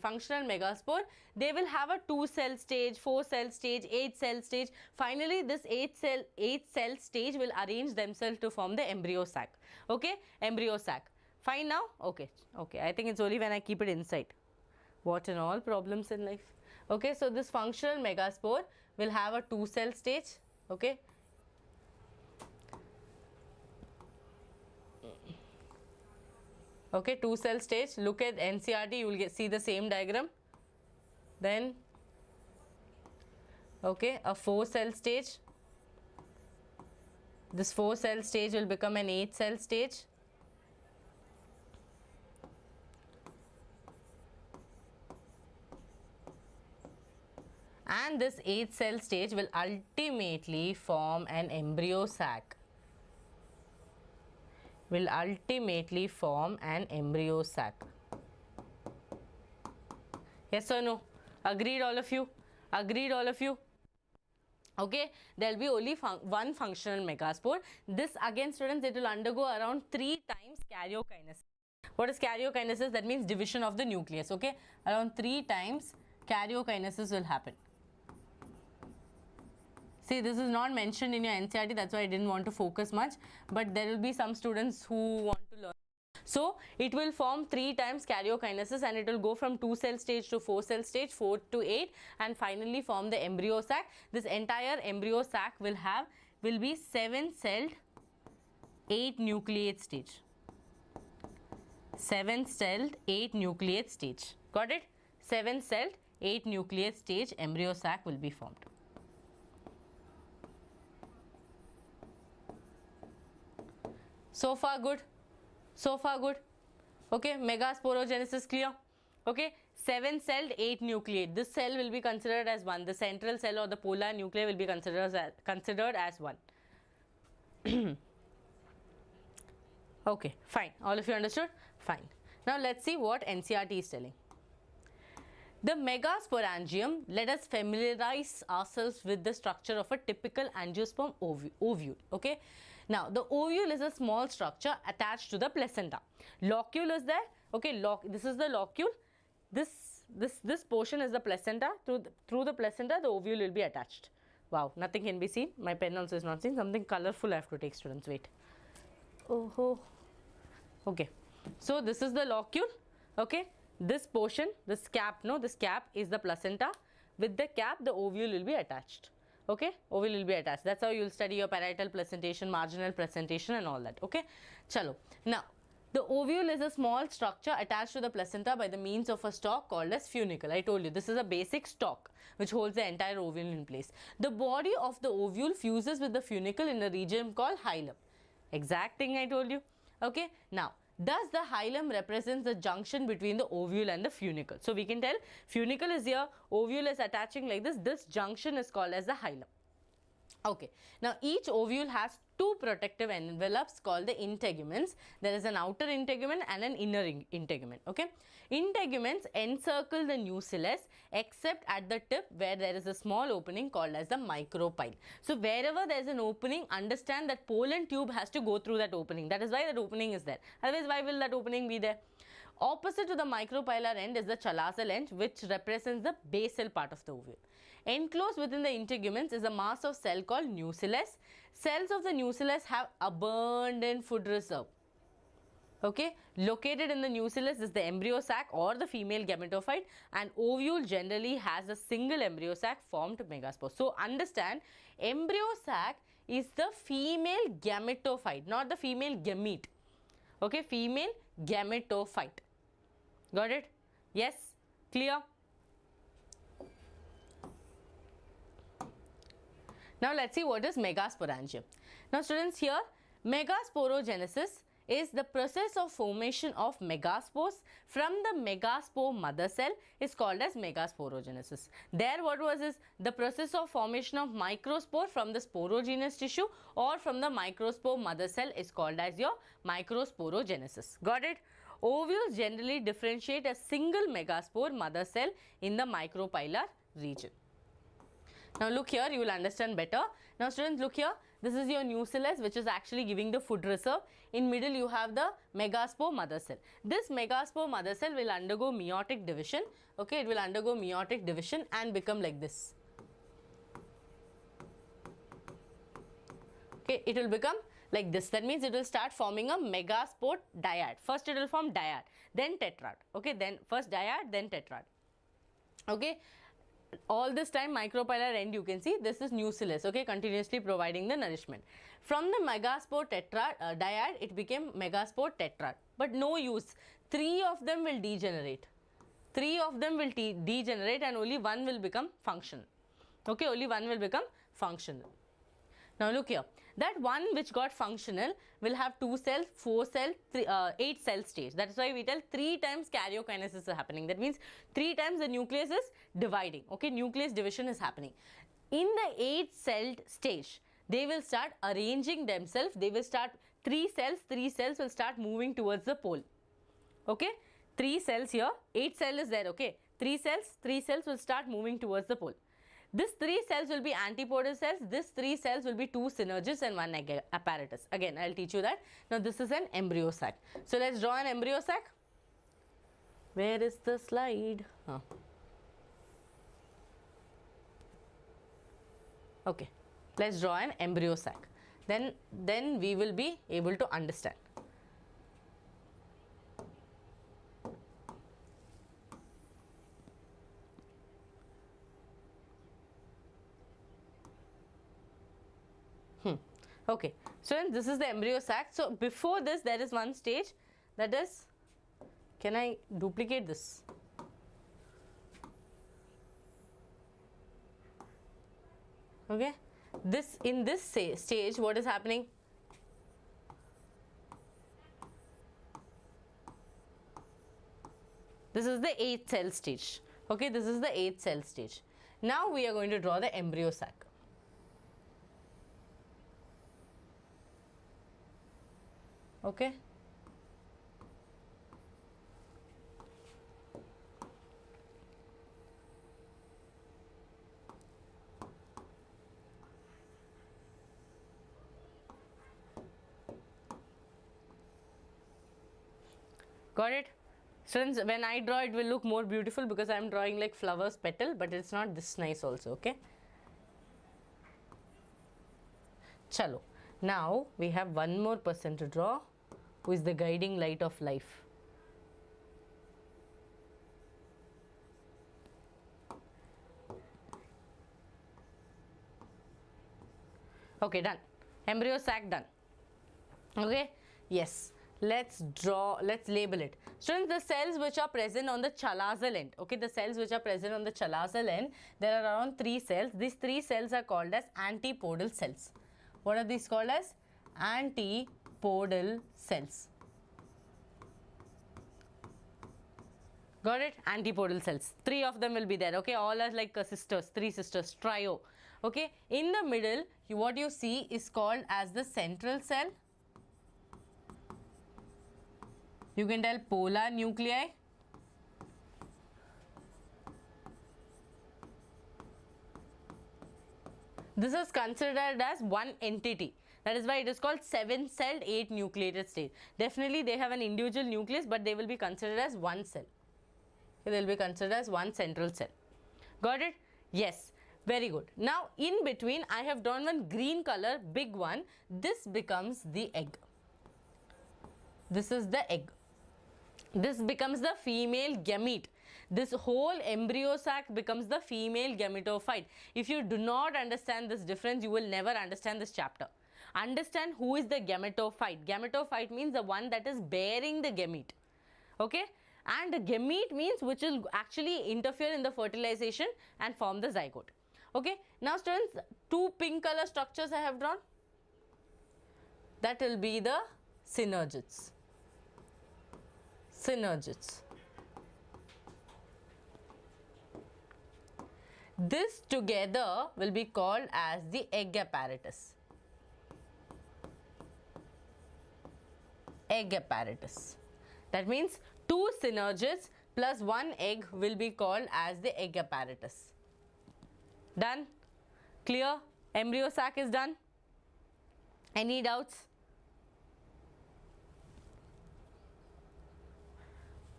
functional megaspore, they will have a 2-cell stage, 4-cell stage, 8-cell stage. Finally, this 8-cell stage will arrange themselves to form the embryo sac. Okay, embryo sac. Fine now? Okay. Okay. I think it's only when I keep it inside. What and all problems in life. Okay, so this functional megaspore will have a 2-cell stage. Okay. Okay, 2-cell stage. Look at NCERT, you will see the same diagram. Then, okay, a 4-cell stage. This 4-cell stage will become an 8-cell stage. And this 8-cell stage will ultimately form an embryo sac. Will ultimately form an embryo sac. Yes or no? Agreed all of you? Agreed all of you? Okay, there will be only one functional megaspore. This again students, it will undergo around 3 times karyokinesis. What is karyokinesis? That means division of the nucleus. Okay, around 3 times karyokinesis will happen. See, this is not mentioned in your NCERT, that's why I didn't want to focus much, but there will be some students who want to learn. So, it will form 3 times karyokinesis and it will go from 2-cell stage to 4-cell stage, 4 to 8, and finally form the embryo sac. This entire embryo sac will be 7-celled 8 nucleate stage. 7-celled 8 nucleate stage. Got it? 7-celled 8 nucleate stage embryo sac will be formed. So far good. So far good. Okay, megasporogenesis clear. Okay, 7-celled 8 nucleate. This cell will be considered as 1. The central cell or the polar nuclei will be considered as 1. Okay, fine. All of you understood? Fine. Now let's see what NCERT is telling. The megasporangium, let us familiarize ourselves with the structure of a typical angiosperm ovule. Okay. Now, the ovule is a small structure attached to the placenta. Locule is there. Okay, this is the locule. This portion is the placenta. Through the placenta, the ovule will be attached. Wow, nothing can be seen. My pen also is not seen. Something colorful I have to take, students. Wait. Oh. Okay. So, this is the locule. Okay. This portion, this cap is the placenta. With the cap, the ovule will be attached. Okay, ovule will be attached. That's how you will study your parietal placentation, marginal placentation and all that. Okay, chalo. Now, the ovule is a small structure attached to the placenta by the means of a stalk called as funicle. I told you, this is a basic stalk which holds the entire ovule in place. The body of the ovule fuses with the funicle in a region called hilum. Exact thing I told you. Okay, now, thus the hilum represents the junction between the ovule and the funicle. So, we can tell funicle is here, ovule is attaching like this. This junction is called as the hilum. Okay. Now, each ovule has 2 protective envelopes called the integuments. There is an outer integument and an inner integument. Okay. Integuments encircle the nucellus except at the tip where there is a small opening called as the micropyle. So, wherever there is an opening, understand that pollen tube has to go through that opening. That is why that opening is there. Otherwise, why will that opening be there? Opposite to the micropylar end is the chalazal end, which represents the basal part of the ovule. Enclosed within the integuments is a mass of cell called nucellus. Cells of the nucellus have abundant food reserve. Okay, located in the nucellus is the embryo sac or the female gametophyte, and ovule generally has a single embryo sac formed megaspore. So understand, embryo sac is the female gametophyte, not the female gamete. Okay, female gametophyte. Got it? Yes? Clear? Now let's see what is megasporangium. Now students, here megasporogenesis is the process of formation of megaspores from the megaspore mother cell is called as megasporogenesis. There what was is the process of formation of microspore from the sporogenous tissue or from the microspore mother cell is called as your microsporogenesis. Got it? Ovules generally differentiate a single megaspore mother cell in the micropylar region. Now look here, you will understand better. Now students, look here, this is your nucellus which is actually giving the food reserve. In middle you have the megaspore mother cell. This megaspore mother cell will undergo meiotic division. Okay, it will undergo meiotic division and become like this. Okay, it will become like this. That means it will start forming a megaspore dyad. First it will form dyad, then tetrad. Okay, then first dyad, then tetrad. Okay. All this time micropylar end you can see this is nucellus, okay, continuously providing the nourishment. From the megaspore tetrad dyad it became megaspore tetrad, but no use. 3 of them will degenerate. 3 of them will degenerate and only one will become functional. Okay, only one will become functional. Now look here, that one which got functional will have 2 cells, 4 cells, 8 cell stage. That is why we tell 3 times karyokinesis is happening. That means 3 times the nucleus is dividing. Okay, nucleus division is happening. In the 8 celled stage, they will start arranging themselves. They will start 3 cells will start moving towards the pole. Okay, 3 cells here, 8 cell is there. Okay, 3 cells will start moving towards the pole. This 3 cells will be antipodal cells, this 3 cells will be 2 synergists and 1 apparatus. Again, I will teach you that. Now this is an embryo sac. So let's draw an embryo sac. Where is the slide? Okay, let's draw an embryo sac. Then we will be able to understand. Okay, so this is the embryo sac. So before this there is one stage, that is, can I duplicate this? Okay, in this stage what is happening? This is the 8th cell stage. Okay, this is the 8th cell stage. Now we are going to draw the embryo sac. Okay. Got it? Students, when I draw it will look more beautiful because I am drawing like flowers petal, but it's not this nice also. Okay. Chalo. Now we have one more person to draw, who is the guiding light of life. Okay, done. Embryo sac done. Okay, yes. Let's label it. Students, the cells which are present on the chalazal end, okay, the cells which are present on the chalazal end, there are around 3 cells. These 3 cells are called as antipodal cells. What are these called as? Antipodal cells. Got it? Antipodal cells. 3 of them will be there. Okay, all are like sisters, 3 sisters, trio. Okay, in the middle, what you see is called as the central cell. You can tell polar nuclei. This is considered as one entity. That is why it is called 7-celled 8-nucleated state. Definitely they have an individual nucleus, but they will be considered as one cell. They will be considered as one central cell. Got it? Yes. Very good. Now in between I have drawn one green color, big one. This becomes the egg. This is the egg. This becomes the female gamete. This whole embryo sac becomes the female gametophyte. If you do not understand this difference, you will never understand this chapter. Understand who is the gametophyte. Gametophyte means the one that is bearing the gamete. Okay, and the gamete means which will actually interfere in the fertilization and form the zygote. Okay, now students, two pink color structures I have drawn. That will be the synergids. Synergids. This together will be called as the egg apparatus. Egg apparatus. That means two synergids plus one egg will be called as the egg apparatus. Done? Clear? Embryo sac is done? Any doubts?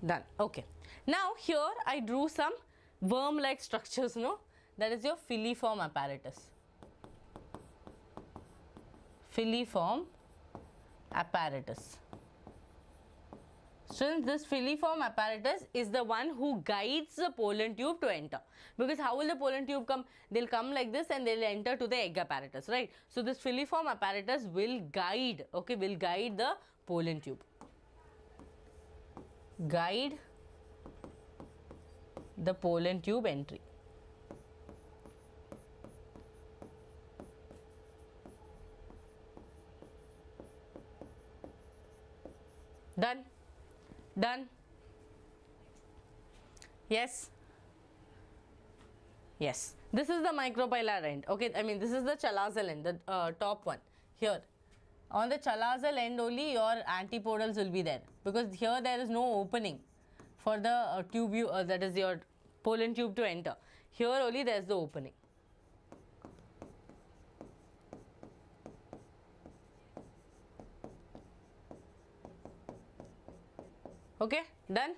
Done. Okay. Now here I drew some worm-like structures, no? That is your filiform apparatus. Filiform apparatus. Students, this filiform apparatus is the one who guides the pollen tube to enter. Because how will the pollen tube come? They'll come like this and they'll enter to the egg apparatus, right? So this filiform apparatus will guide, okay, will guide the pollen tube. Guide the pollen tube entry. Done? Done? Yes? Yes. This is the micropylar end. Okay, I mean this is the chalazal end, the top one. Here. On the chalazal end only your antipodals will be there. Because here there is no opening for the tube, that is your pollen tube to enter. Here only there is the opening. Okay, done?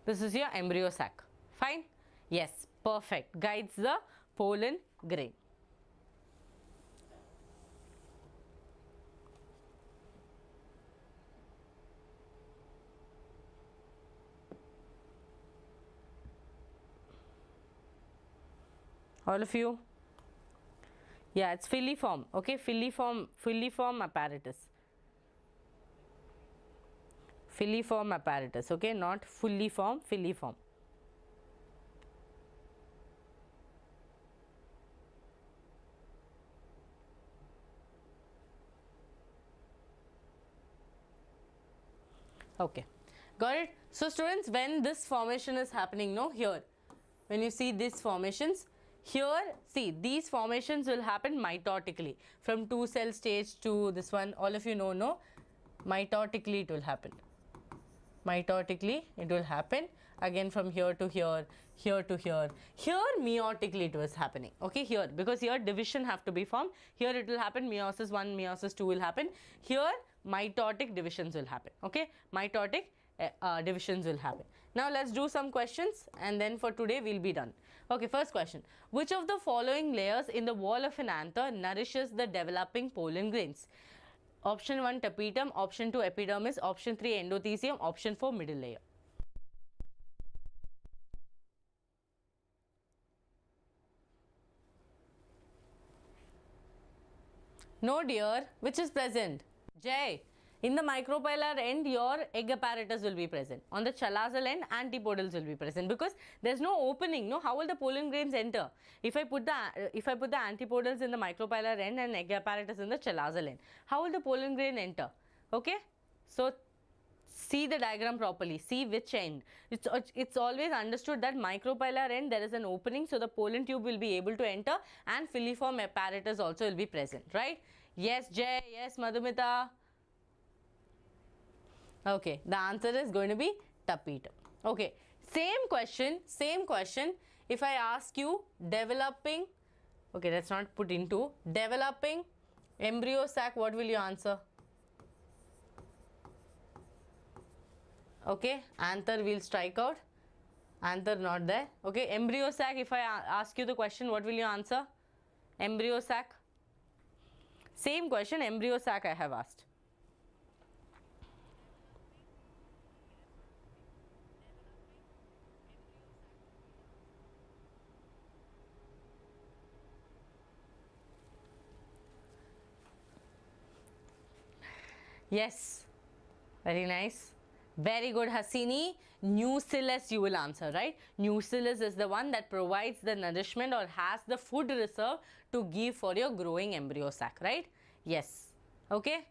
This is your embryo sac. Fine? Yes, perfect. Guides the pollen grain. All of you? Yeah, it's filiform. Okay, filiform apparatus. Filiform apparatus, okay, not fully formed, filiform. Okay, got it? So students, when this formation is happening, no, here, when you see these formations, here, see, these formations will happen mitotically. From 2-cell stage to this one, all of you know, no? Mitotically it will happen. Mitotically it will happen. Again from here to here, here to here. Here meiotically it was happening. Okay, here, because here division have to be formed. Here it will happen, meiosis 1, meiosis 2 will happen. Here mitotic divisions will happen. Okay, mitotic divisions will happen. Now let's do some questions and then for today we'll be done. Okay, first question. Which of the following layers in the wall of an anther nourishes the developing pollen grains? Option 1 tapetum, option 2 epidermis, option 3 endothecium, option 4 middle layer. No dear, which is present? Jay. In the micropylar end, your egg apparatus will be present. On the chalazal end, antipodals will be present because there's no opening. No, how will the pollen grains enter? If I put the antipodals in the micropylar end and egg apparatus in the chalazal end, how will the pollen grain enter? Okay, so see the diagram properly. See which end. It's always understood that micropylar end there is an opening, so the pollen tube will be able to enter, and filiform apparatus also will be present. Right? Yes, Jay. Yes, Madhumita. Okay, the answer is going to be tapetum. Okay, same question. If I ask you developing, okay, let's not put into, developing embryo sac, what will you answer? Okay, anther will strike out. Anther not there. Okay, embryo sac, if I ask you the question, what will you answer? Embryo sac. Same question, embryo sac I have asked. Yes. Very nice. Very good, Hasini. Nucellus you will answer, right? Nucellus is the one that provides the nourishment or has the food reserve to give for your growing embryo sac, right? Yes. Okay.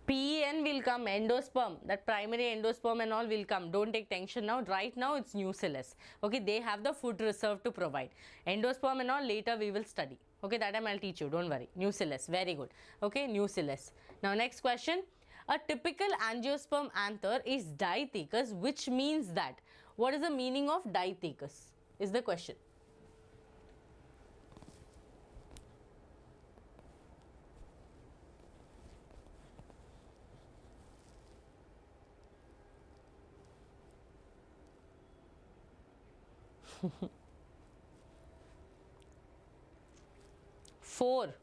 PEN will come, endosperm, that primary endosperm and all will come. Don't take tension now. Right now it's nucellus. Okay, they have the food reserve to provide. Endosperm and all later we will study. Okay, that time I'll teach you. Don't worry. Nucellus, very good. Okay, nucellus. Now next question. A typical angiosperm anther is dithecous, which means that. What is the meaning of dithecous? Is the question. Four.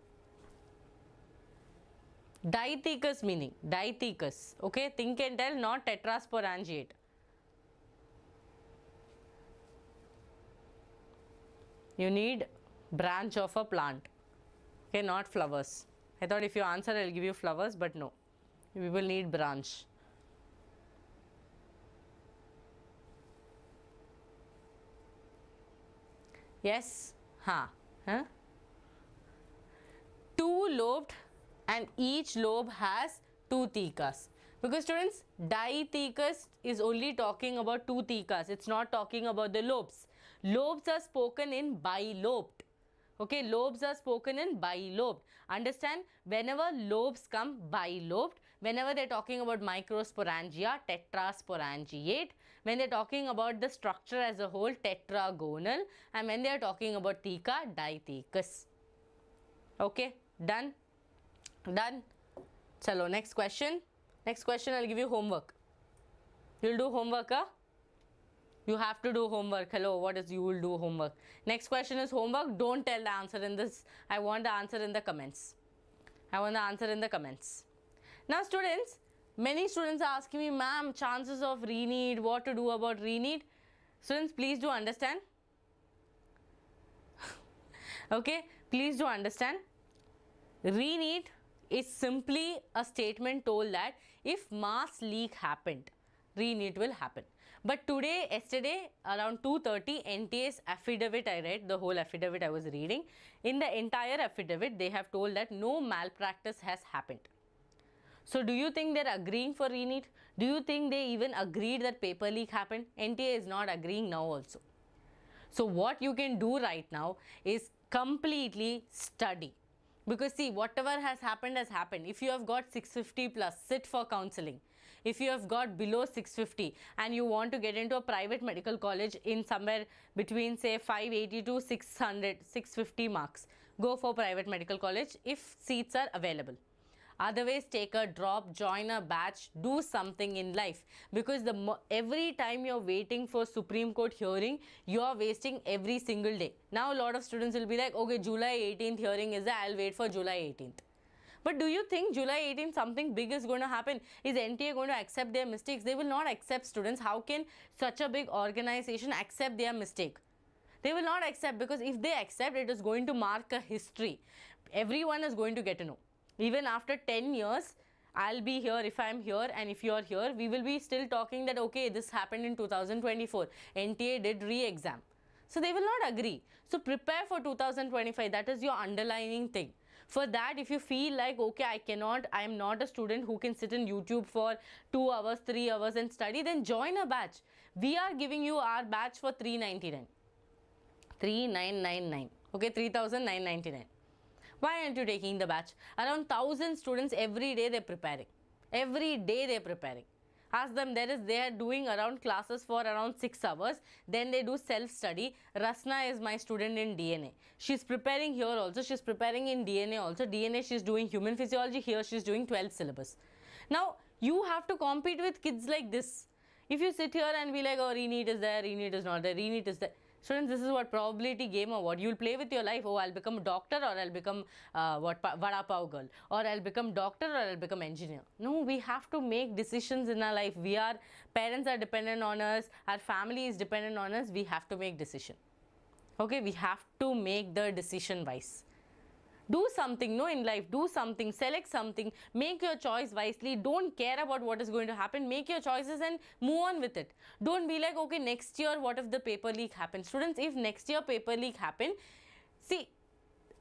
Dithecous meaning. Dithecous. Okay, think and tell, not tetrasporangiate. You need branch of a plant. Okay, not flowers. I thought if you answer, I'll give you flowers, but no. We will need branch. Yes? Huh? Two-lobed and each lobe has two thecas. Because students, dithecous is only talking about two thecas. It's not talking about the lobes. Lobes are spoken in bilobed. Okay, lobes are spoken in bilobed. Understand? Whenever lobes come bilobed, whenever they're talking about microsporangia, tetrasporangiate. When they're talking about the structure as a whole, tetragonal. And when they're talking about theca, dithecous. Okay, done? Done? Chalo, next question. Next question, I'll give you homework. You'll do homework, huh? You have to do homework. Hello, what is you will do homework? Next question is homework. Don't tell the answer in this. I want the answer in the comments. I want the answer in the comments. Now students, many students are asking me, ma'am, chances of re-NEET, what to do about re-NEET? Students, please do understand. Okay, please do understand. Re-NEET is simply a statement told that if mass leak happened, re-NEET will happen. But today, yesterday, around 2:30, NTA's affidavit, I read, the whole affidavit I was reading. In the entire affidavit, they have told that no malpractice has happened. So do you think they're agreeing for re-NEET? Do you think they even agreed that paper leak happened? NTA is not agreeing now also. So what you can do right now is completely study. Because see, whatever has happened has happened. If you have got 650 plus, sit for counseling. If you have got below 650 and you want to get into a private medical college in somewhere between say 580 to 600, 650 marks, go for private medical college if seats are available. Otherwise, take a drop, join a batch, do something in life. Because every time you're waiting for Supreme Court hearing, you're wasting every single day. Now, a lot of students will be like, okay, July 18th hearing is there, I'll wait for July 18th. But do you think July 18th something big is going to happen? Is NTA going to accept their mistakes? They will not accept, students. How can such a big organization accept their mistake? They will not accept, because if they accept, it is going to mark a history. Everyone is going to get to know. Even after 10 years, I'll be here if I'm here, and if you're here, we will be still talking that, okay, this happened in 2024. NTA did re-exam. So they will not agree. So prepare for 2025. That is your underlying thing. For that, if you feel like, okay, I am not a student who can sit in YouTube for 2 hours, 3 hours and study, then join a batch. We are giving you our batch for 399. 3999. Okay, 3999. Why aren't you taking the batch? Around 1,000 students every day they're preparing. Every day they're preparing. Ask them, they are doing around classes for around 6 hours. Then they do self-study. Rasna is my student in DNA. She's preparing here also. She's preparing in DNA also. DNA she's doing human physiology. Here she's doing 12 syllabus. Now, you have to compete with kids like this. If you sit here and be like, oh, re-NEET is there, re-NEET is not there, re-NEET is there. Students, this is what probability game or what you'll play with your life. Oh, I'll become a doctor, or I'll become vada pav girl, or I'll become doctor, or I'll become engineer. No, we have to make decisions in our life. Parents are dependent on us. Our family is dependent on us. We have to make decision. Okay, we have to make the decision wise. Do something, no, in life, do something, select something, make your choice wisely. Don't care about what is going to happen. Make your choices and move on with it. Don't be like, okay, next year, what if the paper leak happens? Students, if next year paper leak happen, see,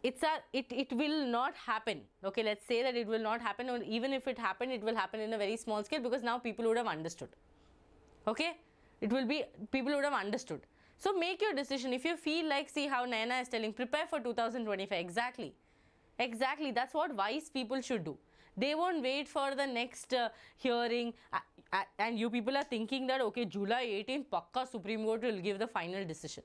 it will not happen. Okay, let's say that it will not happen, or even if it happened, it will happen in a very small scale, because now people would have understood. Okay, it will be, people would have understood. So make your decision. If you feel like, see how Naina is telling, prepare for 2025. Exactly, that's what wise people should do. They won't wait for the next hearing, and you people are thinking that, okay, July 18th, Pakka Supreme Court will give the final decision.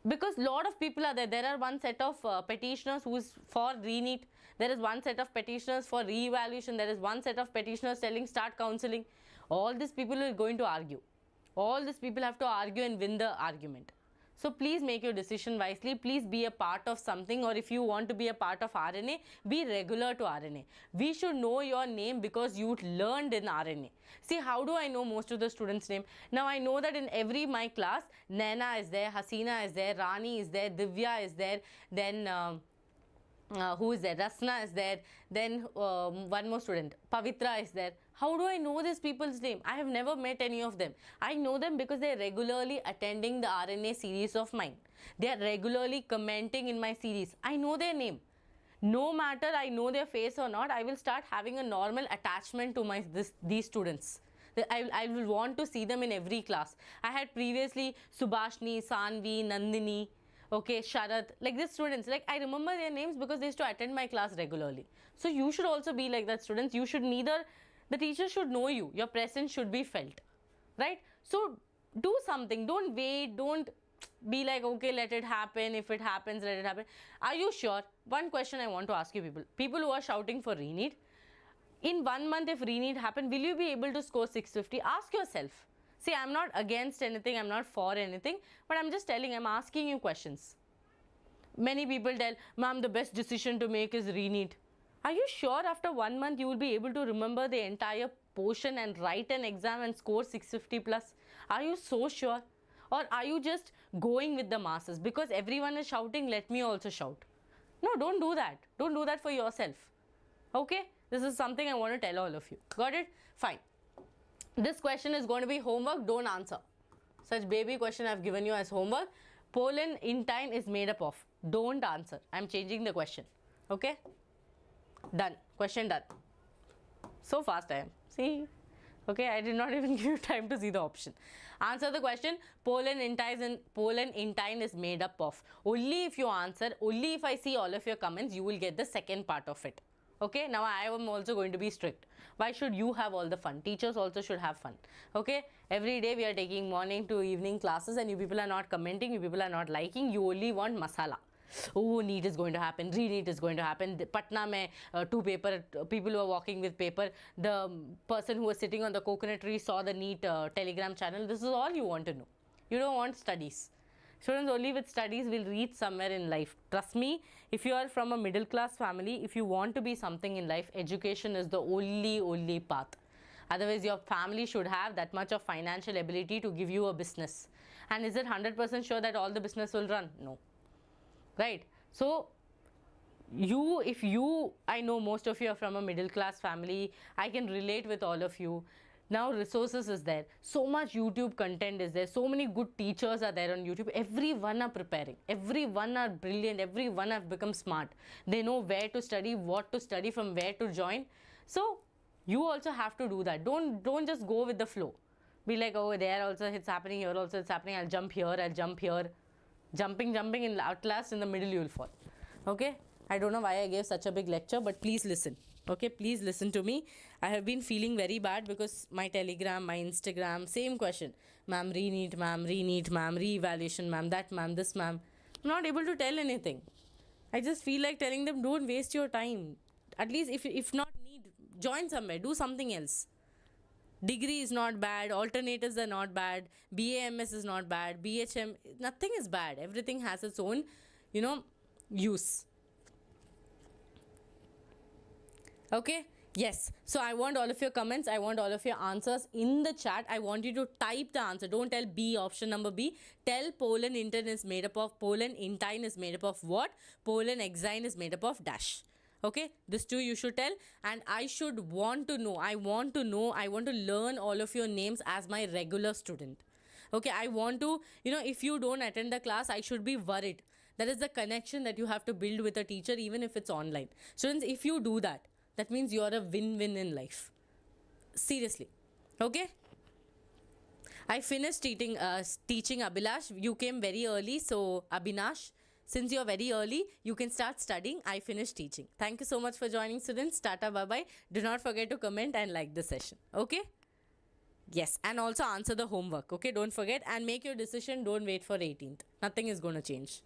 Because lot of people are there. There are one set of petitioners who is for re-NEET. There is one set of petitioners for re-evaluation. There is one set of petitioners telling start counselling. All these people are going to argue. All these people have to argue and win the argument. So please make your decision wisely. Please be a part of something, or if you want to be a part of RNA, be regular to RNA. We should know your name because you learned in RNA. See, how do I know most of the students' name? Now I know that in every my class, Naina is there, Hasina is there, Rani is there, Divya is there, then who is there? Rasna is there, then one more student, Pavitra is there. How do I know these people's name? I have never met any of them. I know them because they are regularly attending the RNA series of mine. They are regularly commenting in my series. I know their name. No matter I know their face or not, I will start having a normal attachment to these students. I will want to see them in every class. I had previously Subhashni, Sanvi, Nandini, okay, Sharath, like these students, like I remember their names because they used to attend my class regularly. So you should also be like that, students. You should neither, the teacher should know you, your presence should be felt, right? So do something, don't wait, don't be like, okay, let it happen, if it happens, let it happen. Are you sure? One question I want to ask you people who are shouting for re-NEET, in 1 month if re-NEET happen, will you be able to score 650? Ask yourself. See, I'm not against anything, I'm not for anything, but I'm just telling, I'm asking you questions. Many people tell, ma'am, the best decision to make is re-NEET. Are you sure after 1 month you will be able to remember the entire portion and write an exam and score 650 plus? Are you so sure? Or are you just going with the masses? Because everyone is shouting, let me also shout. No, don't do that. Don't do that for yourself. Okay? This is something I want to tell all of you. Got it? Fine. This question is going to be homework, don't answer. Such baby question I've given you as homework. Pollen intine is made up of. Don't answer. I'm changing the question. Okay? Done. Question done. So fast I am. See? Okay, I did not even give you time to see the option. Answer the question. Pollen intine is made up of. Only if you answer, only if I see all of your comments, you will get the second part of it. Okay, now I am also going to be strict. Why should you have all the fun? Teachers also should have fun. Okay, every day we are taking morning to evening classes and you people are not commenting, you people are not liking, you only want masala. Oh, NEET is going to happen, re-NEET is going to happen. Patna mein two paper, people who are walking with paper, the person who was sitting on the coconut tree saw the NEET telegram channel. This is all you want to know. You don't want studies. Students, only with studies will reach somewhere in life. Trust me, if you are from a middle class family, if you want to be something in life, education is the only path. Otherwise, your family should have that much of financial ability to give you a business. And is it 100% sure that all the business will run? No. Right? So, I know most of you are from a middle class family. I can relate with all of you. Now resources is there, so much YouTube content is there, so many good teachers are there on YouTube. Everyone are preparing, everyone are brilliant, everyone have become smart. They know where to study, what to study, from where to join. So you also have to do that. Don't just go with the flow. Be like, oh, there also it's happening, here also it's happening, I'll jump here, I'll jump here. Jumping in at last in the middle you will fall. Okay, I don't know why I gave such a big lecture, but please listen. Okay, please listen to me. I have been feeling very bad because my Telegram, my Instagram, same question. Ma'am, re-NEET, ma'am, re-evaluation, ma'am, that ma'am, this ma'am. I'm not able to tell anything. I just feel like telling them, don't waste your time. At least if not NEET, join somewhere, do something else. Degree is not bad, alternatives are not bad, BAMS is not bad, BHM, nothing is bad. Everything has its own, use. Okay, Yes. So I want all of your comments. I want all of your answers in the chat. I want you to type the answer. Don't tell B, option number B. Tell pollen intern is made up of, pollen intine is made up of what? Pollen exine is made up of dash. Okay, this two you should tell, and I should want to know, I want to learn all of your names as my regular student. Okay, I want to, if you don't attend the class, I should be worried. That is the connection that you have to build with a teacher, even if it's online. Students, if you do that, that means you're a win-win in life. Seriously. Okay? I finished teaching Abhilash. You came very early, so Abhinash, since you're very early, you can start studying. I finished teaching. Thank you so much for joining, students. Tata, bye-bye. Do not forget to comment and like the session. Okay? Yes, and also answer the homework. Okay? Don't forget, and make your decision. Don't wait for 18th. Nothing is going to change.